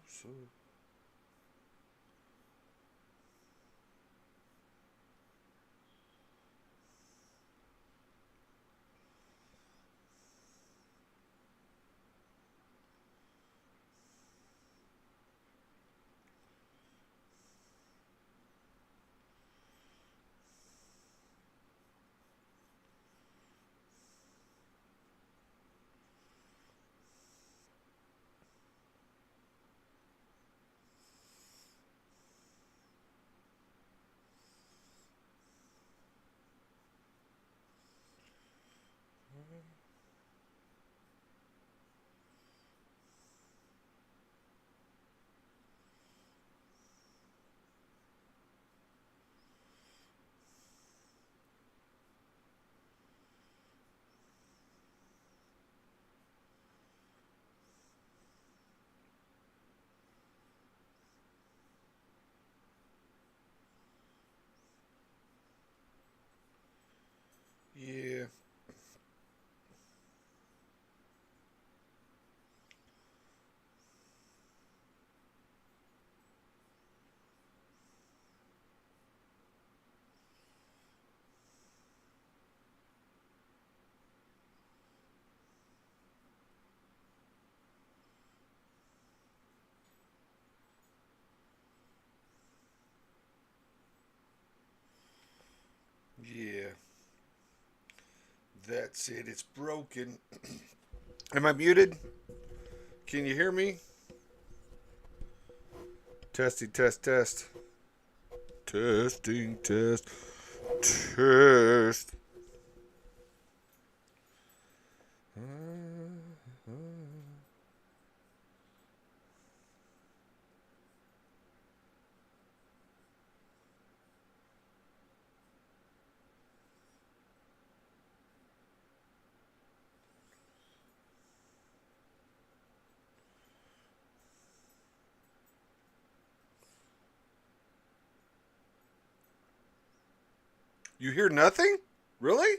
So. Yeah. Yeah. That's it. It's broken. Am I muted? Can you hear me? Testing, test, test. Testing, test, test. You hear nothing? Really?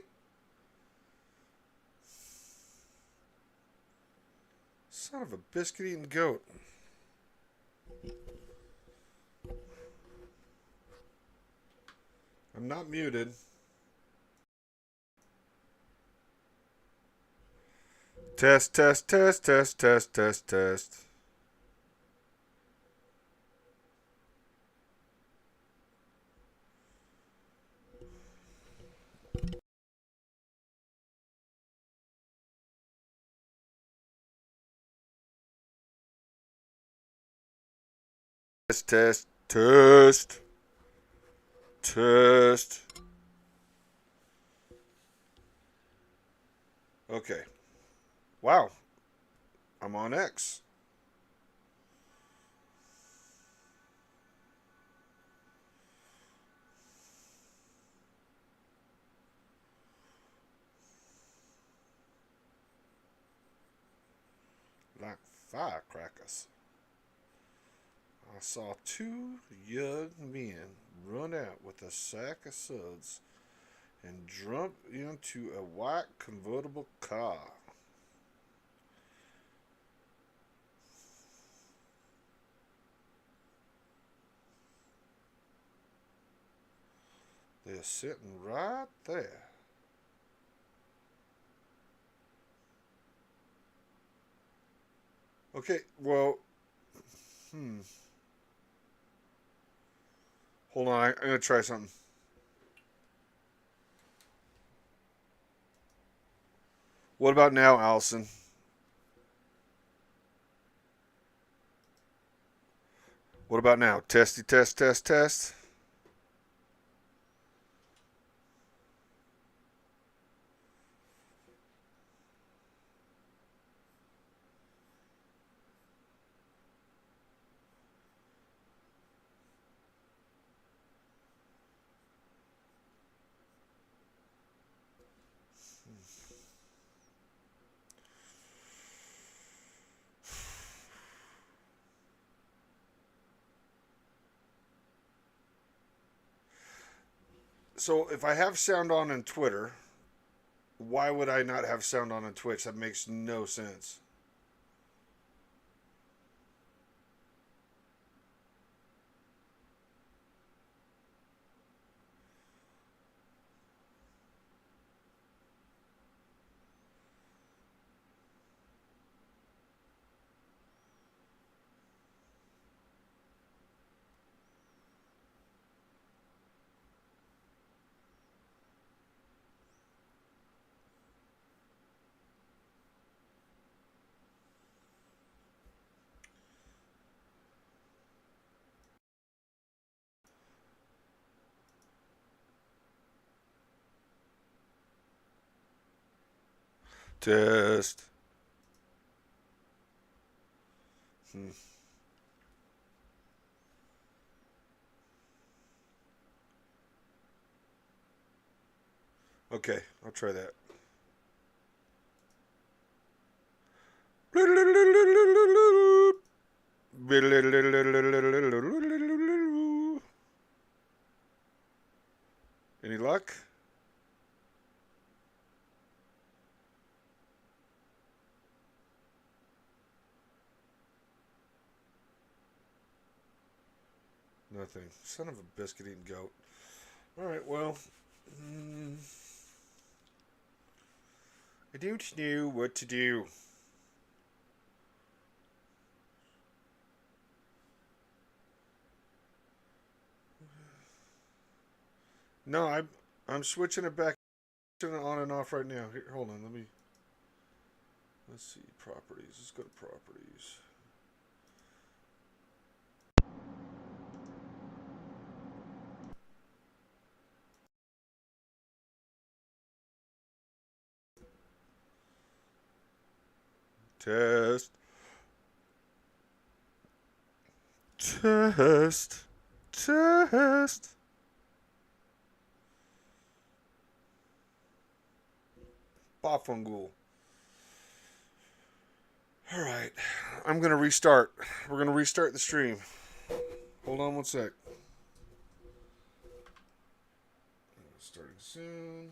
Son of a biscuit-eating goat. I'm not muted. Test, test, test, test, test, test, test. Test, test, test, test. Okay. Wow. I'm on X. Like firecrackers. I saw two young men run out with a sack of suds and jump into a white convertible car. They're sitting right there. Okay, well, hold on, I'm going to try something. What about now, Allison? What about now? Testy, test, test, test. So if I have sound on Twitter, why would I not have sound on Twitch? That makes no sense. Test. Okay, I'll try that. Any luck? Nothing. Son of a biscuit eating goat. Alright, well. I don't know what to do. No, I'm switching it back on and off right now. Here, hold on, let's see, properties. Let's go to properties. Test. Test. Test. Bafungul. Alright. I'm going to restart. We're going to restart the stream. Hold on one sec. Starting soon.